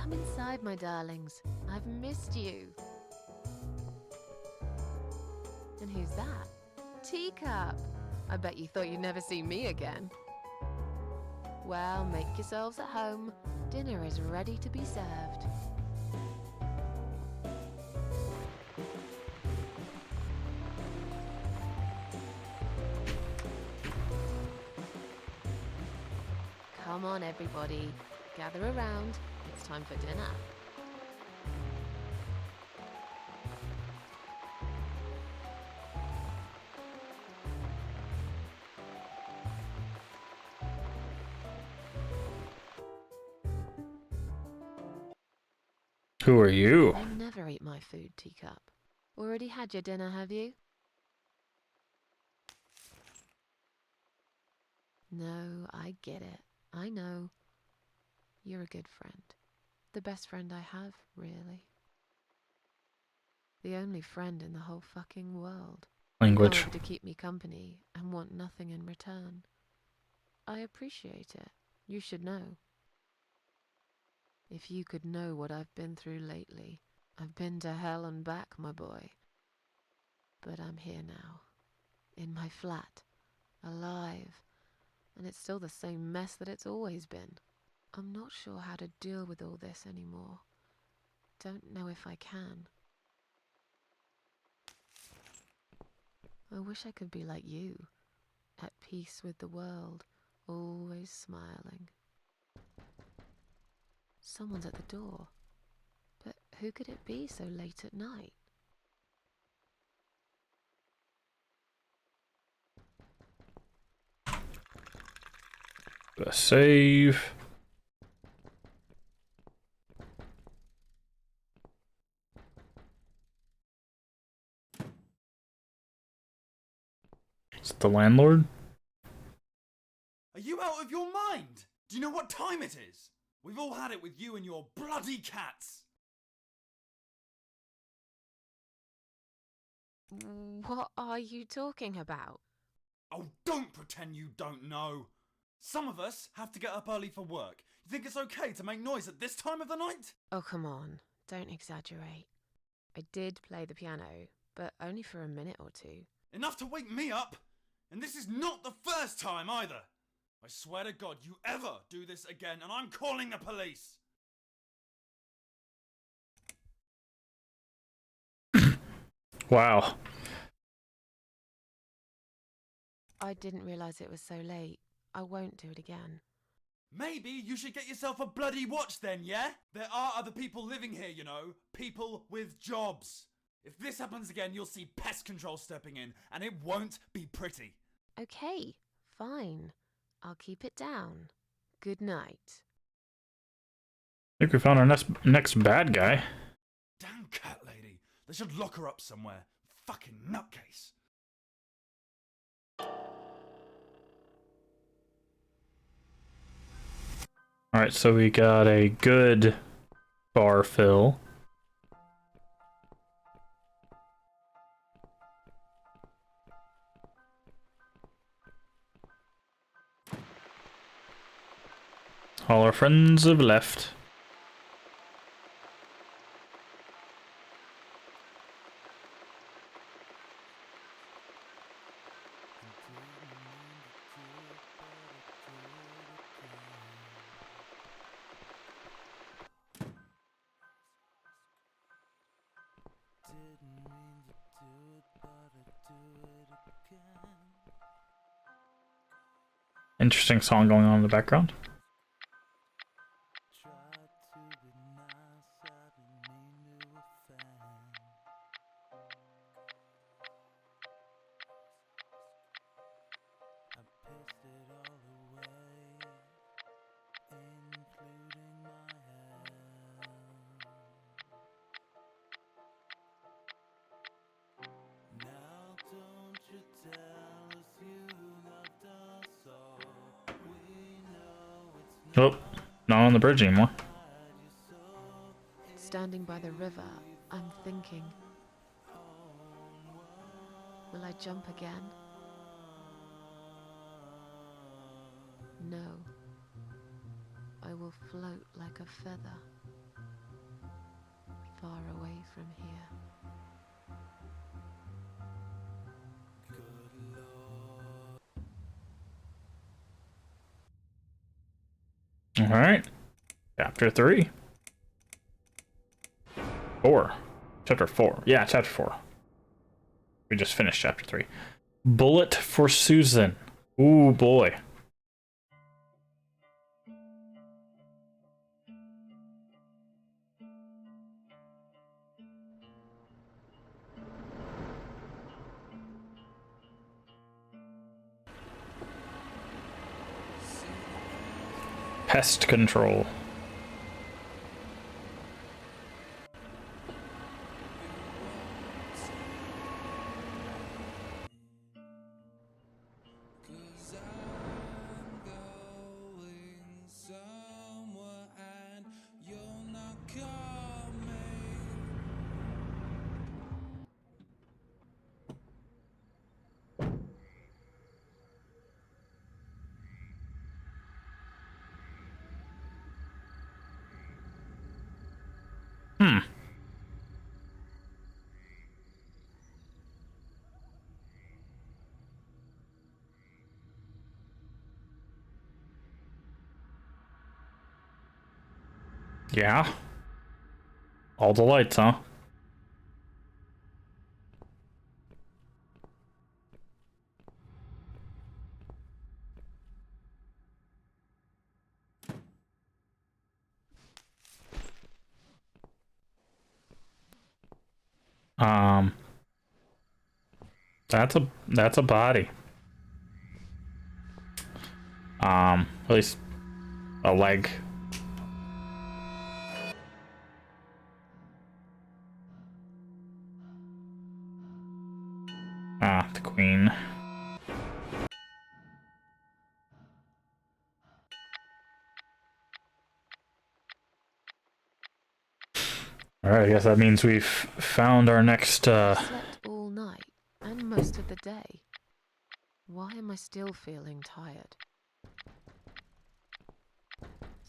Come inside, my darlings. I've missed you. And who's that? Teacup. I bet you thought you'd never see me again. Well, make yourselves at home. Dinner is ready to be served. Come on, everybody. Gather around. It's time for dinner. Who are you? You never eat my food, Teacup. Already had your dinner, have you? No, I get it. I know. You're a good friend. The best friend I have, really. The only friend in the whole fucking world. Language. You come over to keep me company and want nothing in return. I appreciate it. You should know. If you could know what I've been through lately. I've been to hell and back, my boy. But I'm here now. In my flat. Alive. And it's still the same mess that it's always been. I'm not sure how to deal with all this anymore. Don't know if I can. I wish I could be like you. At peace with the world. Always smiling. Someone's at the door. But who could it be so late at night? Save. Is it the landlord? Are you out of your mind? Do you know what time it is? We've all had it with you and your bloody cats. What are you talking about? Oh, don't pretend you don't know. Some of us have to get up early for work. You think it's okay to make noise at this time of the night? Oh, come on. Don't exaggerate. I did play the piano, but only for a minute or two. Enough to wake me up! And this is not the first time either! I swear to God, you ever do this again and I'm calling the police! Wow. I didn't realise it was so late. I won't do it again. Maybe you should get yourself a bloody watch then, yeah? There are other people living here, you know. People with jobs. If this happens again, you'll see pest control stepping in, and it won't be pretty. Okay, fine. I'll keep it down. Good night. I think we found our next bad guy. Damn cat lady. They should lock her up somewhere. Fucking nutcase. Alright, so we got a good bar fill. All our friends have left. Interesting song going on in the background. Oh, not on the bridge anymore. Standing by the river, I'm thinking. Will I jump again? No. I will float like a feather. far away from here. All right. Chapter 3. 4. Chapter 4. Yeah, chapter 4. We just finished chapter 3. Bullet for Susan. Ooh, boy. Pest control. Yeah. All the lights, huh? That's a body. At least a leg. Ah, the queen. Alright, I guess that means we've found our next, I slept all night, and most of the day. Why am I still feeling tired?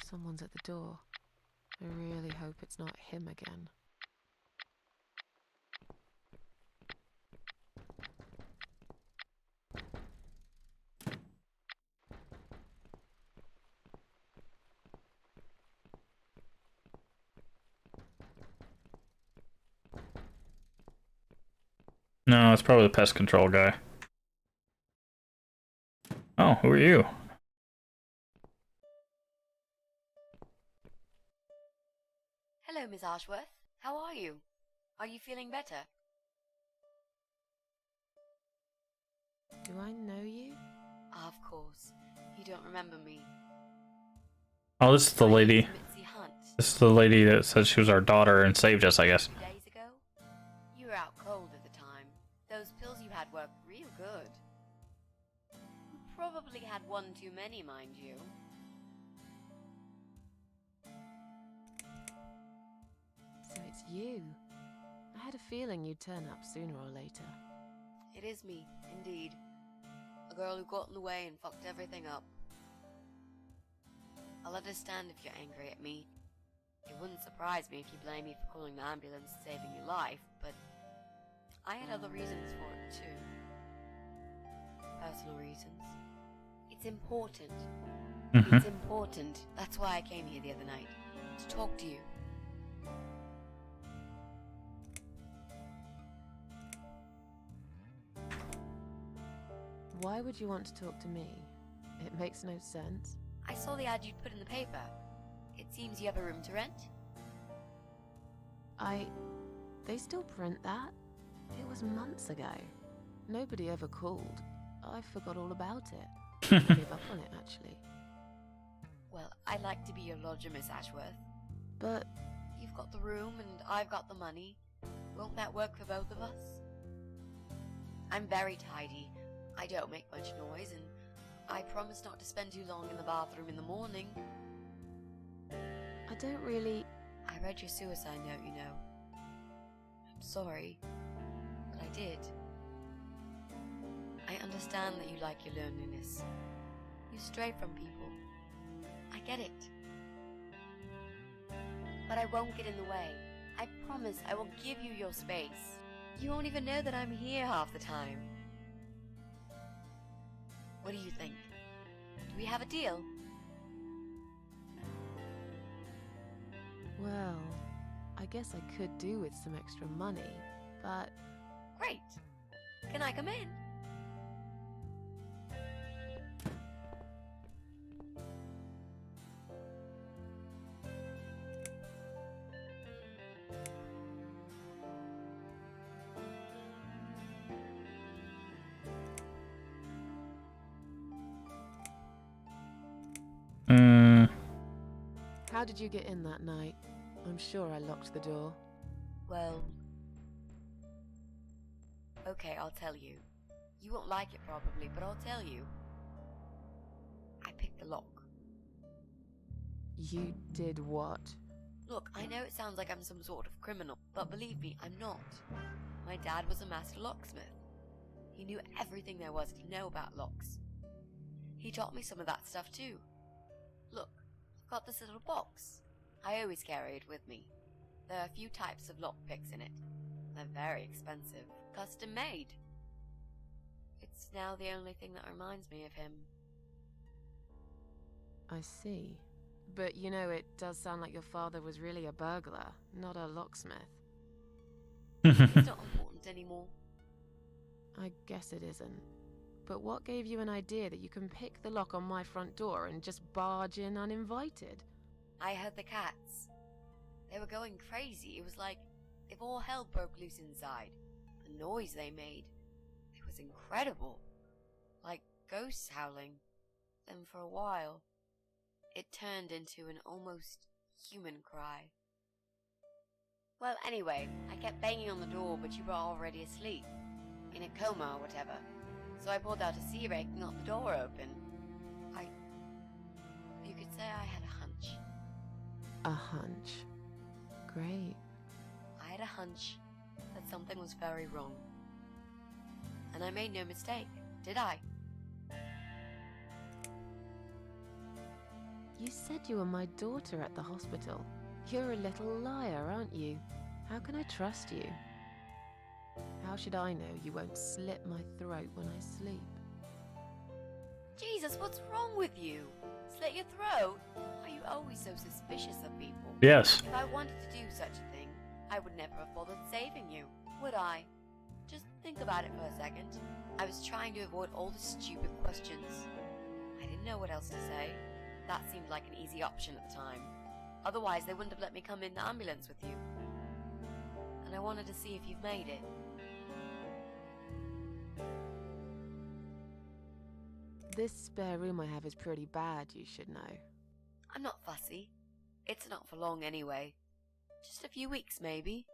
Someone's at the door. I really hope it's not him again. No, it's probably the pest control guy. Oh, who are you? Hello, Miss Ashworth. How are you? Are you feeling better? Do I know you? Of course. You don't remember me. Oh, this is the lady. This is the lady that said she was our daughter and saved us, I guess. 2 days ago? You were out cold at the time. Those pills you had worked real good. You probably had one too many, mind you. So it's you. I had a feeling you'd turn up sooner or later. It is me, indeed. A girl who got in the way and fucked everything up. I'll understand if you're angry at me. It wouldn't surprise me if you blame me for calling the ambulance and saving your life, but I had other reasons for it too. Personal reasons. It's important. It's important. That's why I came here the other night. To talk to you. Why would you want to talk to me? It makes no sense. I saw the ad you'd put in the paper. It seems you have a room to rent. They still print that? It was months ago. Nobody ever called. I forgot all about it. I gave up on it, actually. Well, I'd like to be your lodger, Miss Ashworth. But you've got the room and I've got the money. Won't that work for both of us? I'm very tidy. I don't make much noise, and I promise not to spend too long in the bathroom in the morning. I don't really... I read your suicide note, you know. I'm sorry, but I did. I understand that you like your loneliness. You stray from people. I get it. But I won't get in the way. I promise I will give you your space. You won't even know that I'm here half the time. What do you think? Do we have a deal? Well, I guess I could do with some extra money, but... Great. Can I come in? How did you get in that night? I'm sure I locked the door. Well... Okay, I'll tell you. You won't like it probably, but I'll tell you. I picked the lock. You did what? Look, I know it sounds like I'm some sort of criminal, but believe me, I'm not. My dad was a master locksmith. He knew everything there was to know about locks. He taught me some of that stuff too. Look, I've got this little box. I always carry it with me. There are a few types of lockpicks in it. They're very expensive, custom made. It's now the only thing that reminds me of him. I see. But you know, it does sound like your father was really a burglar, not a locksmith. It's not important anymore. I guess it isn't. But what gave you an idea that you can pick the lock on my front door and just barge in uninvited? I heard the cats. They were going crazy. It was like if all hell broke loose inside. The noise they made. It was incredible. Like ghosts howling. Then for a while, it turned into an almost human cry. Well, anyway, I kept banging on the door, but you were already asleep. In a coma or whatever. So I pulled out a sea rake and got the door open. You could say I had a hunch. A hunch. Great. I had a hunch that something was very wrong. And I made no mistake, did I? You said you were my daughter at the hospital. You're a little liar, aren't you? How can I trust you? How should I know you won't slit my throat when I sleep? Jesus, what's wrong with you? Slit your throat? Are you always so suspicious of people? Yes. If I wanted to do such a thing, I would never have bothered saving you, would I? Just think about it for a second. I was trying to avoid all the stupid questions. I didn't know what else to say. That seemed like an easy option at the time. Otherwise, they wouldn't have let me come in the ambulance with you. And I wanted to see if you've made it. This spare room I have is pretty bad, you should know. I'm not fussy. It's not for long anyway. Just a few weeks, maybe.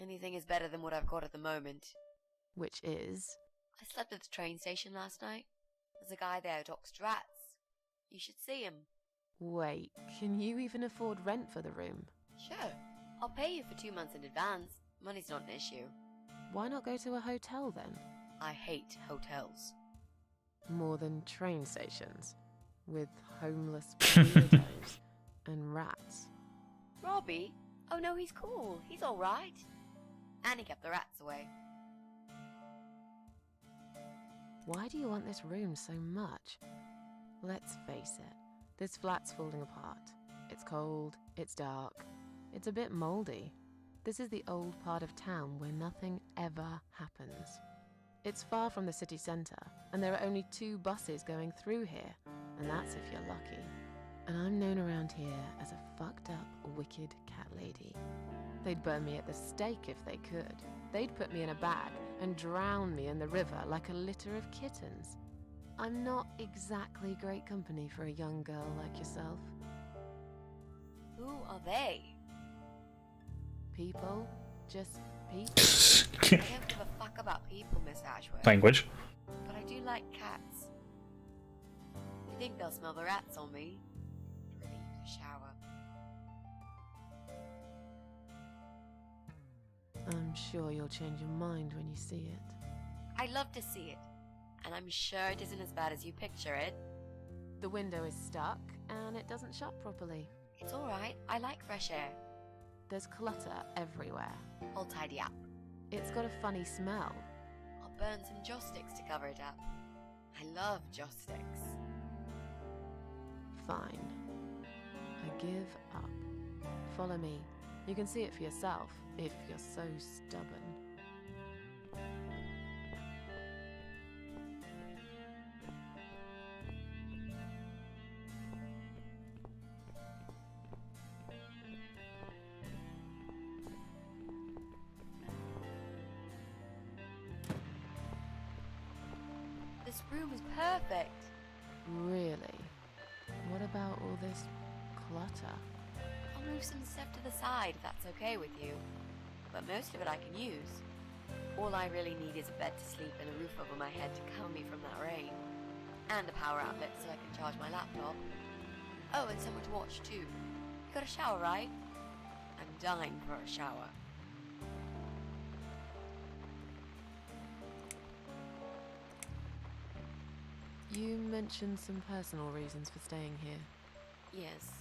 Anything is better than what I've got at the moment. Which is? I slept at the train station last night. There's a guy there who talks to rats. You should see him. Wait, can you even afford rent for the room? Sure. I'll pay you for 2 months in advance. Money's not an issue. Why not go to a hotel then? I hate hotels. More than train stations. With homeless weirdos and rats. Robbie? Oh no, he's cool. He's alright. And he kept the rats away. Why do you want this room so much? Let's face it, this flat's falling apart. It's cold, it's dark, it's a bit moldy. This is the old part of town where nothing ever happens. It's far from the city centre, and there are only 2 buses going through here, and that's if you're lucky. And I'm known around here as a fucked up, wicked cat lady. They'd burn me at the stake if they could. They'd put me in a bag and drown me in the river like a litter of kittens. I'm not exactly great company for a young girl like yourself. Who are they? People. Just people. I don't give a fuck about people, Miss Ashworth. Language. But I do like cats. You think they'll smell the rats on me? Really need a shower. I'm sure you'll change your mind when you see it. I'd love to see it. And I'm sure it isn't as bad as you picture it. The window is stuck, and it doesn't shut properly. It's alright. I like fresh air. There's clutter everywhere. I'll tidy up. It's got a funny smell. I'll burn some joss sticks to cover it up. I love joss sticks. Fine. I give up. Follow me. You can see it for yourself, if you're so stubborn. This room is perfect. Really? What about all this clutter? I'll move some stuff to the side if that's okay with you. But most of it I can use. All I really need is a bed to sleep and a roof over my head to cover me from that rain. And a power outlet so I can charge my laptop. Oh, and someone to watch too. You got a shower, right? I'm dying for a shower. You mentioned some personal reasons for staying here. Yes.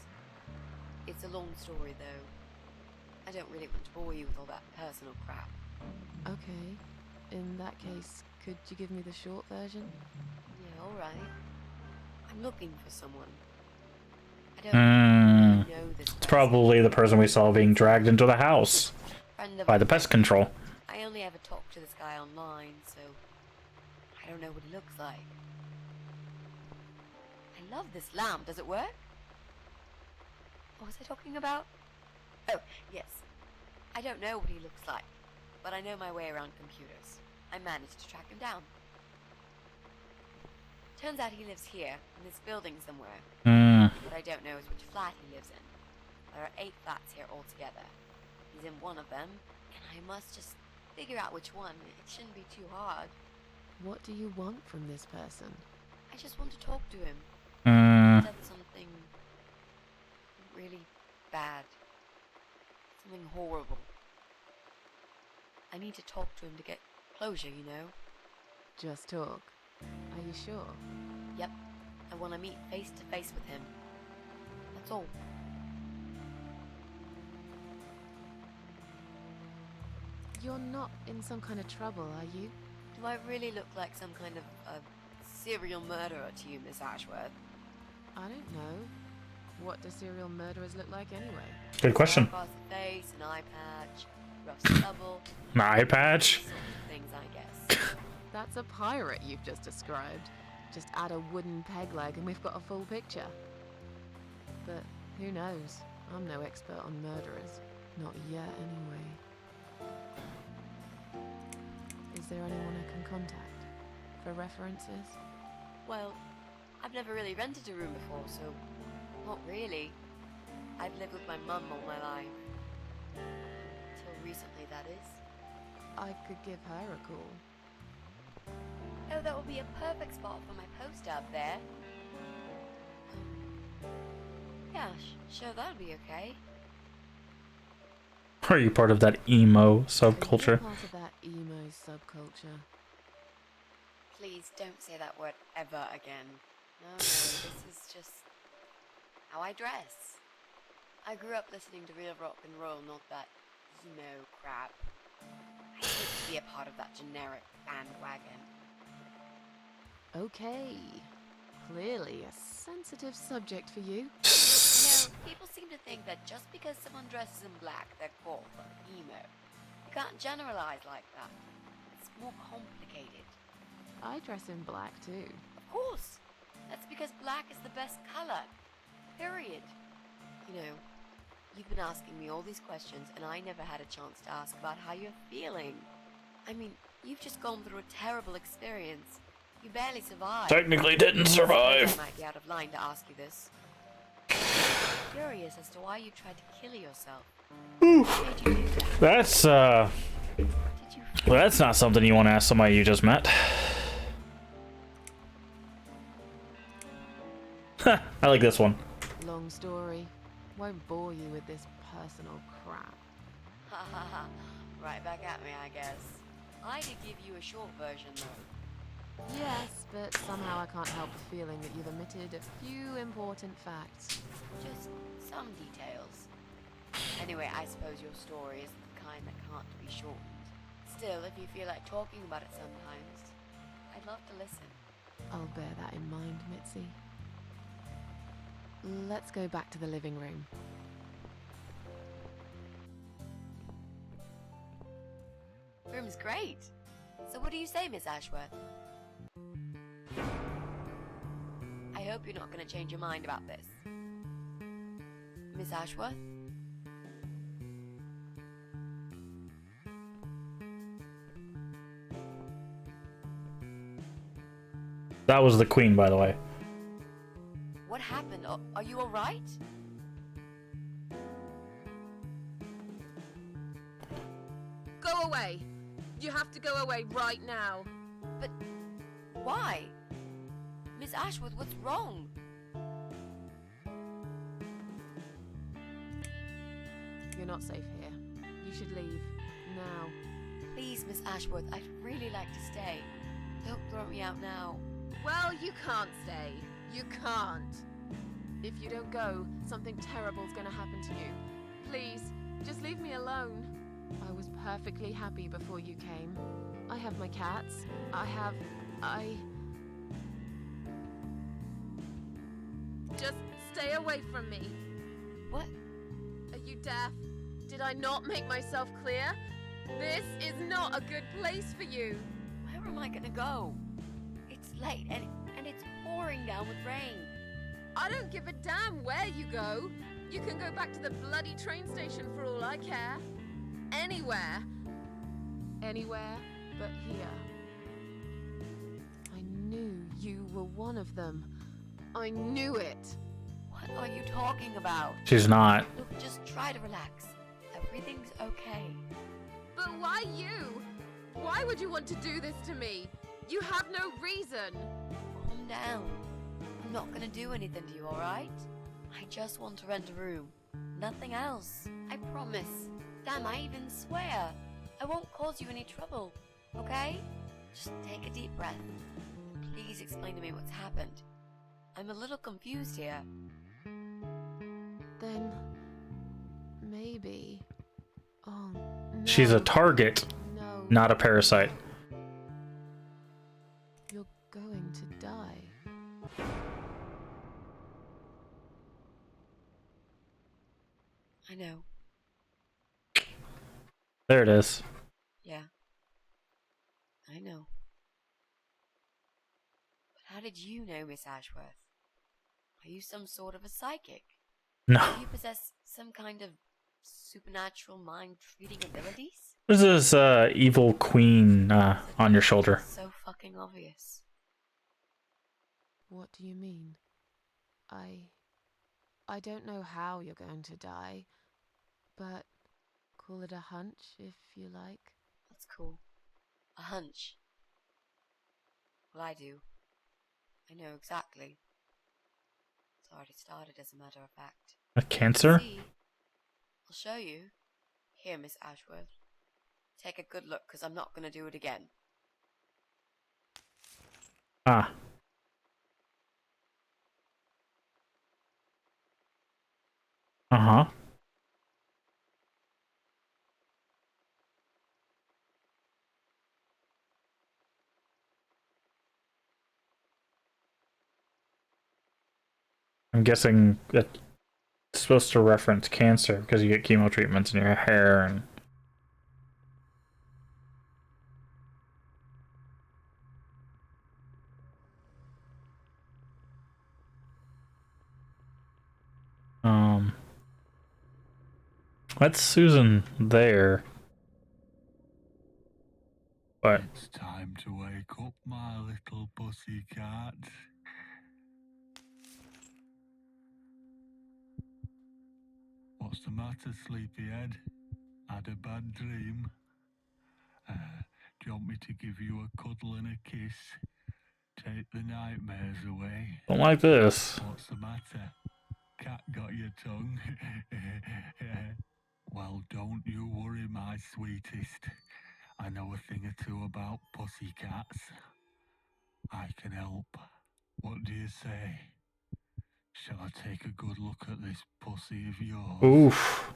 It's a long story though. I don't really want to bore you with all that personal crap. Okay. In that case, could you give me the short version? Yeah, alright. I'm looking for someone. I don't really know this person. It's probably the person we saw being dragged into the house by the pest control. I only ever talked to this guy online, so I don't know what he looks like. I love this lamp. Does it work? What was I talking about? Oh, yes. I don't know what he looks like, but I know my way around computers. I managed to track him down. Turns out he lives here, in this building somewhere. What I don't know is which flat he lives in. There are 8 flats here altogether. He's in one of them, and I must just figure out which one. It shouldn't be too hard. What do you want from this person? I just want to talk to him. He said something really bad. Something horrible. I need to talk to him to get closure, you know? Just talk. Are you sure? Yep. I want to meet face to face with him. That's all. You're not in some kind of trouble, are you? Do I really look like some kind of serial murderer to you, Miss Ashworth? I don't know. What do serial murderers look like anyway? Good question. Across the face, an eye patch, rough stubble. An eye patch? Sort of things, I guess. That's a pirate you've just described. Just add a wooden peg leg and we've got a full picture. But who knows? I'm no expert on murderers. Not yet, anyway. Is there anyone I can contact? For references? Well, I've never really rented a room before, so not really. I've lived with my mum all my life. Till recently, that is. I could give her a call. Oh, that would be a perfect spot for my poster up there. Yeah, sure, that would be okay. Are you part of that emo subculture? Part of that emo subculture. Please don't say that word ever again. No, this is just how I dress. I grew up listening to real rock and roll, not that emo crap. I hate to be a part of that generic bandwagon. Okay. Clearly a sensitive subject for you. You know, people seem to think that just because someone dresses in black, they're goth or emo. You can't generalize like that. It's more complicated. I dress in black too. Of course. That's because black is the best color. Period. You know, you've been asking me all these questions and I never had a chance to ask about how you're feeling. I mean, you've just gone through a terrible experience. You barely survived. Technically didn't survive. I might be out of line to ask you this. I'm curious as to why you tried to kill yourself. Why did you do that? That's not something you want to ask somebody you just met. I like this one. Long story. Won't bore you with this personal crap. Ha ha ha. Right back at me, I guess. I did give you a short version, though. Yes, but somehow I can't help the feeling that you've omitted a few important facts. Just some details. Anyway, I suppose your story is the kind that can't be shortened. Still, if you feel like talking about it sometimes, I'd love to listen. I'll bear that in mind, Mitzi. Let's go back to the living room. Room's great. So what do you say, Miss Ashworth? I hope you're not going to change your mind about this. Miss Ashworth? That was the queen, by the way. What happened? Are you alright? Go away! You have to go away right now. But why? Miss Ashworth, what's wrong? You're not safe here. You should leave. Now. Please, Miss Ashworth, I'd really like to stay. Don't throw me out now. Well, you can't stay. You can't. If you don't go, something terrible's gonna happen to you. Please, just leave me alone. I was perfectly happy before you came. I have my cats. Just stay away from me. What? Are you deaf? Did I not make myself clear? This is not a good place for you. Where am I gonna go? It's late and it's pouring down with rain. I don't give a damn where you go. You can go back to the bloody train station for all I care. Anywhere. Anywhere but here. I knew you were one of them. I knew it. What are you talking about? She's not. Look, just try to relax. Everything's okay. But why you? Why would you want to do this to me? You have no reason. Calm down. I'm not gonna do anything to you, alright? I just want to rent a room. Nothing else. I promise. Damn, I even swear. I won't cause you any trouble, okay? Just take a deep breath. Please explain to me what's happened. I'm a little confused here. Then maybe. Oh, no. She's a target, No. not a parasite. You're going to die. I know. There it is. Yeah. I know. But how did you know, Miss Ashworth? Are you some sort of a psychic? No. Do you possess some kind of supernatural mind-reading abilities? There's this evil queen on your shoulder. So fucking obvious. What do you mean? I don't know how you're going to die, but call it a hunch if you like. That's cool. A hunch. Well, I do. I know exactly. It's already started, as a matter of fact. A cancer? See? I'll show you. Here, Miss Ashworth. Take a good look, because I'm not going to do it again. Ah. Uh-huh. I'm guessing that's supposed to reference cancer because you get chemo treatments in your hair and... That's Susan there. But It's time to wake up, my little pussycat. What's the matter, sleepyhead? Had a bad dream? Do you want me to give you a cuddle and a kiss? Take the nightmares away? don't like this. What's the matter? Cat got your tongue? Well, don't you worry, my sweetest. I know a thing or two about pussycats. I can help. What do you say? Shall I take a good look at this pussy of yours? Oof.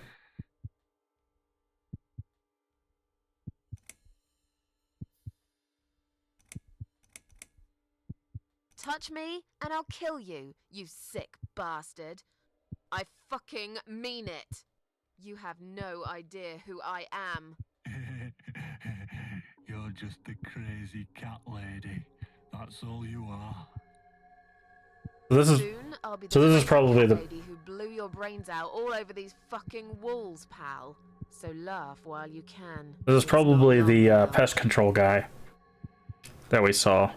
touch me, and I'll kill you, you sick bastard. I fucking mean it. You have no idea who I am. You're just a crazy cat lady. That's all you are. Soon, I'll be the crazy probably cat the lady who blew your brains out all over these fucking walls, pal. So laugh while you can. This is It's probably not the long now. pest control guy that we saw.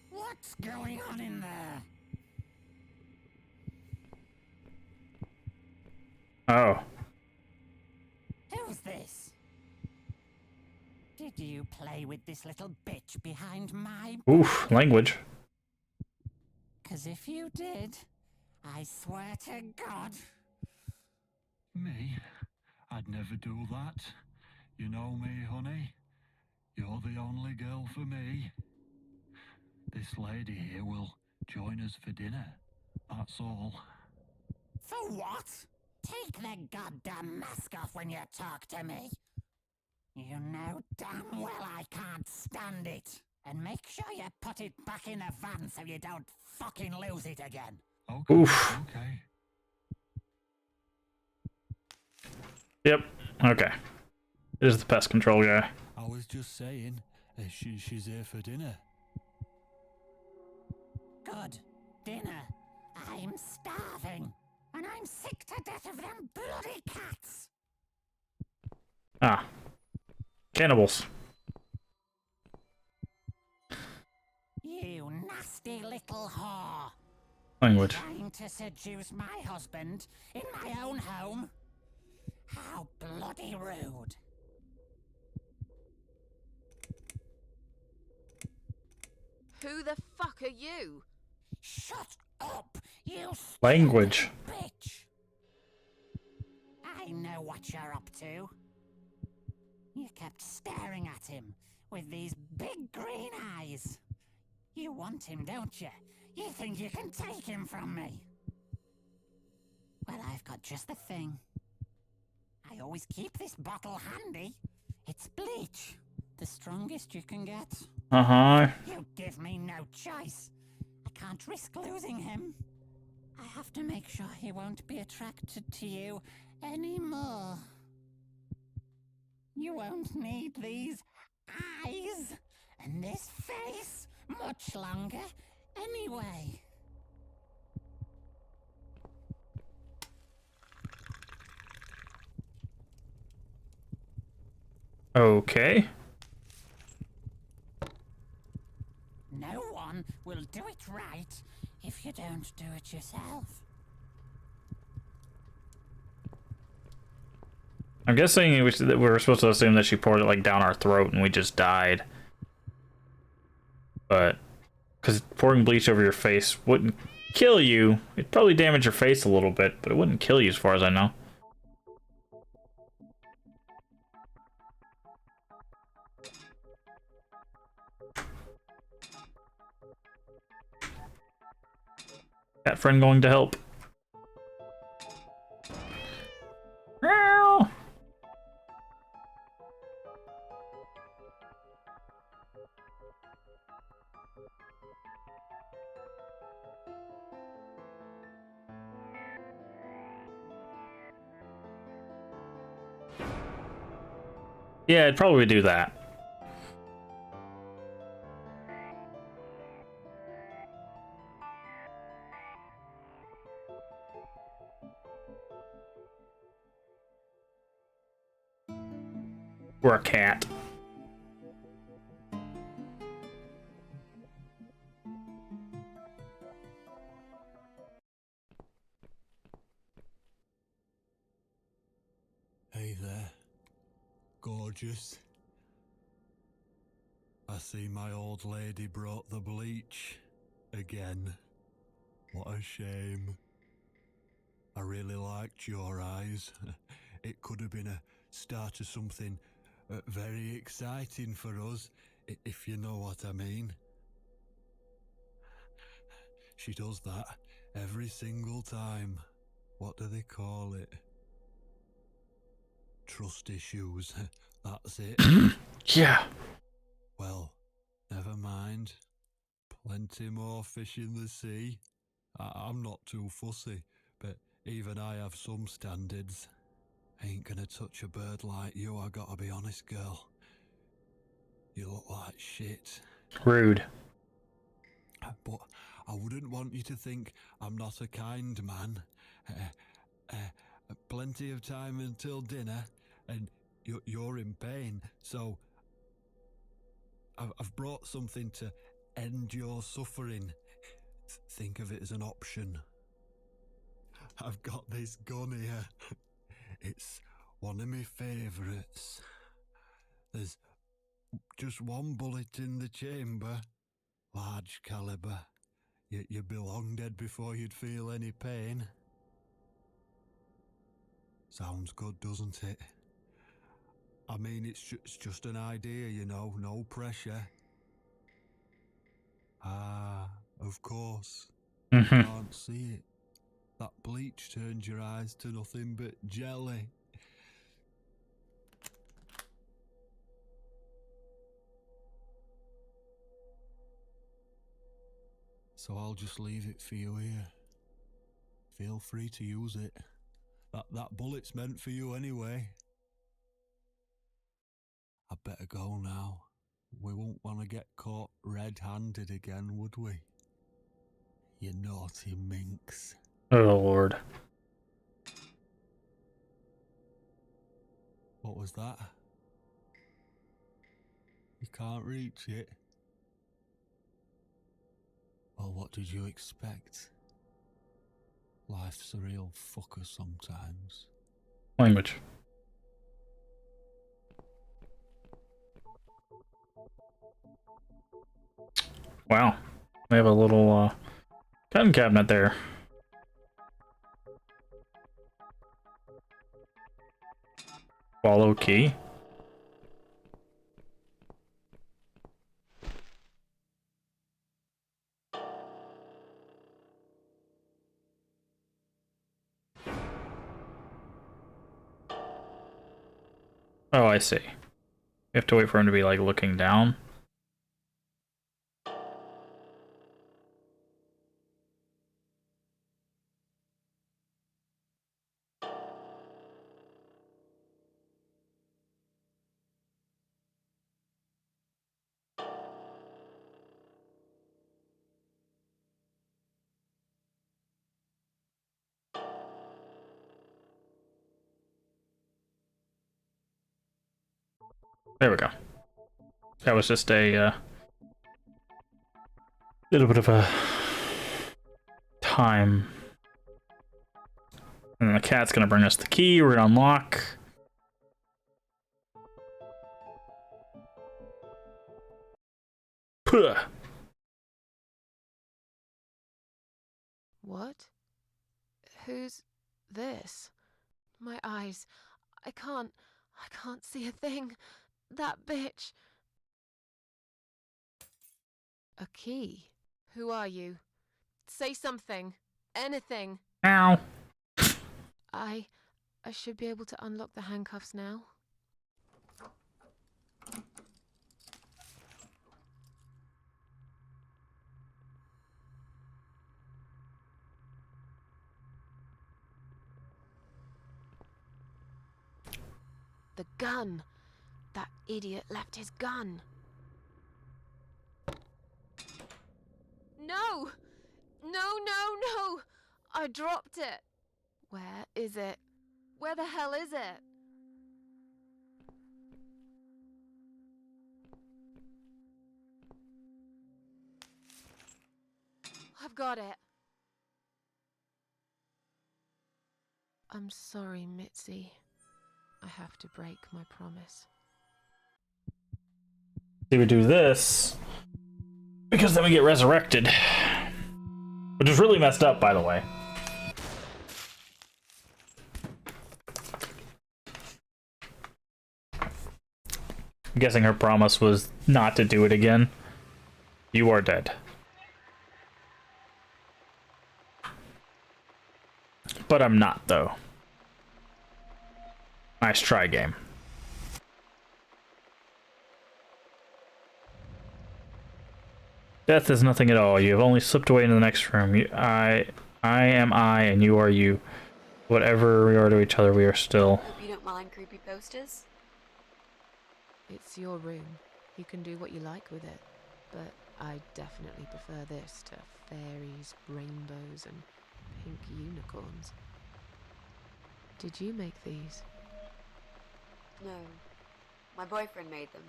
What's going on in there? Oh. Who's this? Did you play with this little bitch behind my back? Oof, language. 'Cause if you did, I swear to God. Me? I'd never do that. You know me, honey. You're the only girl for me. This lady here will join us for dinner. That's all. For what? Take the goddamn mask off when you talk to me. You know damn well I can't stand it. And make sure you put it back in the van so you don't fucking lose it again. Okay, Oof. okay. Yep. Okay. It is the pest control guy. I was just saying, she's here for dinner. Good. Dinner. I'm starving. And I'm sick to death of them bloody cats. Ah. Cannibals. You nasty little whore. Language. Trying to seduce my husband in my own home? How bloody rude. Who the fuck are you? Shut up, you Language. bitch. I know what you're up to. You kept staring at him with these big green eyes. You want him, don't you? You think you can take him from me? Well, I've got just the thing. I always keep this bottle handy. It's bleach. The strongest you can get. Uh-huh. You give me no choice. I can't risk losing him. I have to make sure he won't be attracted to you anymore. You won't need these eyes and this face much longer anyway. Okay. No one will do it right if you don't do it yourself. I'm guessing we were supposed to assume that she poured it like down our throat and we just died. But because pouring bleach over your face wouldn't kill you. It'd probably damage your face a little bit, but it wouldn't kill you as far as I know. Cat friend going to help. Meow. Yeah, I'd probably do that. Or a cat. Hey there, gorgeous. I see my old lady brought the bleach again. What a shame. I really liked your eyes. It could have been a start of something very exciting for us, if you know what I mean. She does that every single time. What do they call it? Trust issues. That's it. Yeah. Well, Never mind. Plenty more fish in the sea. I'm not too fussy, but even I have some standards. Ain't gonna touch a bird like you, I gotta be honest, girl. You look like shit. Rude. But I wouldn't want you to think I'm not a kind man. Plenty of time until dinner, and you're in pain, so I've brought something to end your suffering. Think of it as an option. I've got this gun here. It's one of my favourites. There's just one bullet in the chamber. Large caliber. You'd be long dead before you'd feel any pain. Sounds good, doesn't it? I mean, it's just an idea, you know, no pressure. Ah, of course. You can't see it. That bleach turned your eyes to nothing but jelly. So I'll just leave it for you here. Feel free to use it. That bullet's meant for you anyway. I'd better go now. We won't want to get caught red-handed again, would we? You naughty minx. Oh, Lord. What was that? You can't reach it? Well, what did you expect? Life's a real fucker sometimes. Language. Wow. We have a little gun cabinet there. Follow key. Oh, I see. You have to wait for him to be like looking down. There we go. That was just a little bit of a time. And the cat's gonna bring us the key. We're gonna unlock. Puh. What? Who's this? My eyes. I can't see a thing. That bitch. A key? Who are you? Say something. Anything. Ow. I should be able to unlock the handcuffs now. The gun! That idiot left his gun! No! No! I dropped it! Where is it? Where the hell is it? I've got it. I'm sorry, Mitzi. I have to break my promise. We would do this because then we get resurrected, which is really messed up, by the way. I'm guessing her promise was not to do it again. You are dead. But I'm not, though. Nice try, game. Death is nothing at all. You have only slipped away into the next room. I am I, and you are you. Whatever we are to each other, we are still. Hope you don't mind creepy posters. It's your room. You can do what you like with it. But I definitely prefer this to fairies, rainbows, and pink unicorns. Did you make these? No. My boyfriend made them.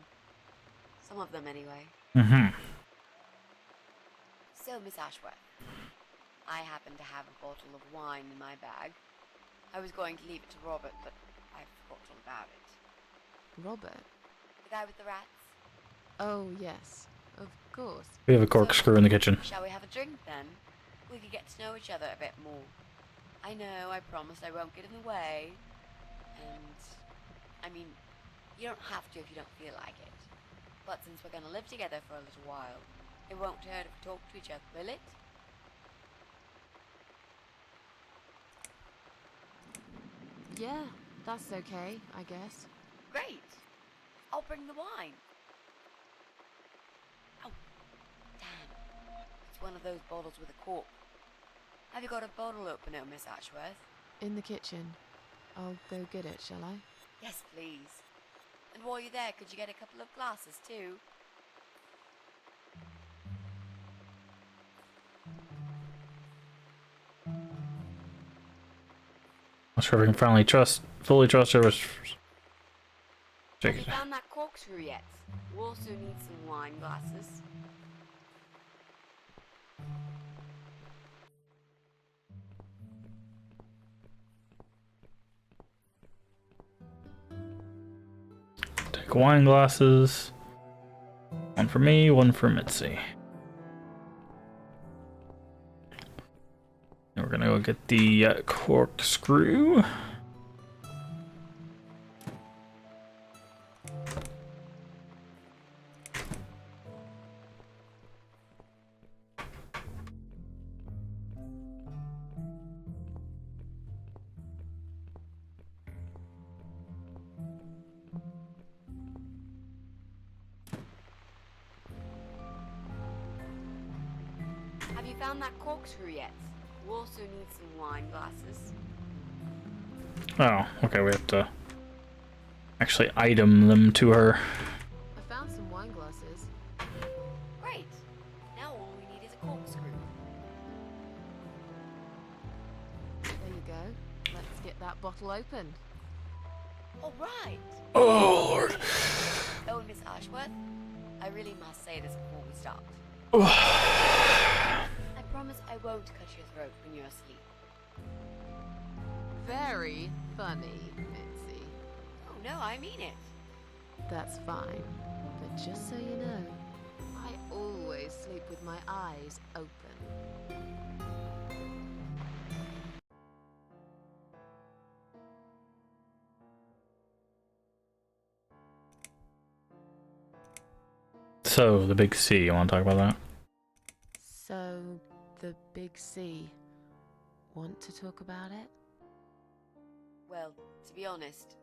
Some of them, anyway. Mm-hmm. So, Miss Ashworth, I happen to have a bottle of wine in my bag. I was going to leave it to Robert, but I forgot all about it. Robert? The guy with the rats? Oh, yes. Of course. We have a corkscrew in the kitchen. Shall we have a drink, then? We could get to know each other a bit more. I know, I promised I won't get in the way. And, I mean, you don't have to if you don't feel like it. But since we're going to live together for a little while, it won't hurt if we talk to each other, will it? Yeah, that's okay, I guess. Great. I'll bring the wine. Oh, damn. It's one of those bottles with a cork. Have you got a bottle opener, Miss Ashworth? In the kitchen. I'll go get it, shall I? Yes, please. And while you're there, could you get a couple of glasses, too? Not sure if we can fully trust her. Have you found that corkscrew yet? We also need some wine glasses. Take wine glasses. One for me, one for Mitzi. And we're gonna go get the corkscrew. Have you found that corkscrew yet? We also need some wine glasses. Oh, okay, we have to actually item them to her. I found some wine glasses. Great. Now all we need is a corkscrew. There you go. Let's get that bottle open. All right. Oh, Lord. Oh, Miss Ashworth, I really must say this before we start. I promise I won't cut your throat when you're asleep. Very funny, Mitzi. Oh, no, I mean it. That's fine. But just so you know, I always sleep with my eyes open. So, the big C, you want to talk about that? So, the big C. Want to talk about it? Well, to be honest,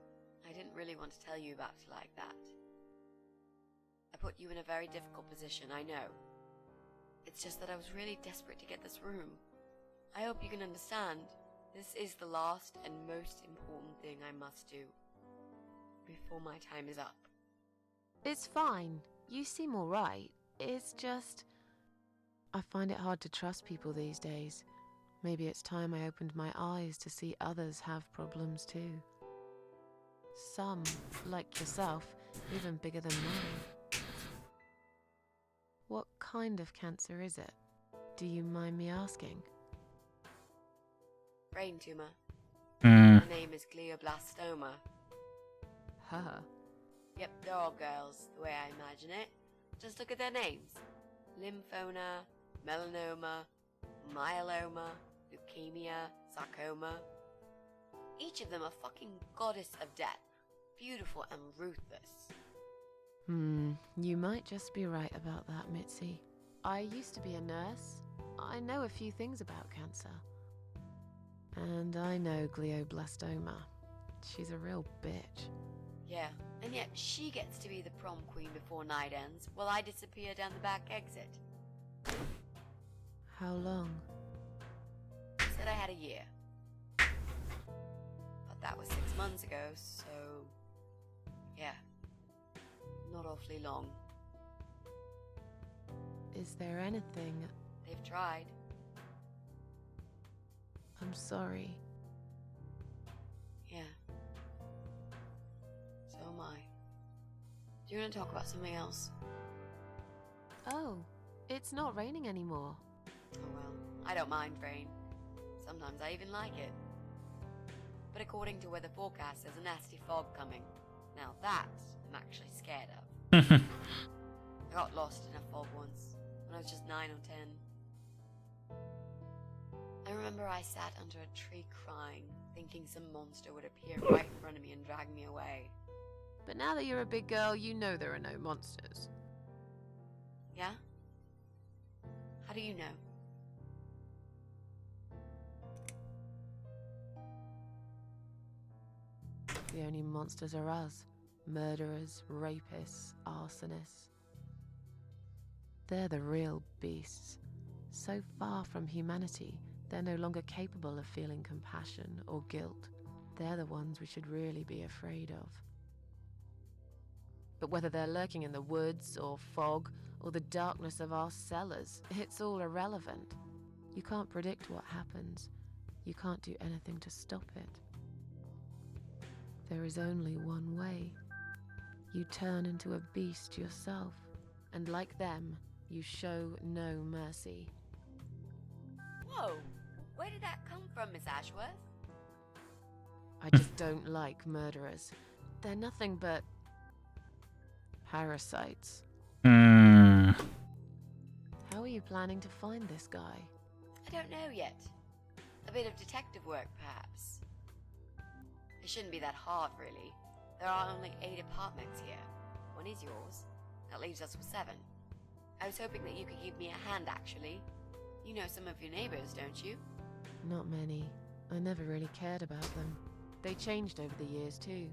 I didn't really want to tell you about it like that. I put you in a very difficult position, I know. It's just that I was really desperate to get this room. I hope you can understand. This is the last and most important thing I must do before my time is up. It's fine. You seem alright. It's just... I find it hard to trust people these days. Maybe it's time I opened my eyes to see others have problems too. Some, like yourself, even bigger than mine. What kind of cancer is it? Do you mind me asking? Brain tumor. Mm. My name is glioblastoma. Her. Yep, they're all girls, the way I imagine it. Just look at their names. Lymphoma, melanoma, myeloma, leukemia, sarcoma. Each of them a fucking goddess of death. Beautiful and ruthless. You might just be right about that, Mitzi. I used to be a nurse. I know a few things about cancer. And I know glioblastoma. She's a real bitch. Yeah, and yet she gets to be the prom queen before night ends, while I disappear down the back exit. How long? Said I had a year. But that was 6 months ago, so... yeah. Not awfully long. Is there anything... They've tried. I'm sorry. Yeah. So am I. Do you want to talk about something else? Oh, it's not raining anymore. Oh well, I don't mind rain. Sometimes I even like it. But according to weather forecast, there's a nasty fog coming. Now that I'm actually scared of. I got lost in a fog once, when I was just 9 or 10. I remember I sat under a tree crying, thinking some monster would appear right in front of me and drag me away. But now that you're a big girl, you know there are no monsters. Yeah? How do you know? The only monsters are us. Murderers, rapists, arsonists. They're the real beasts. So far from humanity, they're no longer capable of feeling compassion or guilt. They're the ones we should really be afraid of. But whether they're lurking in the woods, or fog, or the darkness of our cellars, it's all irrelevant. You can't predict what happens. You can't do anything to stop it. There is only one way. You turn into a beast yourself, and like them, you show no mercy. Whoa! Where did that come from, Miss Ashworth? I just don't like murderers. They're nothing but... parasites. Hmm. How are you planning to find this guy? I don't know yet. A bit of detective work, perhaps. It shouldn't be that hard, really. There are only 8 apartments here. One is yours. That leaves us with 7. I was hoping that you could give me a hand, actually. You know some of your neighbors, don't you? Not many. I never really cared about them. They changed over the years, too.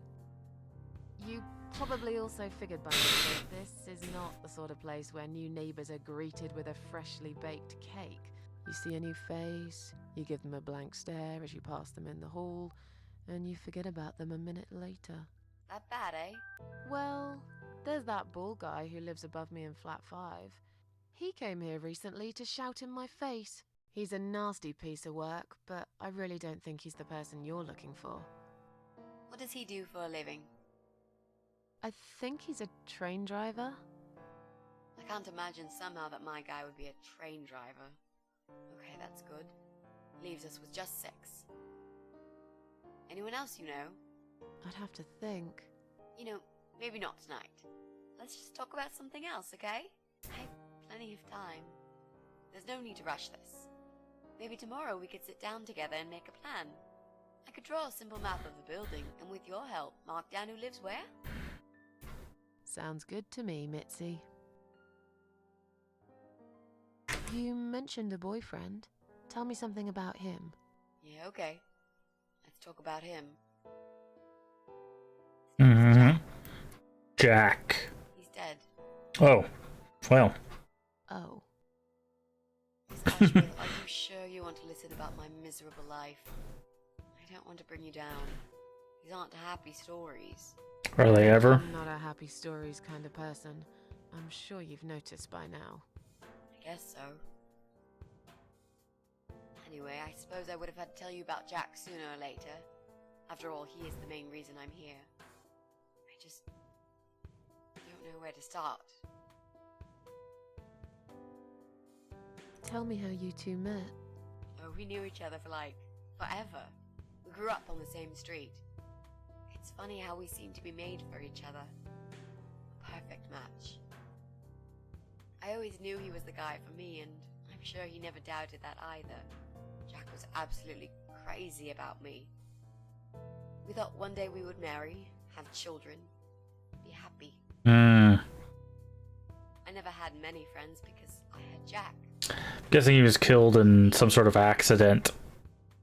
You probably also figured by now that this is not the sort of place where new neighbors are greeted with a freshly baked cake. You see a new face, you give them a blank stare as you pass them in the hall, and you forget about them a minute later. That bad, eh? Well, there's that bald guy who lives above me in flat 5. He came here recently to shout in my face. He's a nasty piece of work, but I really don't think he's the person you're looking for. What does he do for a living? I think he's a train driver. I can't imagine somehow that my guy would be a train driver. Okay, that's good. Leaves us with just 6. Anyone else you know? I'd have to think. You know, maybe not tonight. Let's just talk about something else, okay? I have plenty of time. There's no need to rush this. Maybe tomorrow we could sit down together and make a plan. I could draw a simple map of the building, and with your help, mark down who lives where. Sounds good to me, Mitzi. You mentioned a boyfriend. Tell me something about him. Yeah, okay. Let's talk about him. Jack. He's dead. Oh, well. Oh. Miss Ashworth, are you sure you want to listen about my miserable life? I don't want to bring you down. These aren't happy stories. Are they ever? I'm not a happy stories kind of person. I'm sure you've noticed by now. I guess so. Anyway, I suppose I would have had to tell you about Jack sooner or later. After all, he is the main reason I'm here. I just don't know where to start. Tell me how you two met. Oh, we knew each other for like forever. We grew up on the same street. It's funny how we seem to be made for each other. A perfect match. I always knew he was the guy for me, and I'm sure he never doubted that either. Jack was absolutely crazy about me. We thought one day we would marry, have children, be happy. I never had many friends because I had Jack. Guessing he was killed in some sort of accident,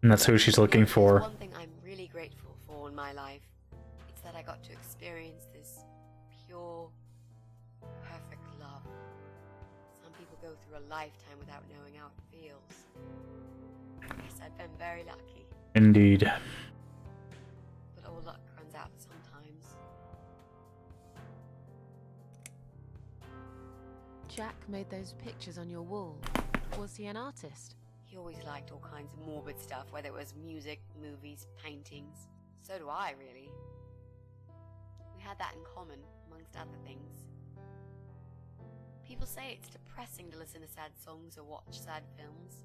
and that's who she's looking for. One thing I'm really grateful for in my life, it's that I got to experience this pure, perfect love. Some people go through a a lifetime without knowing how it feels. I guess I've been very lucky. Indeed. But all luck runs out sometimes. Jack made those pictures on your wall. Was he an artist? He always liked all kinds of morbid stuff, whether it was music, movies, paintings. So do I, really. We had that in common, amongst other things. People say it's depressing to listen to sad songs or watch sad films,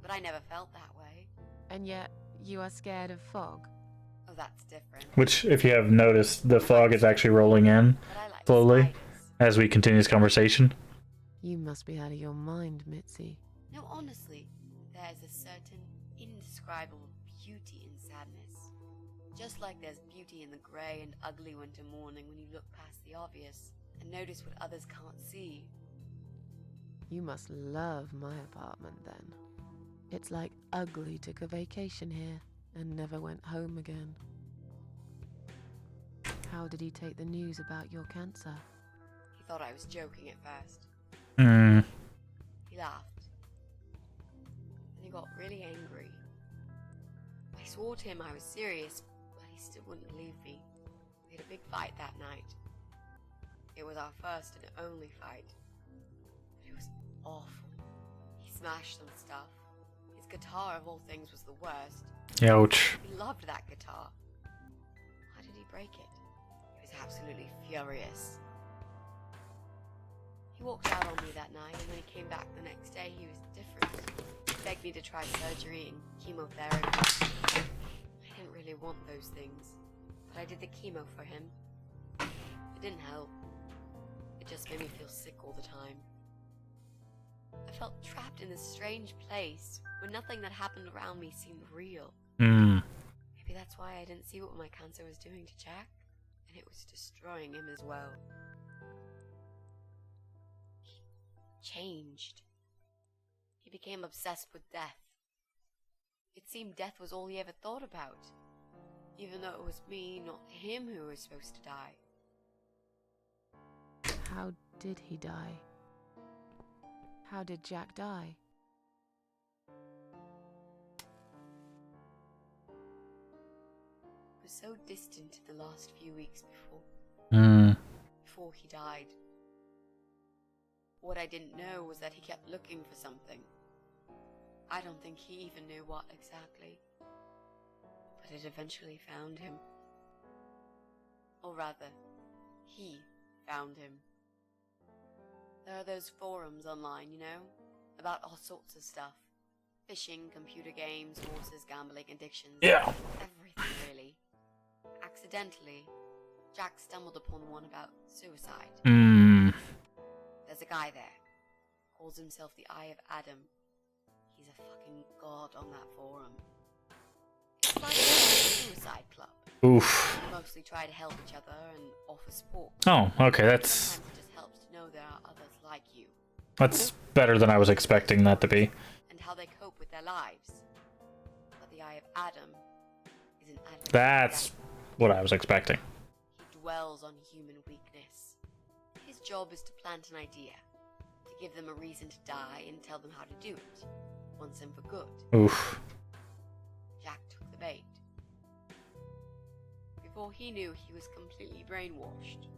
but I never felt that way. And yet, you are scared of fog? Oh, that's different. Which, if you have noticed, the fog is actually rolling in slowly as we continue this conversation. You must be out of your mind, Mitzi. No, honestly, there's a certain indescribable beauty in sadness. Just like there's beauty in the grey and ugly winter morning when you look past the obvious and notice what others can't see. You must love my apartment then. It's like Ugly took a vacation here and never went home again. How did he take the news about your cancer? He thought I was joking at first. He laughed. And he got really angry. I swore to him I was serious, but he still wouldn't believe me. We had a big fight that night. It was our first and only fight. But it was awful. He smashed some stuff. His guitar, of all things, was the worst. Ouch. He loved that guitar. Why did he break it? He was absolutely furious. He walked out on me that night, and when he came back the next day, he was different. He begged me to try surgery and chemotherapy. I didn't really want those things, but I did the chemo for him. It didn't help. It just made me feel sick all the time. I felt trapped in this strange place where nothing that happened around me seemed real. Maybe that's why I didn't see what my cancer was doing to Jack, and it was destroying him as well. He changed. He became obsessed with death. It seemed death was all he ever thought about, even though it was me, not him, who was supposed to die. How did he die? How did Jack die? It was so distant in the last few weeks before he died. What I didn't know was that he kept looking for something. I don't think he even knew what exactly. But it eventually found him. Or rather, he found him. There are those forums online, you know, about all sorts of stuff. Fishing, computer games, horses, gambling, addictions. Yeah. Everything, really. Accidentally, Jack stumbled upon one about suicide. There's a guy there. Calls himself the Eye of Adam. He's a fucking god on that forum. It's like a suicide club. Oof. We mostly try to help each other and offer support. Oh, okay, that's... Sometimes it just helps to know there are others like you. That's better than I was expecting that to be. And how they cope with their lives. But the Eye of Adam is an Adam. That's what I was expecting. He dwells on human weakness. His job is to plant an idea, to give them a reason to die and tell them how to do it, once and for good. Oof. Jack took the bait. Before he knew, he was completely brainwashed.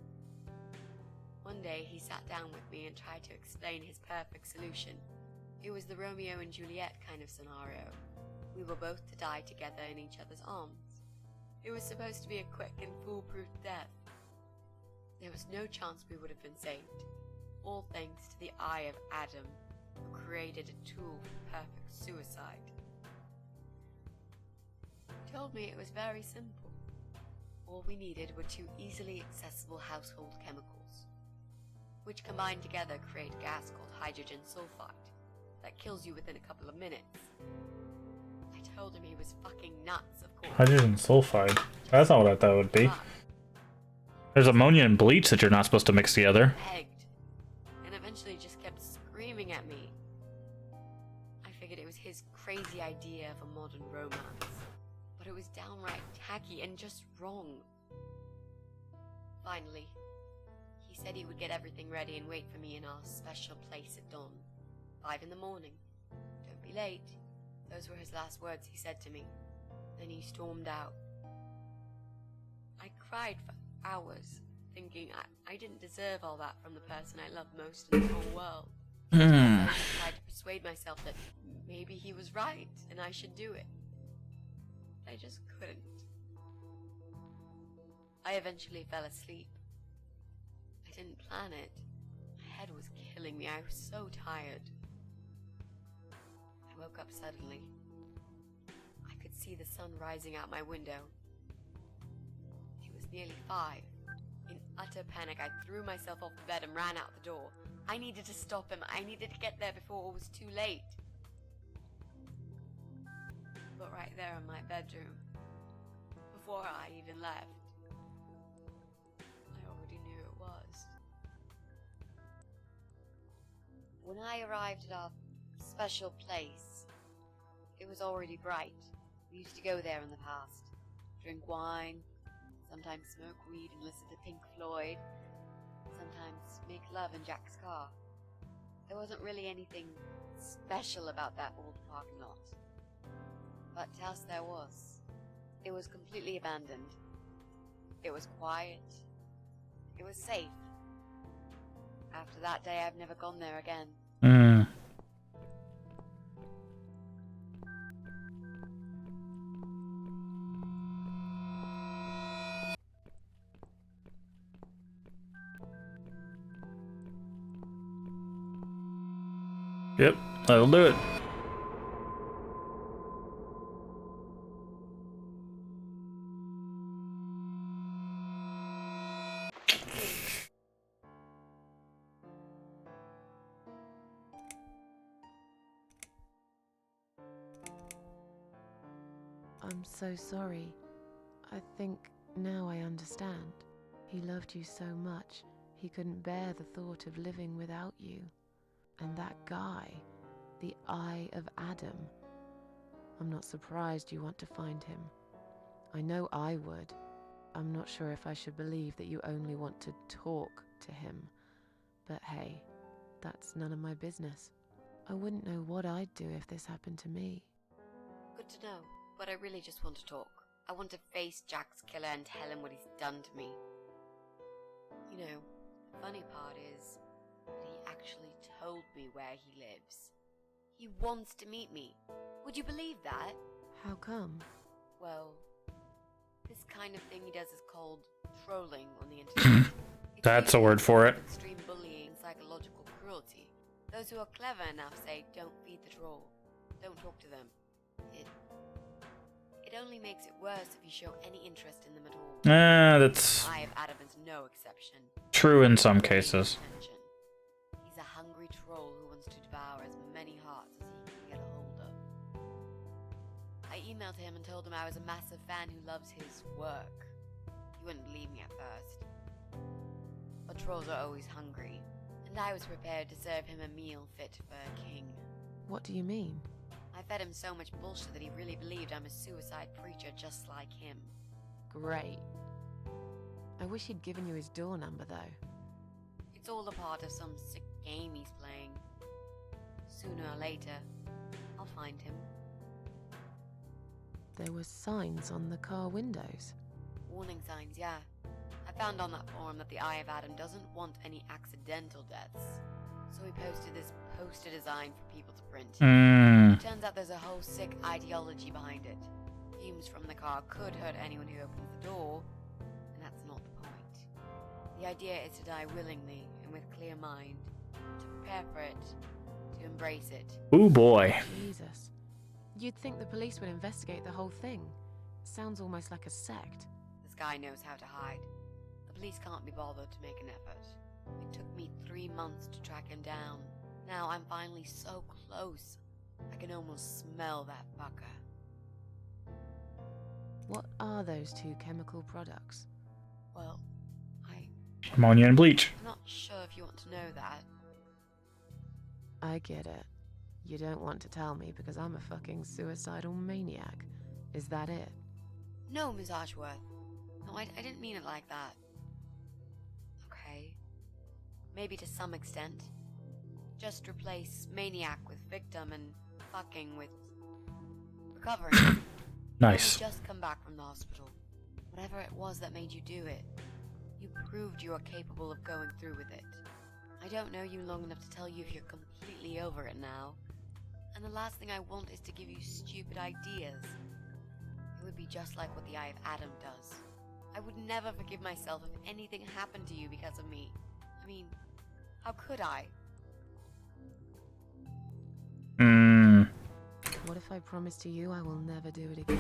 One day he sat down with me and tried to explain his perfect solution. It was the Romeo and Juliet kind of scenario. We were both to die together in each other's arms. It was supposed to be a quick and foolproof death. There was no chance we would have been saved. All thanks to the Eye of Adam, who created a tool for perfect suicide. He told me it was very simple. All we needed were 2 easily accessible household chemicals, which combined together create a gas called hydrogen sulfide that kills you within a couple of minutes. I told him he was fucking nuts, of course. Hydrogen sulfide? That's not what I thought it would be. There's ammonia and bleach that you're not supposed to mix together. Begged, and eventually just kept screaming at me. I figured it was his crazy idea of a modern romance, but it was downright tacky and just wrong. Finally, he said he would get everything ready and wait for me in our special place at dawn. 5 in the morning. Don't be late. Those were his last words he said to me. Then he stormed out. I cried for hours, thinking I didn't deserve all that from the person I loved most in the whole world. I tried to persuade myself that maybe he was right and I should do it. But I just couldn't. I eventually fell asleep. I didn't plan it. My head was killing me. I was so tired. I woke up suddenly. I could see the sun rising out my window. It was nearly 5. In utter panic, I threw myself off the bed and ran out the door. I needed to stop him. I needed to get there before it was too late. But right there in my bedroom, before I even left, I already knew it was. When I arrived at our special place, it was already bright. We used to go there in the past, drink wine, sometimes smoke weed and listen to Pink Floyd, sometimes make love in Jack's car. There wasn't really anything special about that old parking lot. But to us there was. It was completely abandoned. It was quiet. It was safe. After that day, I've never gone there again. Yep, that'll do it. I'm so sorry. I think now I understand. He loved you so much, he couldn't bear the thought of living without you. And that guy, the Eye of Adam. I'm not surprised you want to find him. I know I would. I'm not sure if I should believe that you only want to talk to him. But hey, that's none of my business. I wouldn't know what I'd do if this happened to me. Good to know, but I really just want to talk. I want to face Jack's killer and tell him what he's done to me. You know, the funny part is that he actually told me where he lives. He wants to meet me. Would you believe that? How come? Well, this kind of thing he does is called trolling on the internet. That's a word for it. Extreme bullying and psychological cruelty. Those who are clever enough say, don't feed the troll. Don't talk to them. It only makes it worse if you show any interest in them at all. That's I of Adam is no exception. true in some cases. He's a hungry troll who wants to devour as many hearts as he can get a hold of. I emailed him and told him I was a massive fan who loves his work. He wouldn't believe me at first. But trolls are always hungry, and I was prepared to serve him a meal fit for a king. What do you mean? I fed him so much bullshit that he really believed I'm a suicide preacher just like him. Great. I wish he'd given you his door number, though. It's all a part of some sick game he's playing. Sooner or later, I'll find him. There were signs on the car windows. Warning signs, yeah. I found on that forum that the Eye of Adam doesn't want any accidental deaths. So he posted this poster design for people to print. Turns out there's a whole sick ideology behind it. Fumes from the car could hurt anyone who opens the door, and that's not the point. The idea is to die willingly and with clear mind, to prepare for it, to embrace it. Ooh boy. Jesus. You'd think the police would investigate the whole thing. Sounds almost like a sect. This guy knows how to hide. The police can't be bothered to make an effort. It took me 3 months to track him down. Now I'm finally so close. I can almost smell that fucker. What are those 2 chemical products? Well, Ammonia and bleach. I'm not sure if you want to know that. I get it. You don't want to tell me because I'm a fucking suicidal maniac. Is that it? No, Ms. Archworth. No, I didn't mean it like that. Okay. Maybe to some extent. Just replace maniac with victim and fucking with recovering. Nice. You just come back from the hospital. Whatever it was that made you do it, you proved you are capable of going through with it. I don't know you long enough to tell you if you're completely over it now. And the last thing I want is to give you stupid ideas. It would be just like what the Eye of Adam does. I would never forgive myself if anything happened to you because of me. I mean, how could I? What if I promise to you I will never do it again?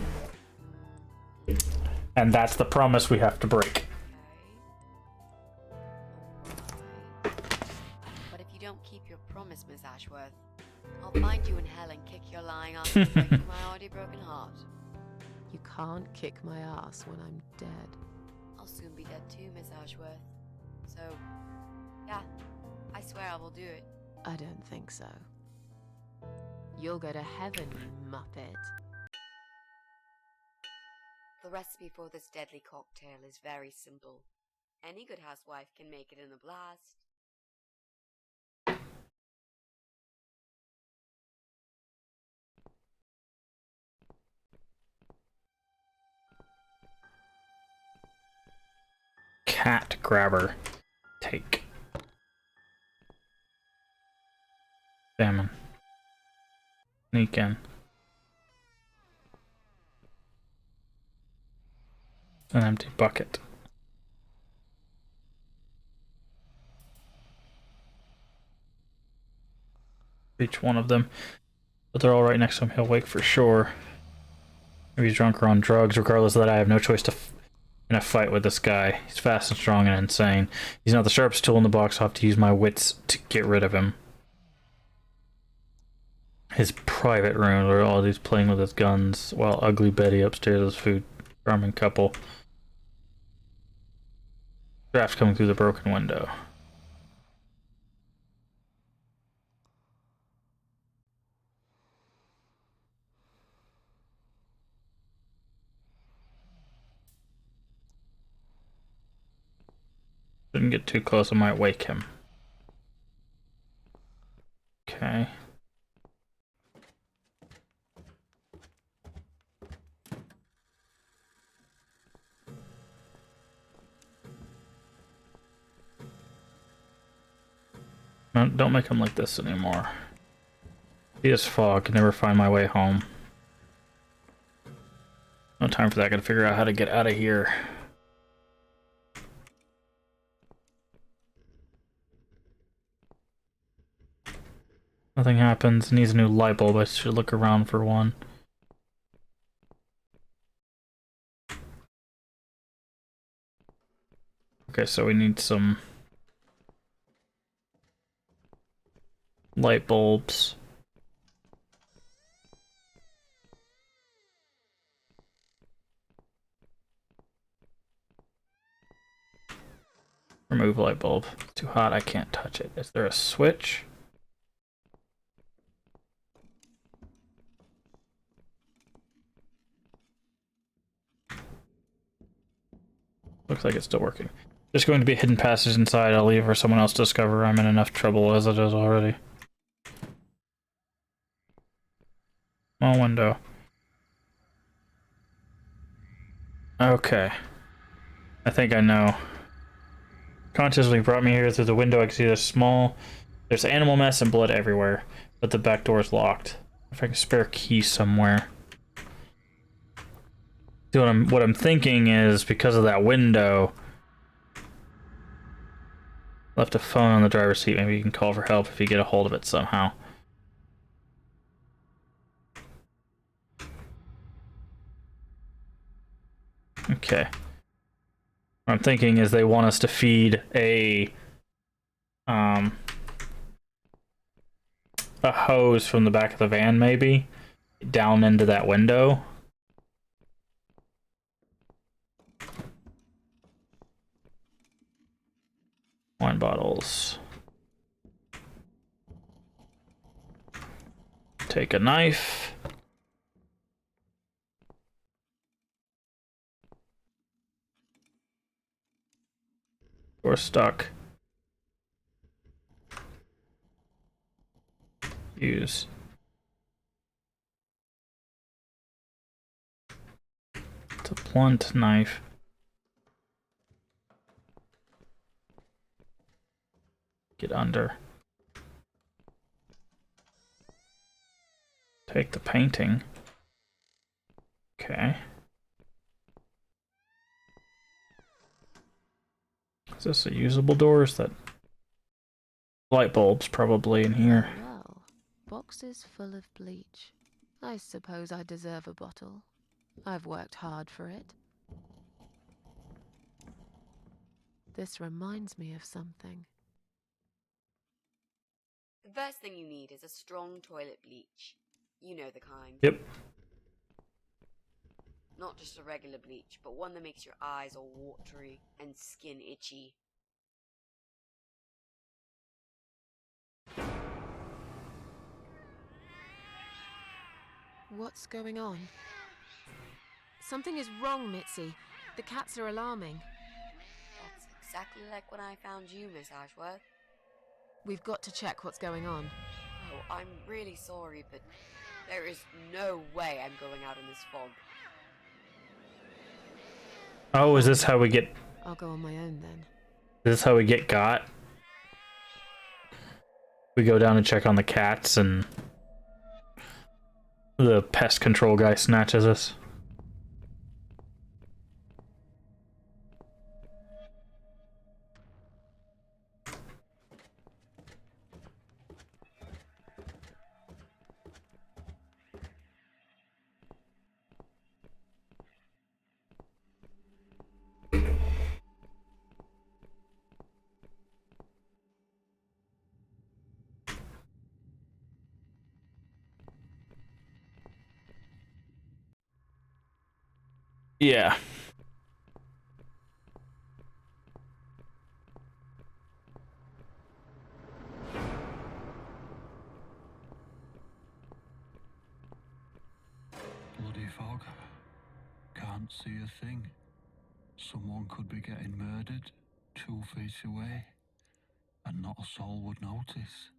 And that's the promise we have to break. But if you don't keep your promise, Miss Ashworth, I'll find you in hell and kick your lying ass and break my already broken heart. You can't kick my ass when I'm dead. I'll soon be dead too, Miss Ashworth. So, yeah, I swear I will do it. I don't think so. You'll go to heaven, you muppet. The recipe for this deadly cocktail is very simple. Any good housewife can make it in a blast. Cat grabber. Take. Salmon. Sneak in. An empty bucket. Reach one of them. But they're all right next to him. He'll wake for sure. Maybe he's drunk or on drugs. Regardless of that, I have no choice to in a fight with this guy. He's fast and strong and insane. He's not the sharpest tool in the box. I'll have to use my wits to get rid of him. His private room where all these playing with his guns while ugly Betty upstairs is food farming couple. Draft coming through the broken window. Shouldn't get too close, I might wake him. Okay. No, don't make him like this anymore. He is fog, can never find my way home. No time for that, gotta figure out how to get out of here. Nothing happens, needs a new light bulb, I should look around for one. Okay, so we need some light bulbs. Remove light bulb. It's too hot, I can't touch it. Is there a switch? Looks like it's still working. There's going to be a hidden passage inside. I'll leave for someone else to discover. I'm in enough trouble as it is already. Small window. Okay. I think I know. Consciously brought me here through the window. I can see there's animal mess and blood everywhere, but the back door is locked. If I can spare a key somewhere. See, what I'm thinking is because of that window, left a phone on the driver's seat. Maybe you can call for help if you get a hold of it somehow. Okay. What I'm thinking is they want us to feed a hose from the back of the van, maybe, down into that window. Wine bottles. Take a knife. We're stuck. Use. It's a blunt knife. Get under. Take the painting. Okay. Is this a usable door? Is that light bulbs probably in here? Well, boxes full of bleach. I suppose I deserve a bottle. I've worked hard for it. This reminds me of something. The first thing you need is a strong toilet bleach. You know the kind. Yep. Not just a regular bleach, but one that makes your eyes all watery and skin itchy. What's going on? Something is wrong, Mitzi. The cats are alarming. That's exactly like when I found you, Miss Ashworth. We've got to check what's going on. Oh, I'm really sorry, but there is no way I'm going out in this fog. Oh, is this how we get... I'll go on my own then. Is this how we get got? We go down and check on the cats and the pest control guy snatches us. Yeah. Bloody fog. Can't see a thing. Someone could be getting murdered 2 feet away, and not a soul would notice.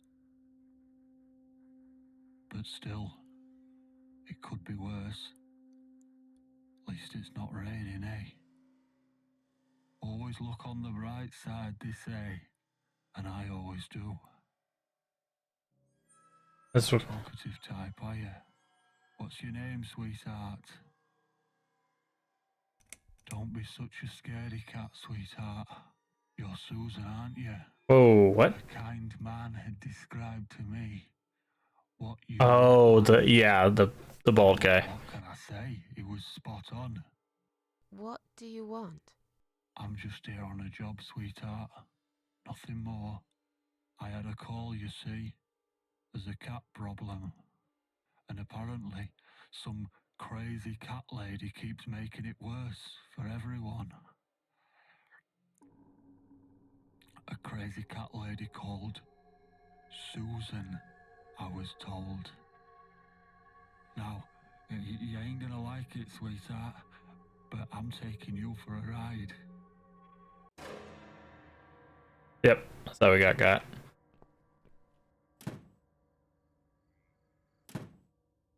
But still, it could be worse. At least it's not raining, eh? Always look on the bright side, they say, and I always do. That's what... Talkative type, are you? What's your name, sweetheart? Don't be such a scaredy cat, sweetheart. You're Susan, aren't you? Whoa, what? A kind man had described to me what you... Oh, the bald guy. What can I say? He was spot on. What do you want? I'm just here on a job, sweetheart. Nothing more. I had a call, you see. There's a cat problem. And apparently, some crazy cat lady keeps making it worse for everyone. A crazy cat lady called Susan, I was told. Now, you ain't gonna like it, sweetheart, but I'm taking you for a ride. Yep, that's how we got.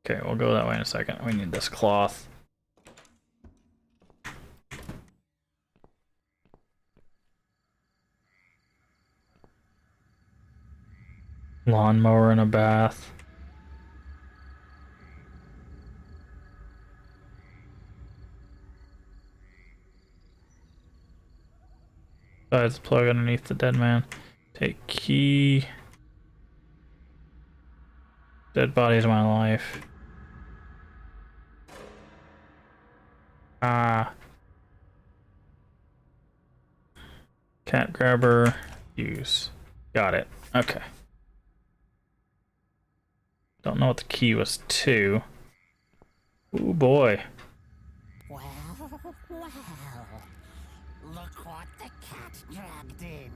Okay, we'll go that way in a second. We need this cloth. Lawnmower and a bath. Besides, plug underneath the dead man. Take key. Dead body's my life. Cat grabber. Use. Got it. Okay. Don't know what the key was to. Ooh boy. Well, look what the cat dragged in.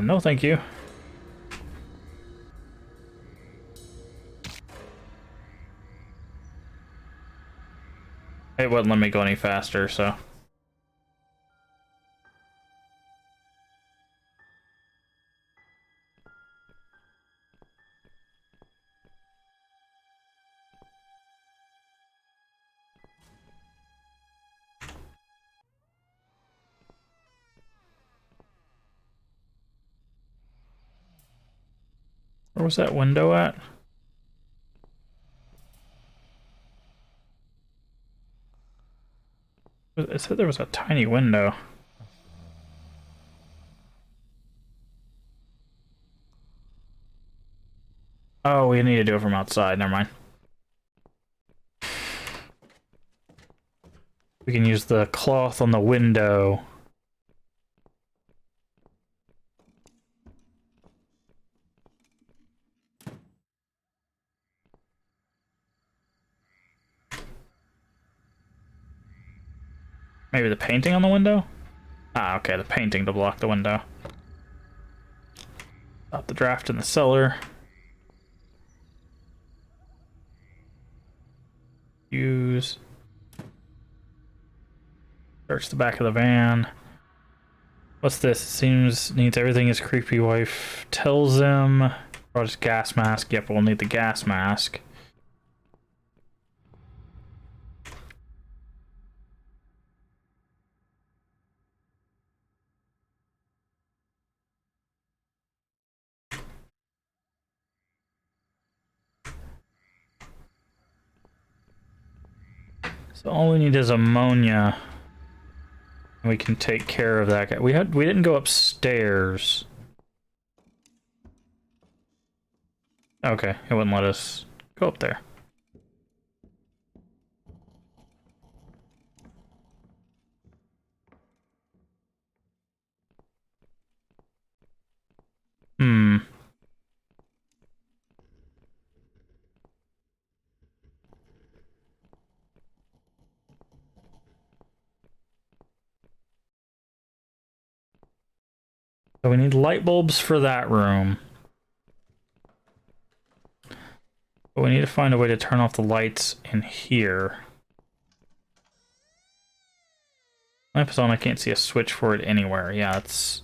No thank you. It wouldn't let me go any faster, so. Where was that window at? It said there was a tiny window. Oh, we need to do it from outside. Never mind. We can use the cloth on the window. Maybe the painting on the window? Ah, okay, the painting to block the window. Stop the draft in the cellar. Use. Search the back of the van. What's this? It seems needs everything his creepy wife tells him. Or just gas mask. Yep, we'll need the gas mask. So all we need is ammonia. We can take care of that guy. We didn't go upstairs. Okay, it wouldn't let us go up there. Hmm. So we need light bulbs for that room. But we need to find a way to turn off the lights in here. Lamp is on, I can't see a switch for it anywhere. Yeah, it's...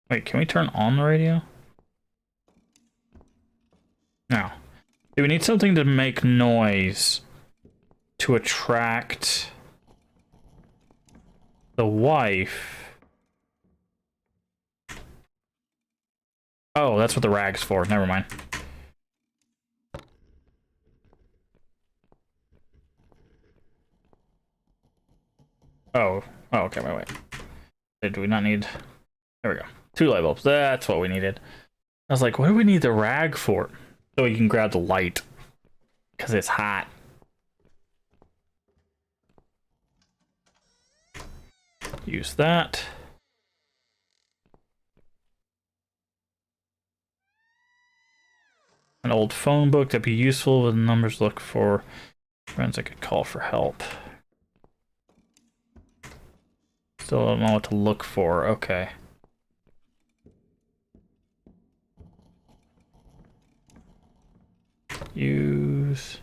Wait, can we turn on the radio? No. Do we need something to make noise to attract the wife? Oh, that's what the rag's for. Never mind. Oh, okay, wait. Do we not need... There we go. 2 light bulbs. That's what we needed. I was like, what do we need the rag for? So we can grab the light. Because it's hot. Use that. An old phone book that'd be useful with numbers look for friends I could call for help. Still don't know what to look for. Okay. Use...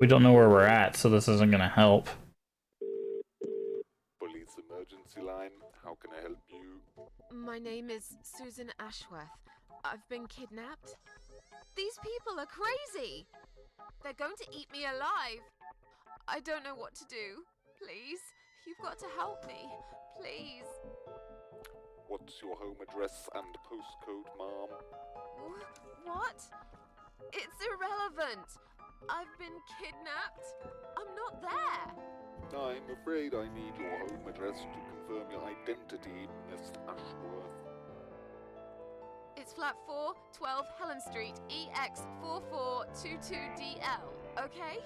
We don't know where we're at, so this isn't gonna help. Police emergency line, how can I help you? My name is Susan Ashworth. I've been kidnapped. These people are crazy. They're going to eat me alive. I don't know what to do. Please, you've got to help me. Please. What's your home address and postcode, ma'am? What? It's irrelevant. I've been kidnapped. I'm not there. I'm afraid I need your home address to confirm your identity, Miss Ashworth. It's flat 4, 12 Helen Street, EX4422DL, okay?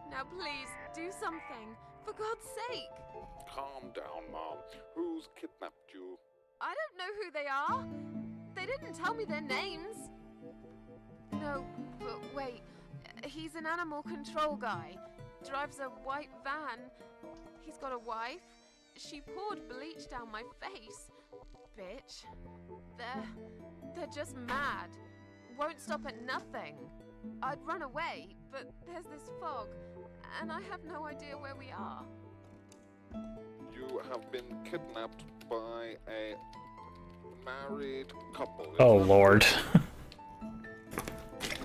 Now please, do something. For God's sake. Calm down, ma'am. Who's kidnapped you? I don't know who they are. They didn't tell me their names. No, but wait. He's an animal control guy. Drives a white van. He's got a wife. She poured bleach down my face. Bitch. They're just mad. Won't stop at nothing. I'd run away, but there's this fog, and I have no idea where we are. You have been kidnapped by a married couple. Oh, Lord.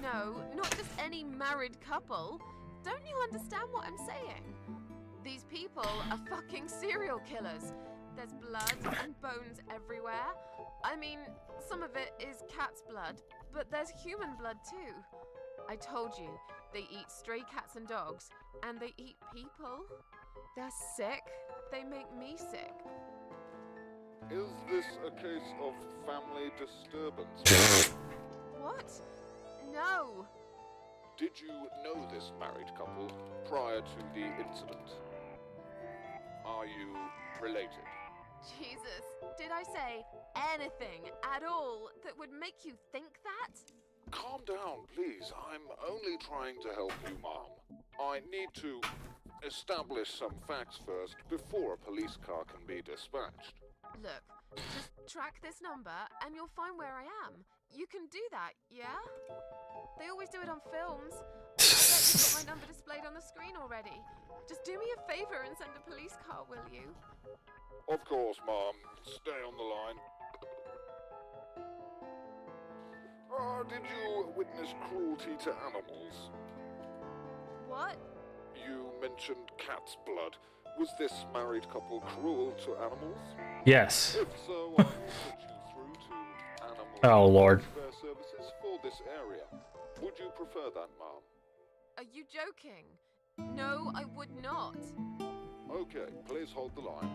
No, not just any married couple. Don't you understand what I'm saying? These people are fucking serial killers. There's blood and bones everywhere. I mean, some of it is cat's blood, but there's human blood too. I told you, they eat stray cats and dogs, and they eat people. They're sick. They make me sick. Is this a case of family disturbance? What? No. Did you know this married couple prior to the incident? Are you related? Jesus, did I say anything at all that would make you think that? Calm down, please. I'm only trying to help you, Mom. I need to establish some facts first before a police car can be dispatched. Look, just track this number and you'll find where I am. You can do that, yeah? They always do it on films. I bet you've got my number displayed on the screen already. Just do me a favor and send a police car, will you? Of course, Mom. Stay on the line. Did you witness cruelty to animals? What? You mentioned cat's blood. Was this married couple cruel to animals? Yes. If so, I will put you through to animal Oh, Lord. welfare services for this area. Would you prefer that, Mom? Are you joking? No, I would not. Okay, please hold the line.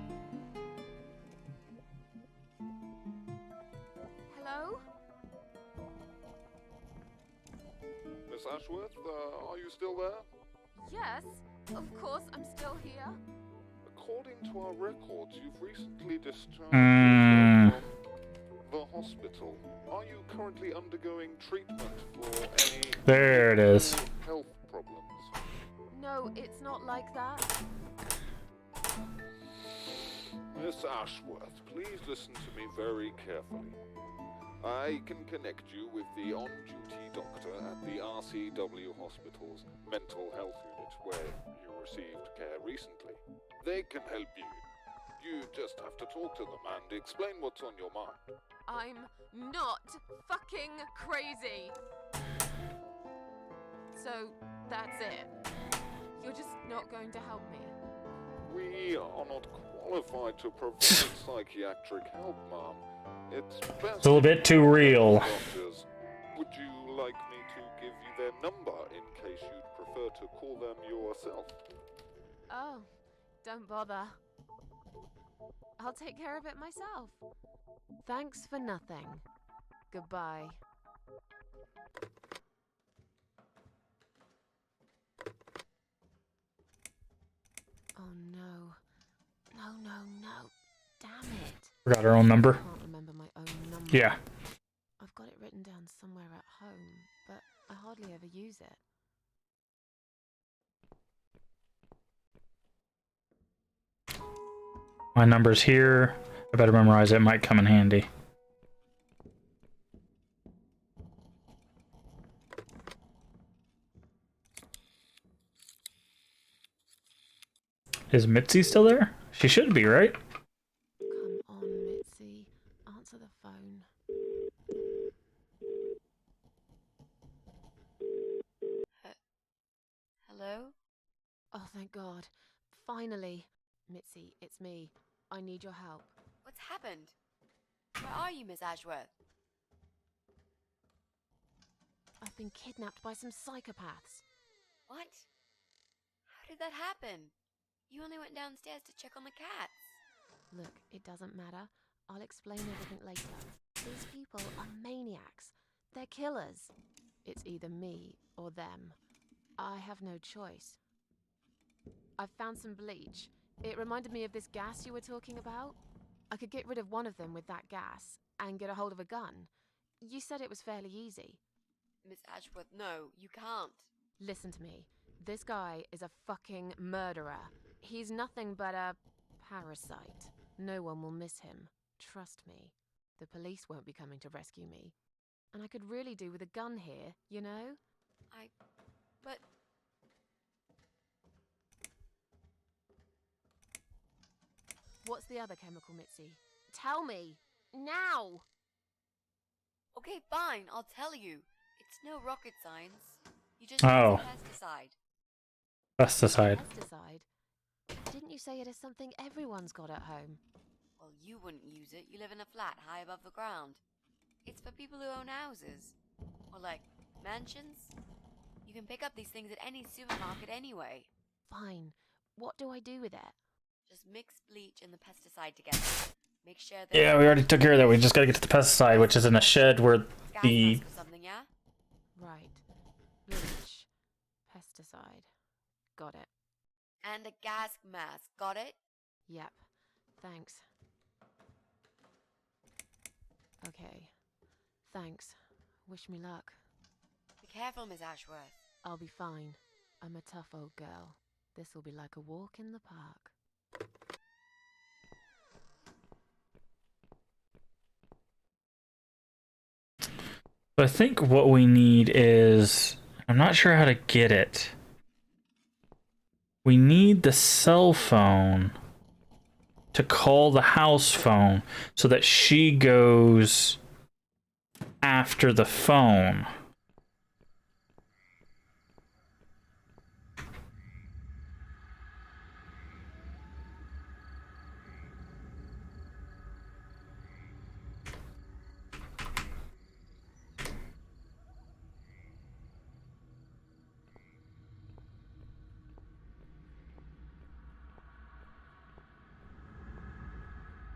Hello? Miss Ashworth, are you still there? Yes, of course I'm still here. According to our records, you've recently discharged Mm. from the hospital. Are you currently undergoing treatment for any There it is. health problems? No, it's not like that. Miss Ashworth, please listen to me very carefully. I can connect you with the on-duty doctor at the RCW Hospital's mental health unit where you received care recently. They can help you. You just have to talk to them and explain what's on your mind. I'm not fucking crazy. So, that's it. You're just not going to help me. We are not qualified to provide psychiatric help, Mom. It's best. It's a little bit too real. Doctors. Would you like me to give you their number in case you'd prefer to call them yourself? Oh, don't bother. I'll take care of it myself. Thanks for nothing. Goodbye. Oh no. No. Damn it. Forgot her own number. I can't remember my own number. Yeah. I've got it written down somewhere at home, but I hardly ever use it. My number's here. I better memorize it. It might come in handy. Is Mitzi still there? She should be, right? Come on, Mitzi. Answer the phone. Hello? Oh, thank God. Finally. Mitzi, it's me. I need your help. What's happened? Where are you, Miss Ashworth? I've been kidnapped by some psychopaths. What? How did that happen? You only went downstairs to check on the cats. Look, it doesn't matter. I'll explain everything later. These people are maniacs. They're killers. It's either me or them. I have no choice. I've found some bleach. It reminded me of this gas you were talking about. I could get rid of one of them with that gas and get a hold of a gun. You said it was fairly easy. Miss Ashworth, no, you can't. Listen to me. This guy is a fucking murderer. He's nothing but a Parasite. No one will miss him. Trust me. The police won't be coming to rescue me. And I could really do with a gun here, you know? But... What's the other chemical, Mitzi? Tell me! Now! Okay, fine, I'll tell you. It's no rocket science. You just Oh. use a pesticide. Pesticide. Pesticide? Didn't you say it is something everyone's got at home? Well, you wouldn't use it. You live in a flat high above the ground. It's for people who own houses. Or like, mansions. You can pick up these things at any supermarket anyway. Fine. What do I do with it? Just mix bleach and the pesticide together. Make sure that... Yeah, we already took care of that. We just gotta get to the pesticide, which is in a shed where the... Gas mask or something, yeah? Right. Bleach. Pesticide. Got it. And a gas mask. Got it? Yep. Thanks. Okay. Thanks. Wish me luck. Be careful, Miss Ashworth. I'll be fine. I'm a tough old girl. This'll be like a walk in the park. I think what we need is... I'm not sure how to get it. We need the cell phone to call the house phone so that she goes after the phone.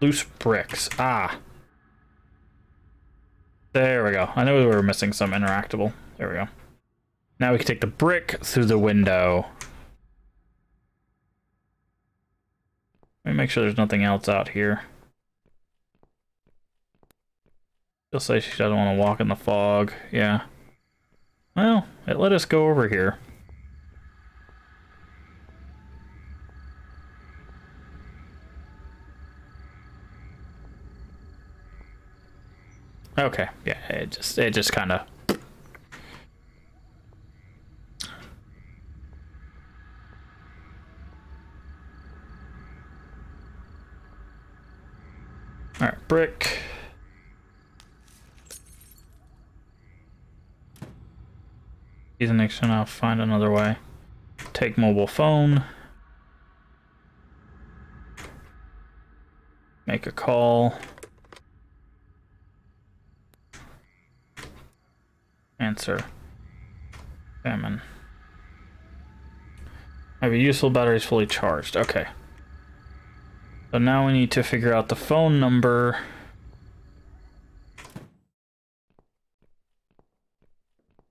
Loose bricks. Ah. There we go. I knew we were missing some interactable. There we go. Now we can take the brick through the window. Let me make sure there's nothing else out here. She'll say she doesn't want to walk in the fog. Yeah. Well, it let us go over here. Okay, yeah, it just kind of... Alright, brick. He's an extra now, find another way. Take mobile phone. Make a call. Answer. Examine. Have a useful batteries fully charged. Okay. So now we need to figure out the phone number.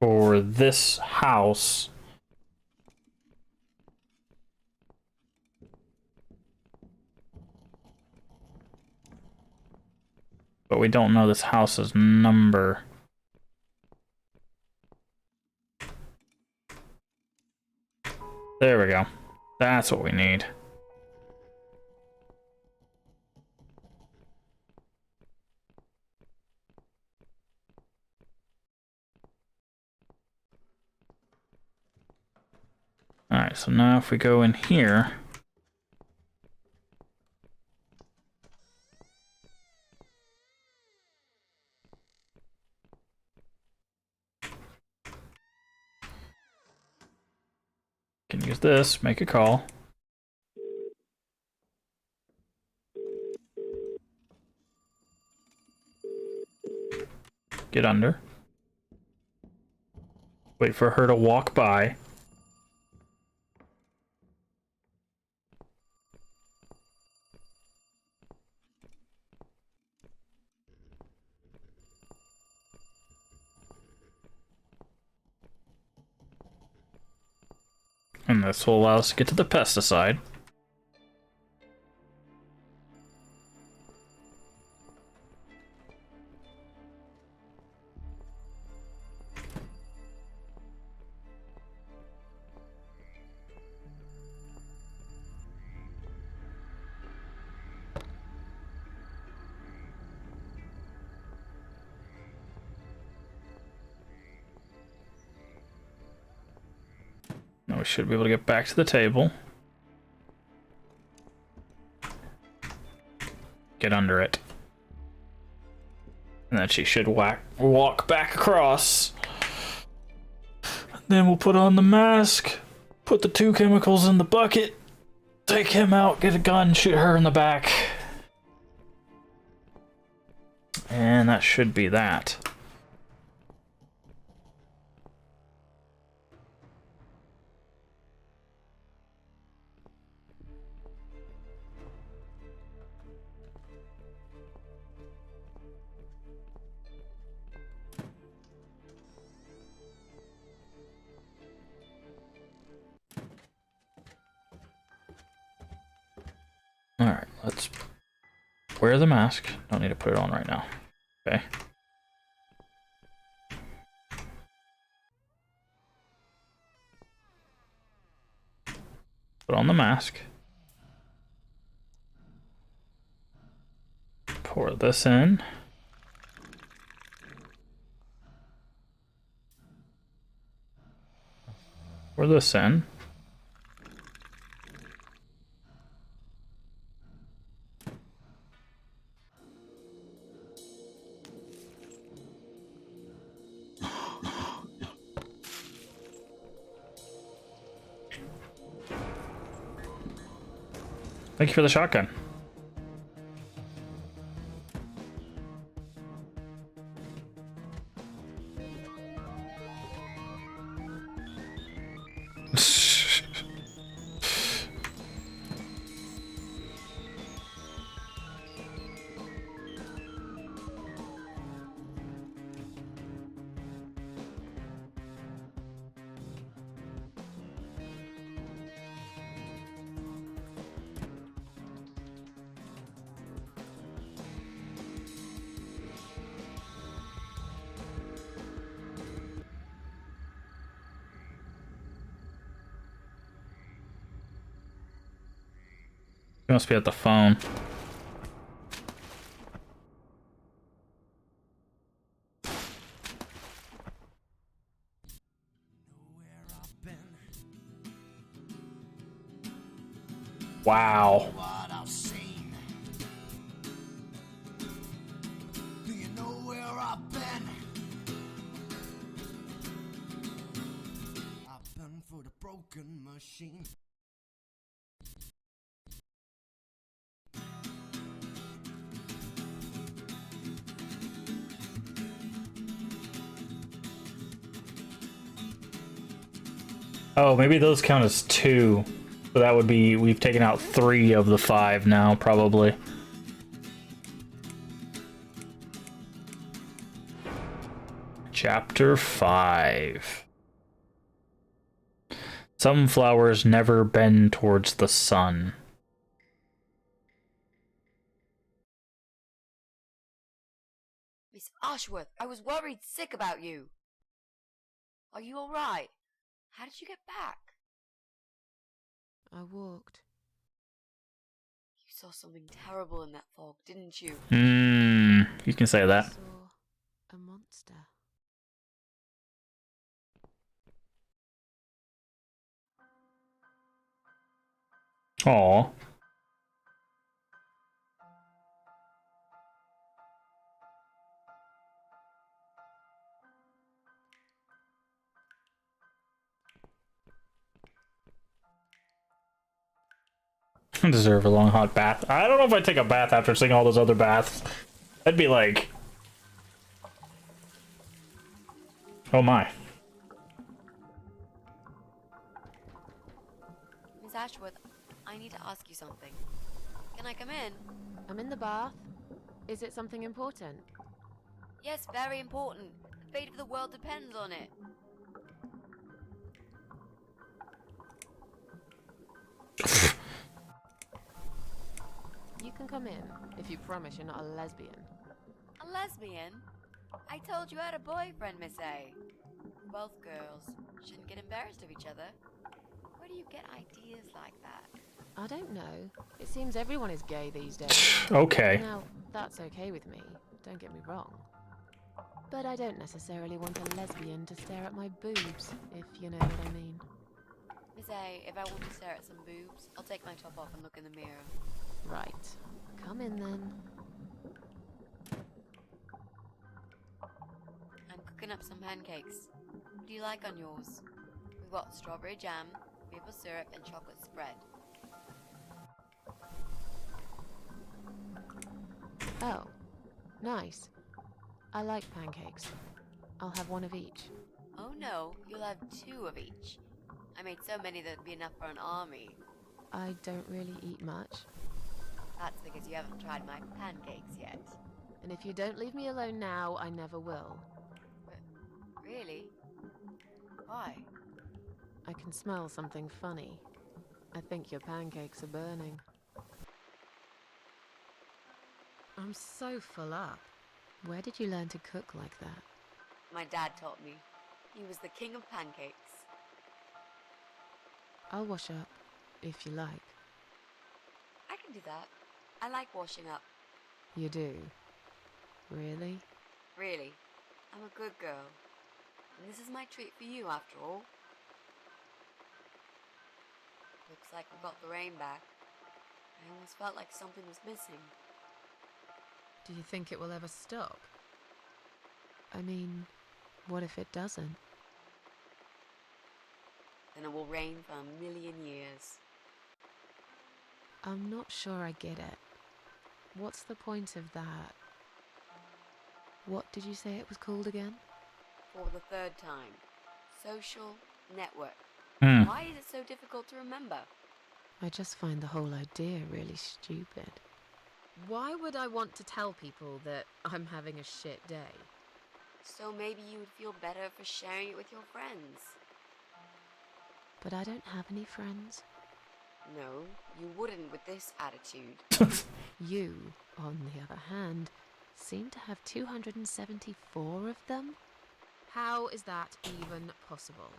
For this house. But we don't know this house's number. There we go. That's what we need. Alright, so now if we go in here... Can use this, make a call. Get under. Wait for her to walk by. And this will allow us to get to the pesticide. we should be able to get back to the table. Get under it. And then she should walk back across. Then we'll put on the mask, put the 2 chemicals in the bucket, take him out, get a gun, shoot her in the back. And that should be that. Alright, let's wear the mask. Don't need to put it on right now. Okay. Put on the mask. Pour this in. Pour this in. Thank you for the shotgun. He must be at the phone. Wow. What I've seen. Do you know where I've been? I've been for the broken machine. Oh, maybe those count as 2. So that would be, we've taken out 3 of the 5 now, probably. Chapter 5. Some flowers never bend towards the sun. Miss Ashworth, I was worried sick about you. Are you alright? How did you get back? I walked. You saw something terrible in that fog, didn't you? You can say that. I saw a monster. Aw. Deserve a long hot bath. I don't know if I'd take a bath after seeing all those other baths. I'd be like, oh my. Miss Ashworth, I need to ask you something. Can I come in? I'm in the bath. Is it something important? Yes, very important. The fate of the world depends on it. You can come in, if you promise you're not a lesbian. A lesbian? I told you I had a boyfriend, Miss A. Both girls shouldn't get embarrassed of each other. Where do you get ideas like that? I don't know. It seems everyone is gay these days. Okay. Now, that's okay with me. Don't get me wrong. But I don't necessarily want a lesbian to stare at my boobs, if you know what I mean. Say, if I want to stare at some boobs, I'll take my top off and look in the mirror. Right. Come in then. I'm cooking up some pancakes. What do you like on yours? We've got strawberry jam, maple syrup, and chocolate spread. Oh, nice. I like pancakes. I'll have one of each. Oh no, you'll have 2 of each. I made so many that'd be enough for an army. I don't really eat much. That's because you haven't tried my pancakes yet. And if you don't leave me alone now, I never will. Really? Why? I can smell something funny. I think your pancakes are burning. I'm so full up. Where did you learn to cook like that? My dad taught me. He was the king of pancakes. I'll wash up, if you like. I can do that. I like washing up. You do? Really? Really. I'm a good girl. And this is my treat for you, after all. Looks like we got the rain back. I almost felt like something was missing. Do you think it will ever stop? I mean, what if it doesn't? Then it will rain for 1,000,000 years. I'm not sure I get it. What's the point of that? What did you say it was called again? For the 3rd time. Social network. Hmm. Why is it so difficult to remember? I just find the whole idea really stupid. Why would I want to tell people that I'm having a shit day? So maybe you would feel better for sharing it with your friends. But I don't have any friends. No, you wouldn't with this attitude. You, on the other hand, seem to have 274 of them? How is that even possible?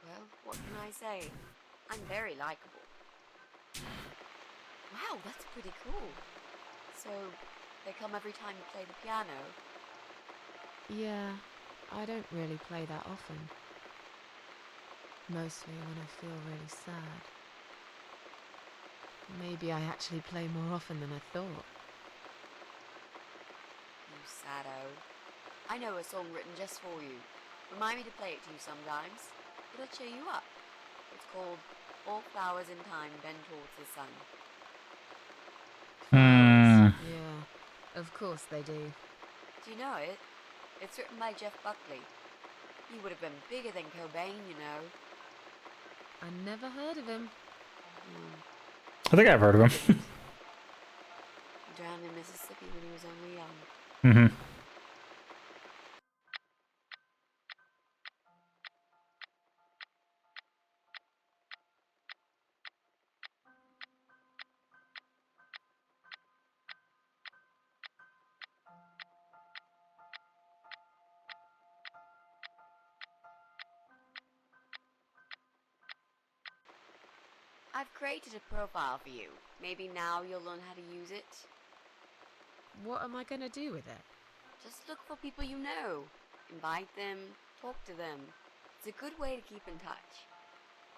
Well, what can I say? I'm very likable. Wow, that's pretty cool. So, they come every time you play the piano? Yeah, I don't really play that often. Mostly when I feel really sad. Maybe I actually play more often than I thought. You saddo. I know a song written just for you. Remind me to play it to you sometimes. It'll cheer you up. It's called All Flowers in Time Bend Towards the Sun. Yeah, of course they do. Do you know it? It's written by Jeff Buckley. He would have been bigger than Cobain, you know. I never heard of him. I think I've heard of him. He drowned in Mississippi when he was only young. Mm-hmm. I've created a profile for you. Maybe now you'll learn how to use it. What am I gonna do with it? Just look for people you know. Invite them, talk to them. It's a good way to keep in touch.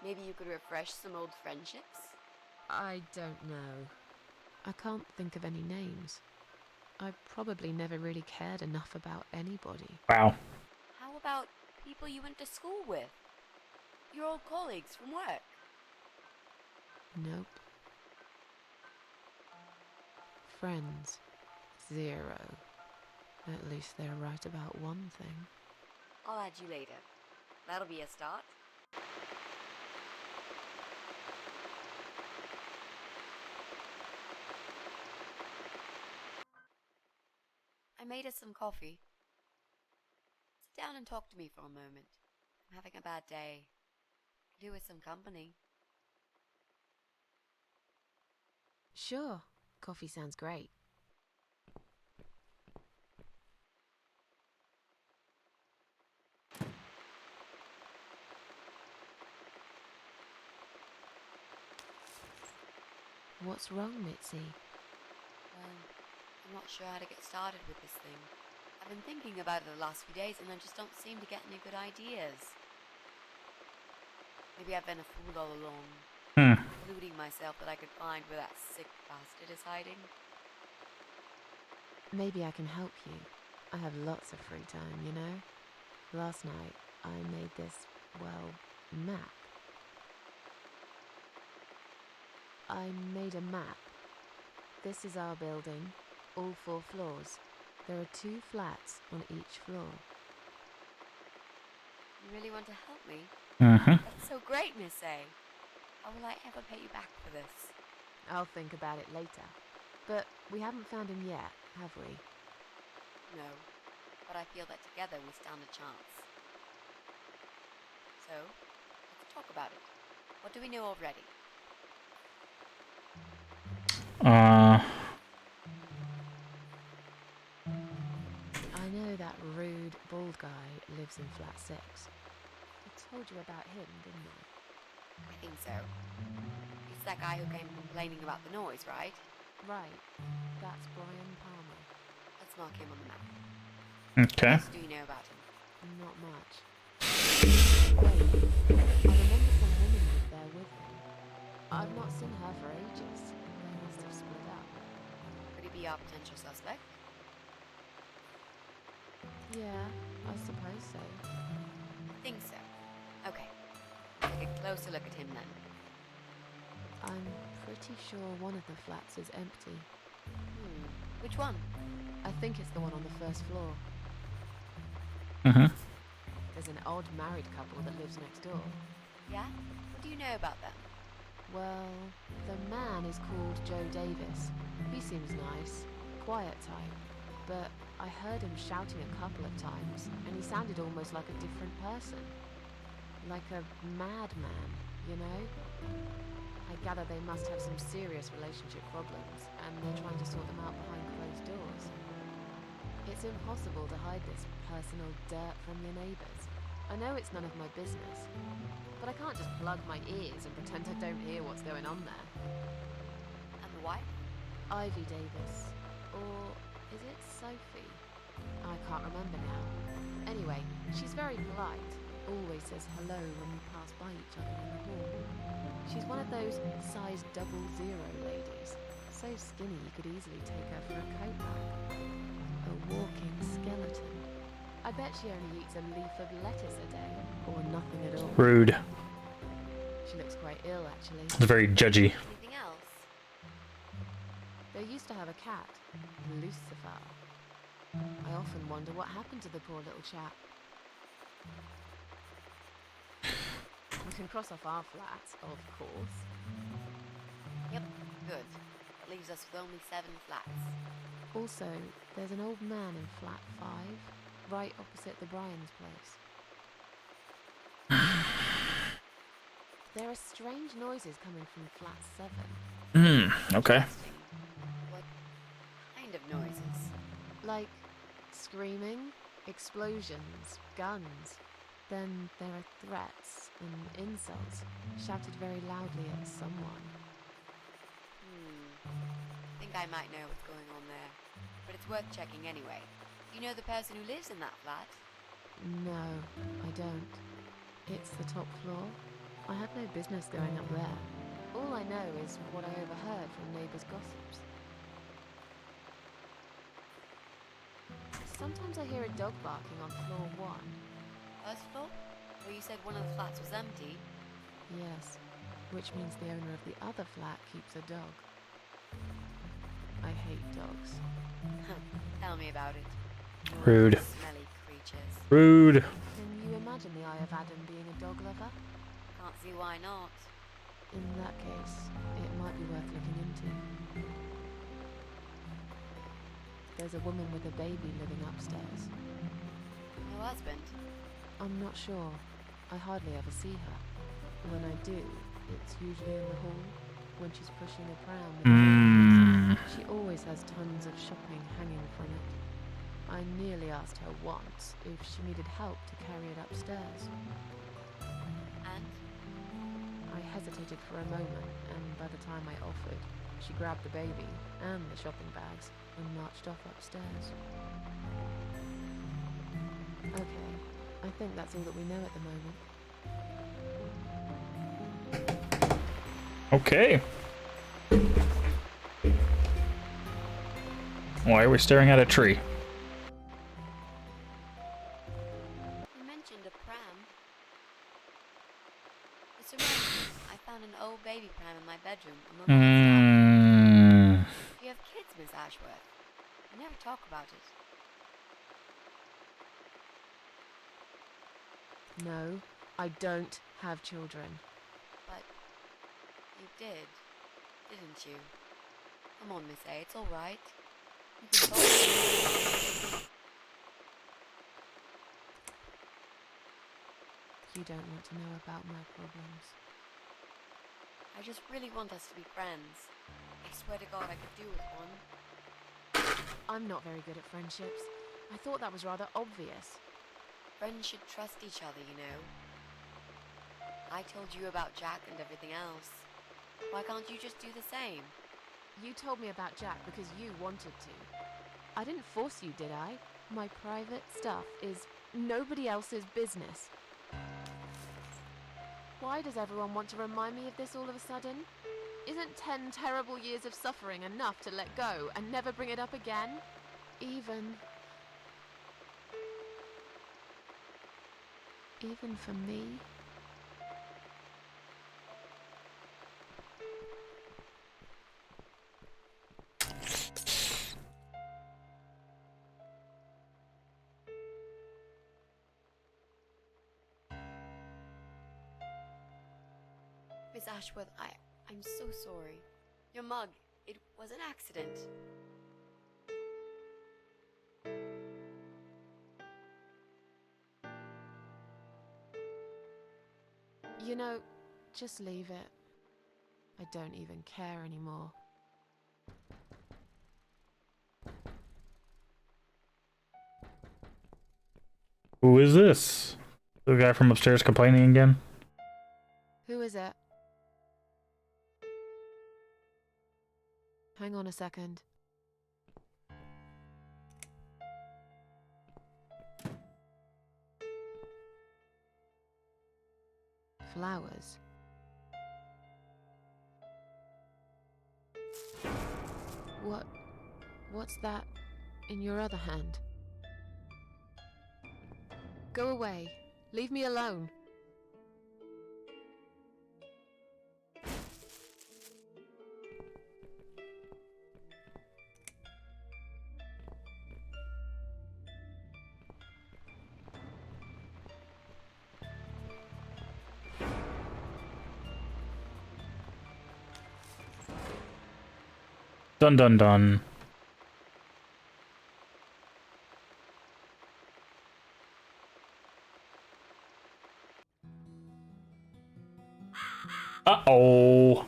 Maybe you could refresh some old friendships? I don't know. I can't think of any names. I probably never really cared enough about anybody. Wow. How about people you went to school with? Your old colleagues from work? Nope. Friends. 0. At least they're right about one thing. I'll add you later. That'll be a start. I made us some coffee. Sit down and talk to me for a moment. I'm having a bad day. Could do with some company. Sure. Coffee sounds great. What's wrong, Mitzi? Well, I'm not sure how to get started with this thing. I've been thinking about it the last few days and I just don't seem to get any good ideas. Maybe I've been a fool all along, deluding myself that I could find where that sick bastard is hiding. Maybe I can help you. I have lots of free time, you know? Last night, I made this, well, map. I made a map. This is our building, all 4 floors. There are 2 flats on each floor. You really want to help me? Mm-hmm. That's so great, Miss A. How will I ever pay you back for this? I'll think about it later. But we haven't found him yet, have we? No, but I feel that together we stand a chance. So, let's talk about it. What do we know already? I know that rude, bald guy lives in flat 6. I told you about him, didn't I? I think so. It's that guy who came complaining about the noise, right? Right. That's Brian Palmer. Let's mark him on the map. Okay. What else do you know about him? Not much. Wait, I remember some woman lived there with him. I've not seen her for ages. They must have split up. Could he be our potential suspect? Yeah, I suppose so. I think so. Okay. Take a closer look at him then. I'm pretty sure one of the flats is empty. Which one? I think it's the one on the first floor. Mm-hmm. There's an odd married couple that lives next door. Yeah? What do you know about them? Well, the man is called Joe Davis. He seems nice, quiet type. But I heard him shouting a couple of times, and he sounded almost like a different person. Like a madman, you know? I gather they must have some serious relationship problems, and they're trying to sort them out behind closed doors. It's impossible to hide this personal dirt from your neighbours. I know it's none of my business, but I can't just plug my ears and pretend I don't hear what's going on there. And the wife? Ivy Davis. Or is it Sophie? I can't remember now. Anyway, she's very polite. Always says hello when we pass by each other in the hall. She's one of those size 00 ladies. So skinny you could easily take her for a coat rack. A walking skeleton. I bet she only eats a leaf of lettuce a day, or nothing at all. Rude. She looks quite ill, actually. It's very judgy. Anything else? They used to have a cat, Lucifer. I often wonder what happened to the poor little chap. We can cross off our flat, of course. Yep, good. That leaves us with only 7 flats. Also, there's an old man in flat 5, right opposite the Bryans' place. There are strange noises coming from flat 7. Okay. What kind of noises? Like screaming, explosions, guns. Then there are threats and insults, shouted very loudly at someone. I think I might know what's going on there, but it's worth checking anyway. Do you know the person who lives in that flat? No, I don't. It's the top floor. I had no business going up there. All I know is what I overheard from neighbours' gossips. Sometimes I hear a dog barking on floor 1. First floor? Well, you said one of the flats was empty. Yes, which means the owner of the other flat keeps a dog. I hate dogs. Tell me about it. Rude. Smelly creatures. Rude. Can you imagine the Eye of Adam being a dog lover? Can't see why not. In that case, it might be worth looking into. There's a woman with a baby living upstairs. No husband? I'm not sure. I hardly ever see her. When I do, it's usually in the hall, when she's pushing a pram with babies. She always has tons of shopping hanging from it. I nearly asked her once if she needed help to carry it upstairs. And? I hesitated for a moment, and by the time I offered, she grabbed the baby and the shopping bags and marched off upstairs. Okay, I think that's all that we know at the moment. Okay. Why are we staring at a tree? You mentioned a pram. It's a random. I found an old baby pram in my bedroom. Do you have kids, Miss Ashworth? You never talk about it. No, I don't have children. But you did, didn't you? Come on, Miss A, it's all right. You can talk to me. You don't want to know about my problems. I just really want us to be friends. I swear to God I could do with one. I'm not very good at friendships. I thought that was rather obvious. Friends should trust each other, you know. I told you about Jack and everything else. Why can't you just do the same? You told me about Jack because you wanted to. I didn't force you, did I? My private stuff is nobody else's business. Why does everyone want to remind me of this all of a sudden? Isn't 10 terrible years of suffering enough to let go and never bring it up again? Even for me? Miss Ashworth, I'm so sorry. Your mug, it was an accident. You know, just leave it. I don't even care anymore. Who is this? The guy from upstairs complaining again? Who is it? Hang on a second. Flowers. What's that in your other hand? Go away. Leave me alone. Dun dun dun. Uh-oh.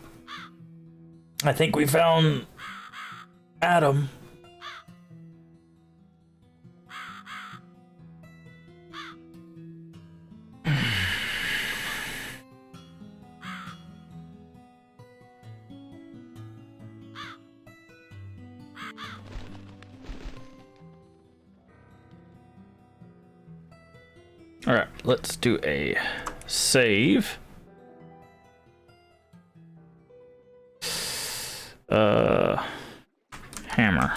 I think we found Adam. Alright, let's do a save. Hammer.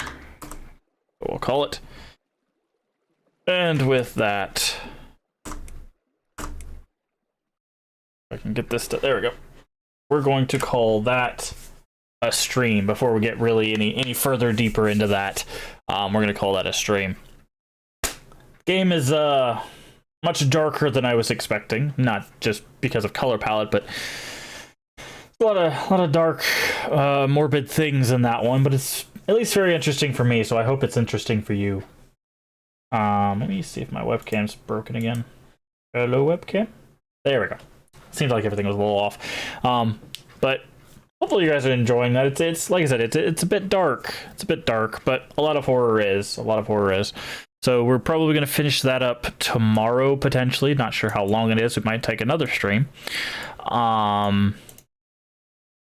We'll call it. And with that, I can get this to, there we go. We're going to call that a stream before we get really any further deeper into that. We're going to call that a stream. Game is much darker than I was expecting, not just because of color palette, but a lot of dark, morbid things in that one, but it's at least very interesting for me, so I hope it's interesting for you. Let me see if my webcam's broken again. Hello, webcam? There we go. Seems like everything was a little off. But hopefully you guys are enjoying that. It's like I said, it's a bit dark. It's a bit dark, but a lot of horror is. So we're probably going to finish that up tomorrow, potentially. Not sure how long it is. It might take another stream.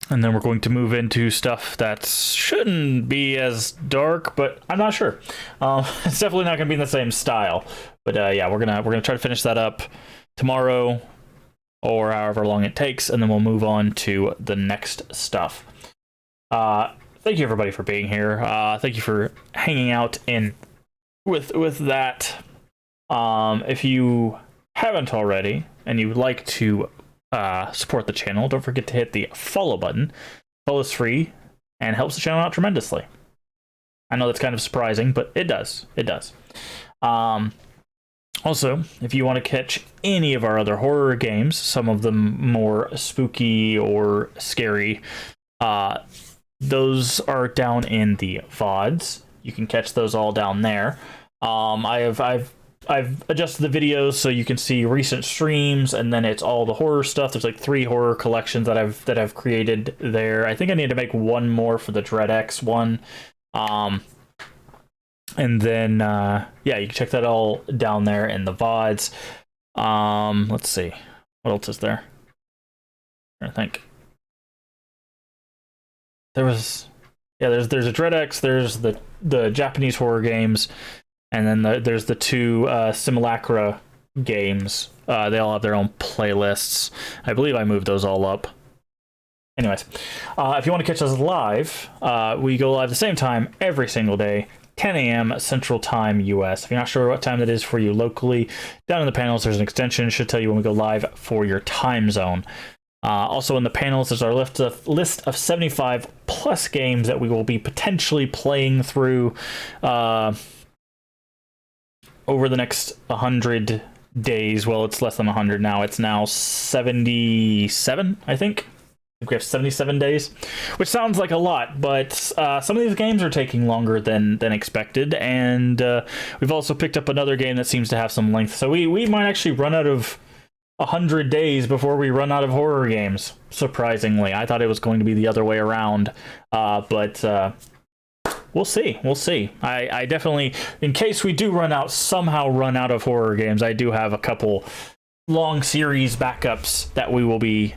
And then we're going to move into stuff that shouldn't be as dark, but I'm not sure. It's definitely not going to be in the same style. But yeah, we're gonna try to finish that up tomorrow. or however long it takes, and then we'll move on to the next stuff. Thank you everybody for being here. Thank you for hanging out in with that. If you haven't already and you would like to support the channel, don't forget to hit the follow button. Follow is free and helps the channel out tremendously. I know that's kind of surprising, but it does. It does. Also, if you want to catch any of our other horror games, some of them more spooky or scary, those are down in the VODs. You can catch those all down there. I've adjusted the videos so you can see recent streams, and then it's all the horror stuff. There's like 3 horror collections that I've created there. I think I need to make one more for the Dread X one. And then yeah, you can check that all down there in the VODs. Let's see. What else is there? I think there's a Dread X, there's the Japanese horror games, and then there's the 2 Simulacra games. They all have their own playlists. I believe I moved those all up. Anyways, if you want to catch us live, we go live the same time every single day, 10 a.m. Central Time US. If you're not sure what time that is for you locally, down in the panels there's an extension. It should tell you when we go live for your time zone. Also in the panels there's our list of 75 plus games that we will be potentially playing through over the next 100 days. Well, it's less than 100 now. It's now 77, I think. We have 77 days, which sounds like a lot, but some of these games are taking longer than expected, and we've also picked up another game that seems to have some length. So we might actually run out of 100 days before we run out of horror games, surprisingly. I thought it was going to be the other way around, but we'll see. We'll see. I definitely, in case we do somehow run out of horror games, I do have a couple long series backups that we will be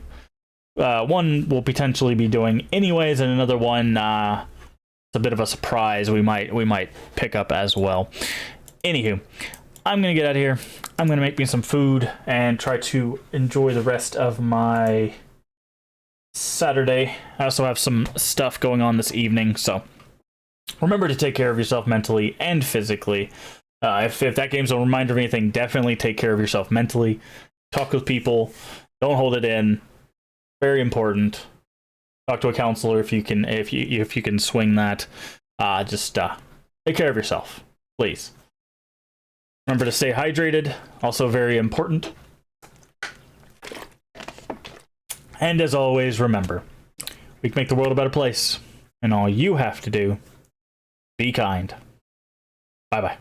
one we'll potentially be doing anyways, and another one it's a bit of a surprise we might pick up as well. Anywho, I'm gonna get out of here. I'm gonna make me some food and try to enjoy the rest of my Saturday. I also have some stuff going on this evening, so remember to take care of yourself mentally and physically. If that game's a reminder of anything, definitely take care of yourself mentally. Talk with people. Don't hold it in. Very important. Talk to a counselor if you can swing that. Just take care of yourself, please. Remember to stay hydrated. Also very important. And as always, remember, we can make the world a better place, and all you have to do, be kind. Bye bye.